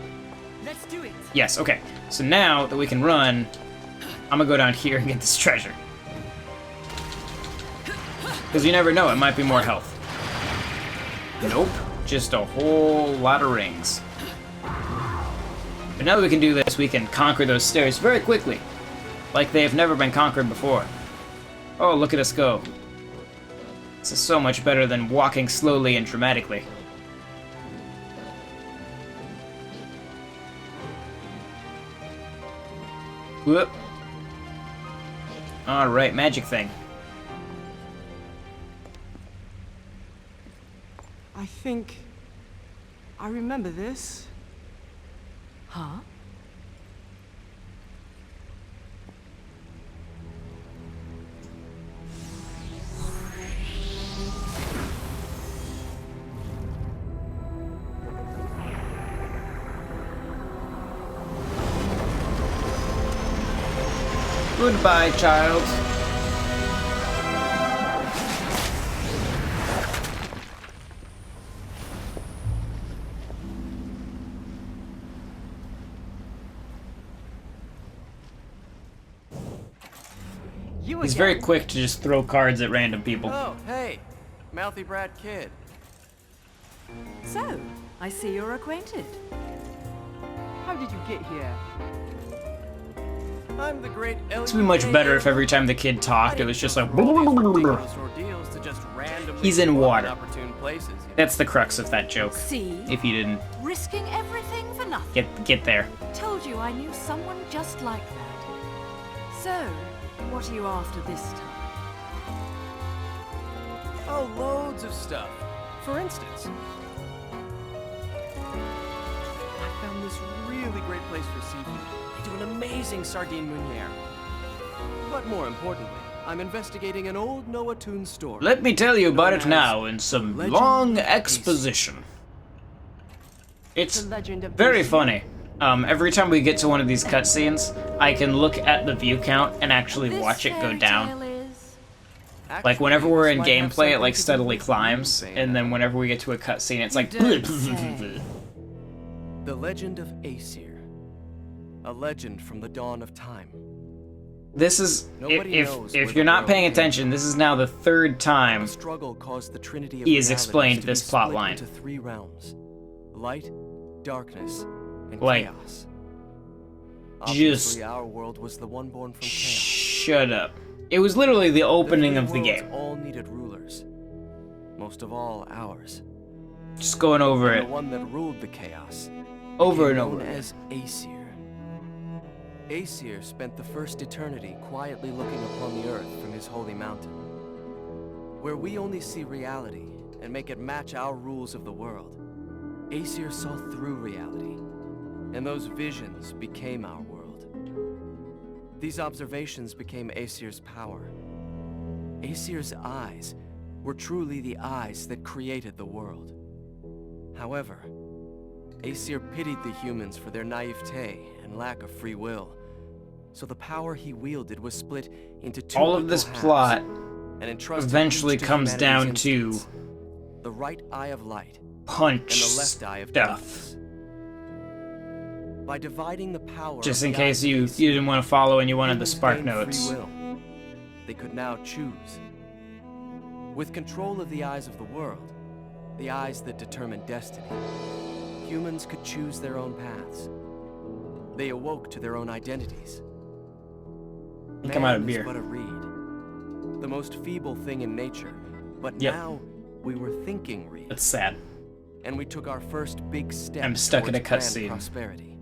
Let's do it. Yes, okay. So now that we can run, I'm gonna go down here and get this treasure. Because you never know, it might be more health. Nope, just a whole lot of rings. But now that we can do this, we can conquer those stairs very quickly. Like they have never been conquered before. Oh, look at us go. This is so much better than walking slowly and dramatically. Whoop. Alright, magic thing. I think I remember this. Huh? Goodbye, child. You He's again? very quick to just throw cards at random people. Oh, hey, mouthy brat kid. So, I see you're acquainted. How did you get here? I'm the great This would be much better if every time the kid talked, it was just like. He's in water. That's the crux of that joke. See? If you didn't Risking everything for nothing. get there. Told you I knew someone just like that. So, what are you after this time? Oh, loads of stuff. For instance, I found this really great place for seafood. They do an amazing sardine meuniere. But more importantly, I'm investigating an old Noah Toon store. Let me tell you about known it now in some long exposition. It's The legend of very Ace. funny. Every time we get to one of these cutscenes, I can look at the view count and actually This watch it go fairy down. tale is... Like whenever we're in Actually, this might have gameplay, it something like to do steadily with climbs, Bayonetta. and then whenever we get to a cutscene, it's like. don't say. The Legend of Aesir. A legend from the dawn of time. This is Nobody knows where if the you're not world paying came attention, this is now the third time The struggle caused the trinity of he has realities explained to be this plot split line. into three realms: light, darkness, and Like, chaos. just Obviously, our world was the one born from chaos. shut up. It was literally the opening three of the worlds game. all needed rulers. Most of all, ours. Just going over And it the one that ruled the chaos over and became over known again. as Aesir. Aesir spent the first eternity quietly looking upon the earth from his holy mountain, where we only see reality and make it match our rules of the world. Aesir saw through reality, and those visions became our world. These observations became Aesir's power. Aesir's eyes were truly the eyes that created the world. However, Aesir pitied the humans for their naivete and lack of free will, so the power he wielded was split into two All of equal this halves, plot and entrusted eventually each to comes down humanity's to instincts. The right eye of light punch and the left eye of stuff. darkness. By dividing the power Just of in the case eyes of you Aesir, didn't want to follow and you wanted the humans spark gained notes. free will. They could now choose. With control of the eyes of the world, the eyes that determine destiny, humans could choose their own paths. They awoke to their own identities. You come out of Man is beer. but a reed, the most feeble thing in nature, but Yep. now we were thinking reed, That's sad. and we took our first big step I'm stuck in a towards grand cutscene. prosperity.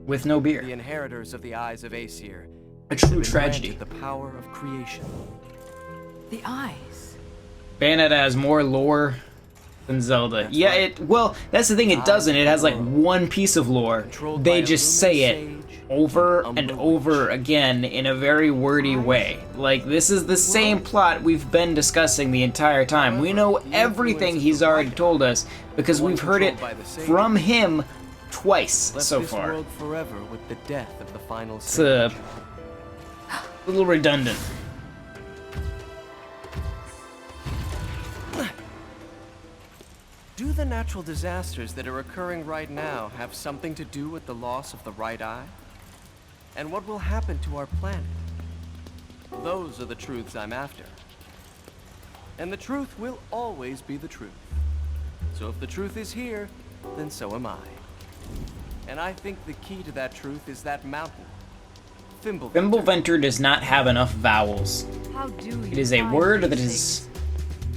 With no The beer. inheritors of the eyes of Aesir A true have been tragedy. granted the power of creation. The eyes. Bayonetta has more lore than Zelda. That's Yeah, right. well, that's the thing, it doesn't. It has like World. one piece of lore. Controlled by They a just say it luminous sage over and and humble over witch. again in a very wordy way. Like, this is the same plot we've been discussing the entire time. We know The everything influence of he's the already right told us because one we've heard it controlled by the sage, from him twice left so this far. world forever with the death of the final It's sage. a little redundant. Do the natural disasters that are occurring right now have something to do with the loss of the right eye? And what will happen to our planet? Those are the truths I'm after. And the truth will always be the truth. So if the truth is here, then so am I. And I think the key to that truth is that mountain. Thimbleventer. Thimbleventer does not have enough vowels. How do you It is a find word these that things? is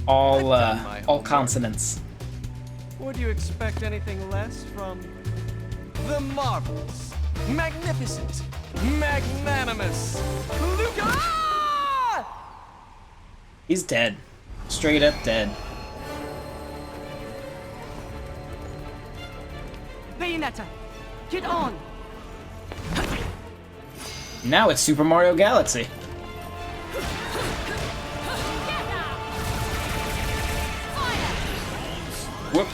all I've done my all homework. consonants. Would you expect anything less from the marvelous, magnificent, magnanimous Luca? Ah! He's dead. Straight up dead. Bayonetta, get on! Now it's Super Mario Galaxy. Whoop.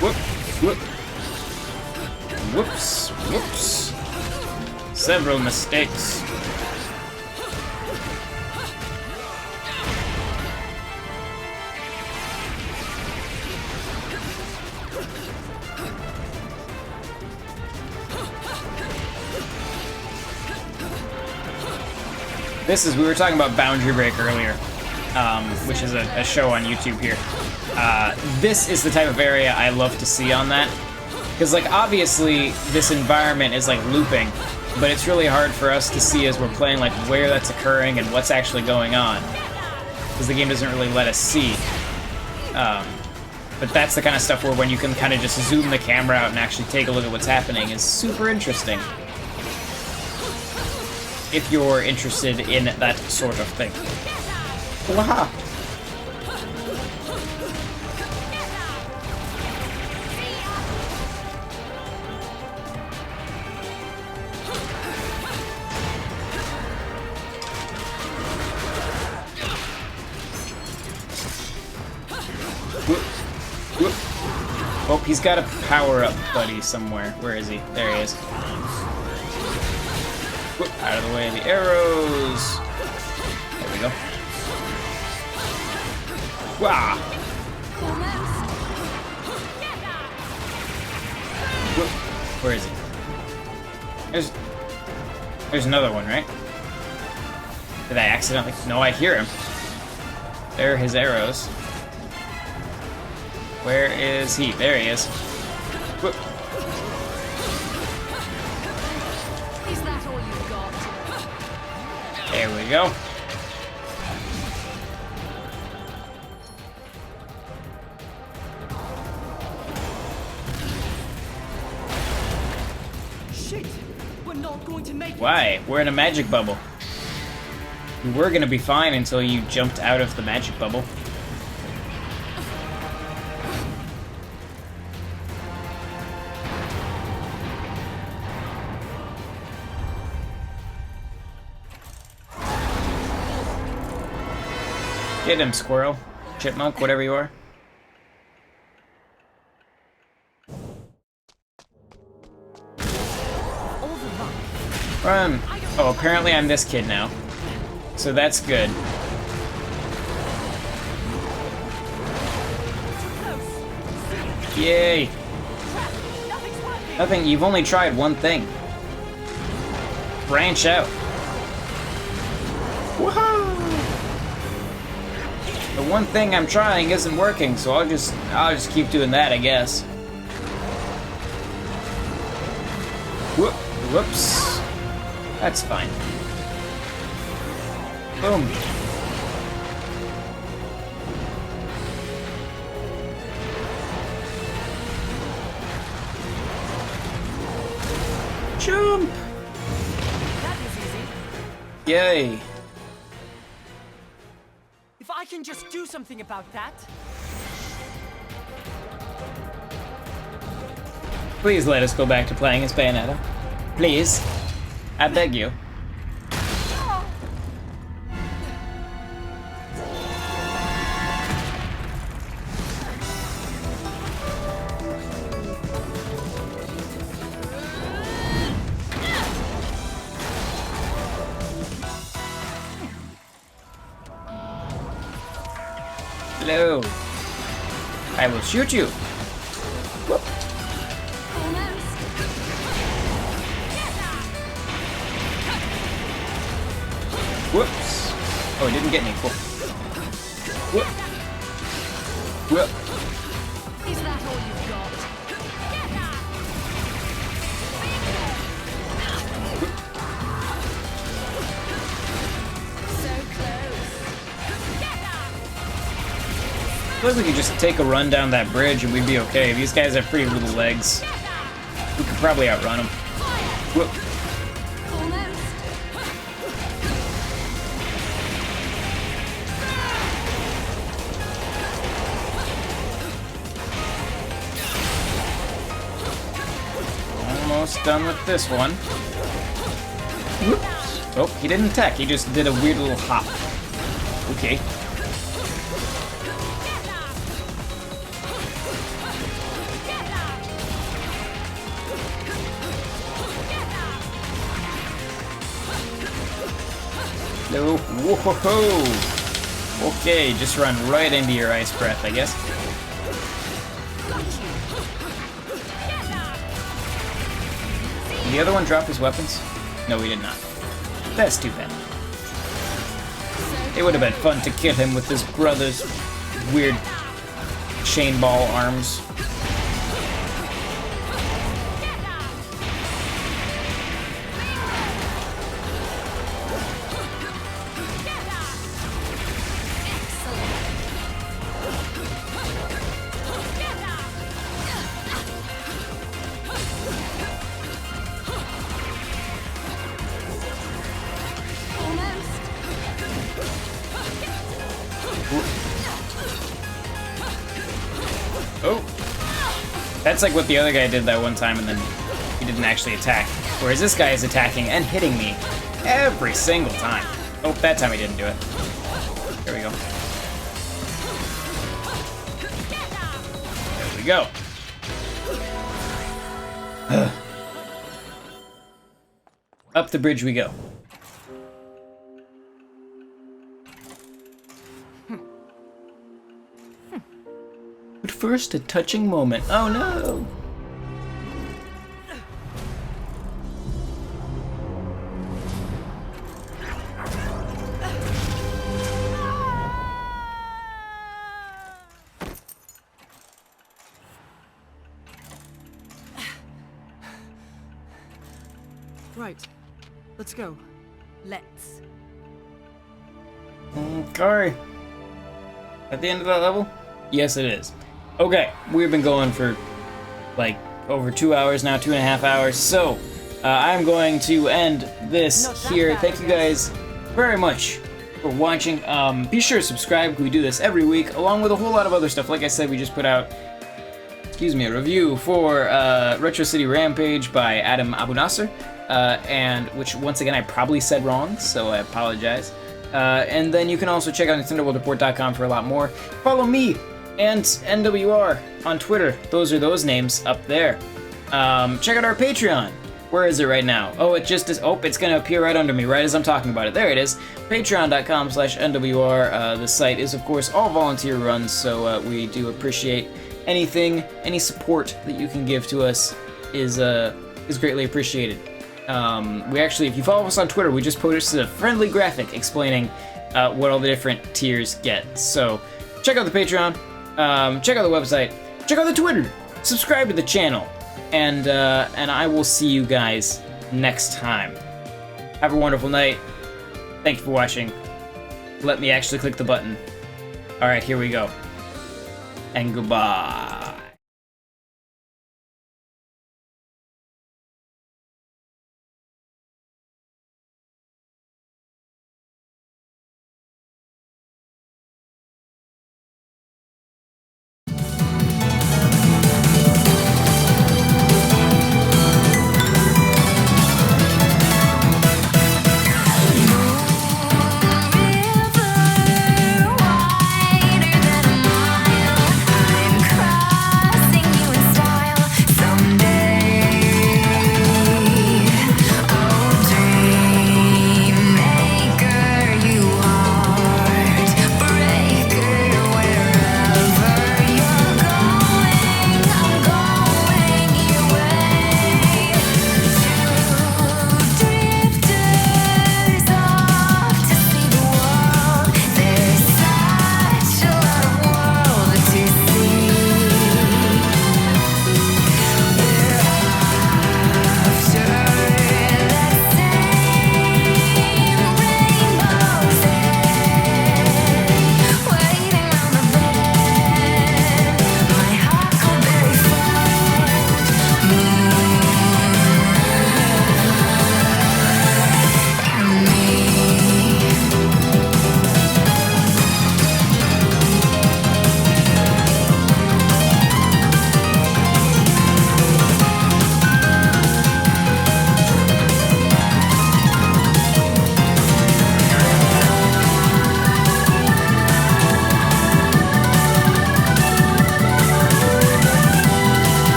Whoop. Whoop. several mistakes. We were talking about Boundary Break earlier, which is a show on YouTube here. This is the type of area I love to see on that. Because, like, obviously, this environment is, like, looping, but it's really hard for us to see as we're playing, like, where that's occurring and what's actually going on. Because the game doesn't really let us see. But that's the kind of stuff where when you can kind of just zoom the camera out and actually take a look at what's happening is super interesting. If you're interested in that sort of thing. Wow. Oh, he's got a power-up buddy somewhere. Where is he? There he is. Out of the way of the arrows. There we go. Wow. Where is he? There's another one, right? Did I accidentally? No, I hear him. There are his arrows. Where is he? There he is. Whoop. Is that all you've got? There we go. Shit! We're not going to make it. Why? We're in a magic bubble. We were gonna be fine until you jumped out of the magic bubble. Get him, squirrel. Chipmunk, whatever you are. Run! Oh, apparently I'm this kid now. So that's good. Yay! Nothing, you've only tried one thing. Branch out. Woohoo! The one thing I'm trying isn't working, so I'll just keep doing that, I guess. Whoops. That's fine. Boom. Jump! That was easy. Yay. If I can just do something about that. Please let us go back to playing as Bayonetta. Please. I beg you. Hello. I will shoot you. Whoop. Whoops. Oh, it didn't get me. Cool. Whoop. Whoop. Is that all you've got? So close. I feel like we could just take a run down that bridge and we'd be okay. These guys have pretty little legs. We could probably outrun them. Whoop. Almost done with this one. Whoops. Oh, he didn't attack. He just did a weird little hop. Okay. No. Whoa-ho-ho! Okay, just run right into your ice breath, I guess. Did the other one drop his weapons? No, he did not. That's too bad. It would have been fun to kill him with his brother's weird chain ball arms. Oh! That's like what the other guy did that one time, and then he didn't actually attack. Whereas this guy is attacking and hitting me every single time. Oh, that time he didn't do it. There we go. There we go. Up the bridge we go. But first, a touching moment. Oh no! Right. Let's go. Let's. Okay. At the end of that level? Yes, it is. Okay, we've been going for like over 2 hours now, 2.5 hours. So, I'm going to end this here. Thank you guys very much for watching. Be sure to subscribe. We do this every week, along with a whole lot of other stuff. Like I said, we just put out, a review for Retro City Rampage by Adam Abu Nasser, and which once again I probably said wrong, so I apologize. And then you can also check out NintendoWorldReport.com for a lot more. Follow me and NWR on Twitter. Those are those names up there. Check out our Patreon. Where is it right now? Oh, it just is. Oh, it's gonna appear right under me, right as I'm talking about it. There it is. Patreon.com/NWR. The site is, of course, all volunteer run, so we do appreciate anything, any support that you can give to us is greatly appreciated. We actually, if you follow us on Twitter, we just posted a friendly graphic explaining what all the different tiers get. So check out the Patreon, check out the website, check out the Twitter, subscribe to the channel, and I will see you guys next time. Have a wonderful night. Thank you for watching. Let me actually click the button. All right, here we go. And goodbye.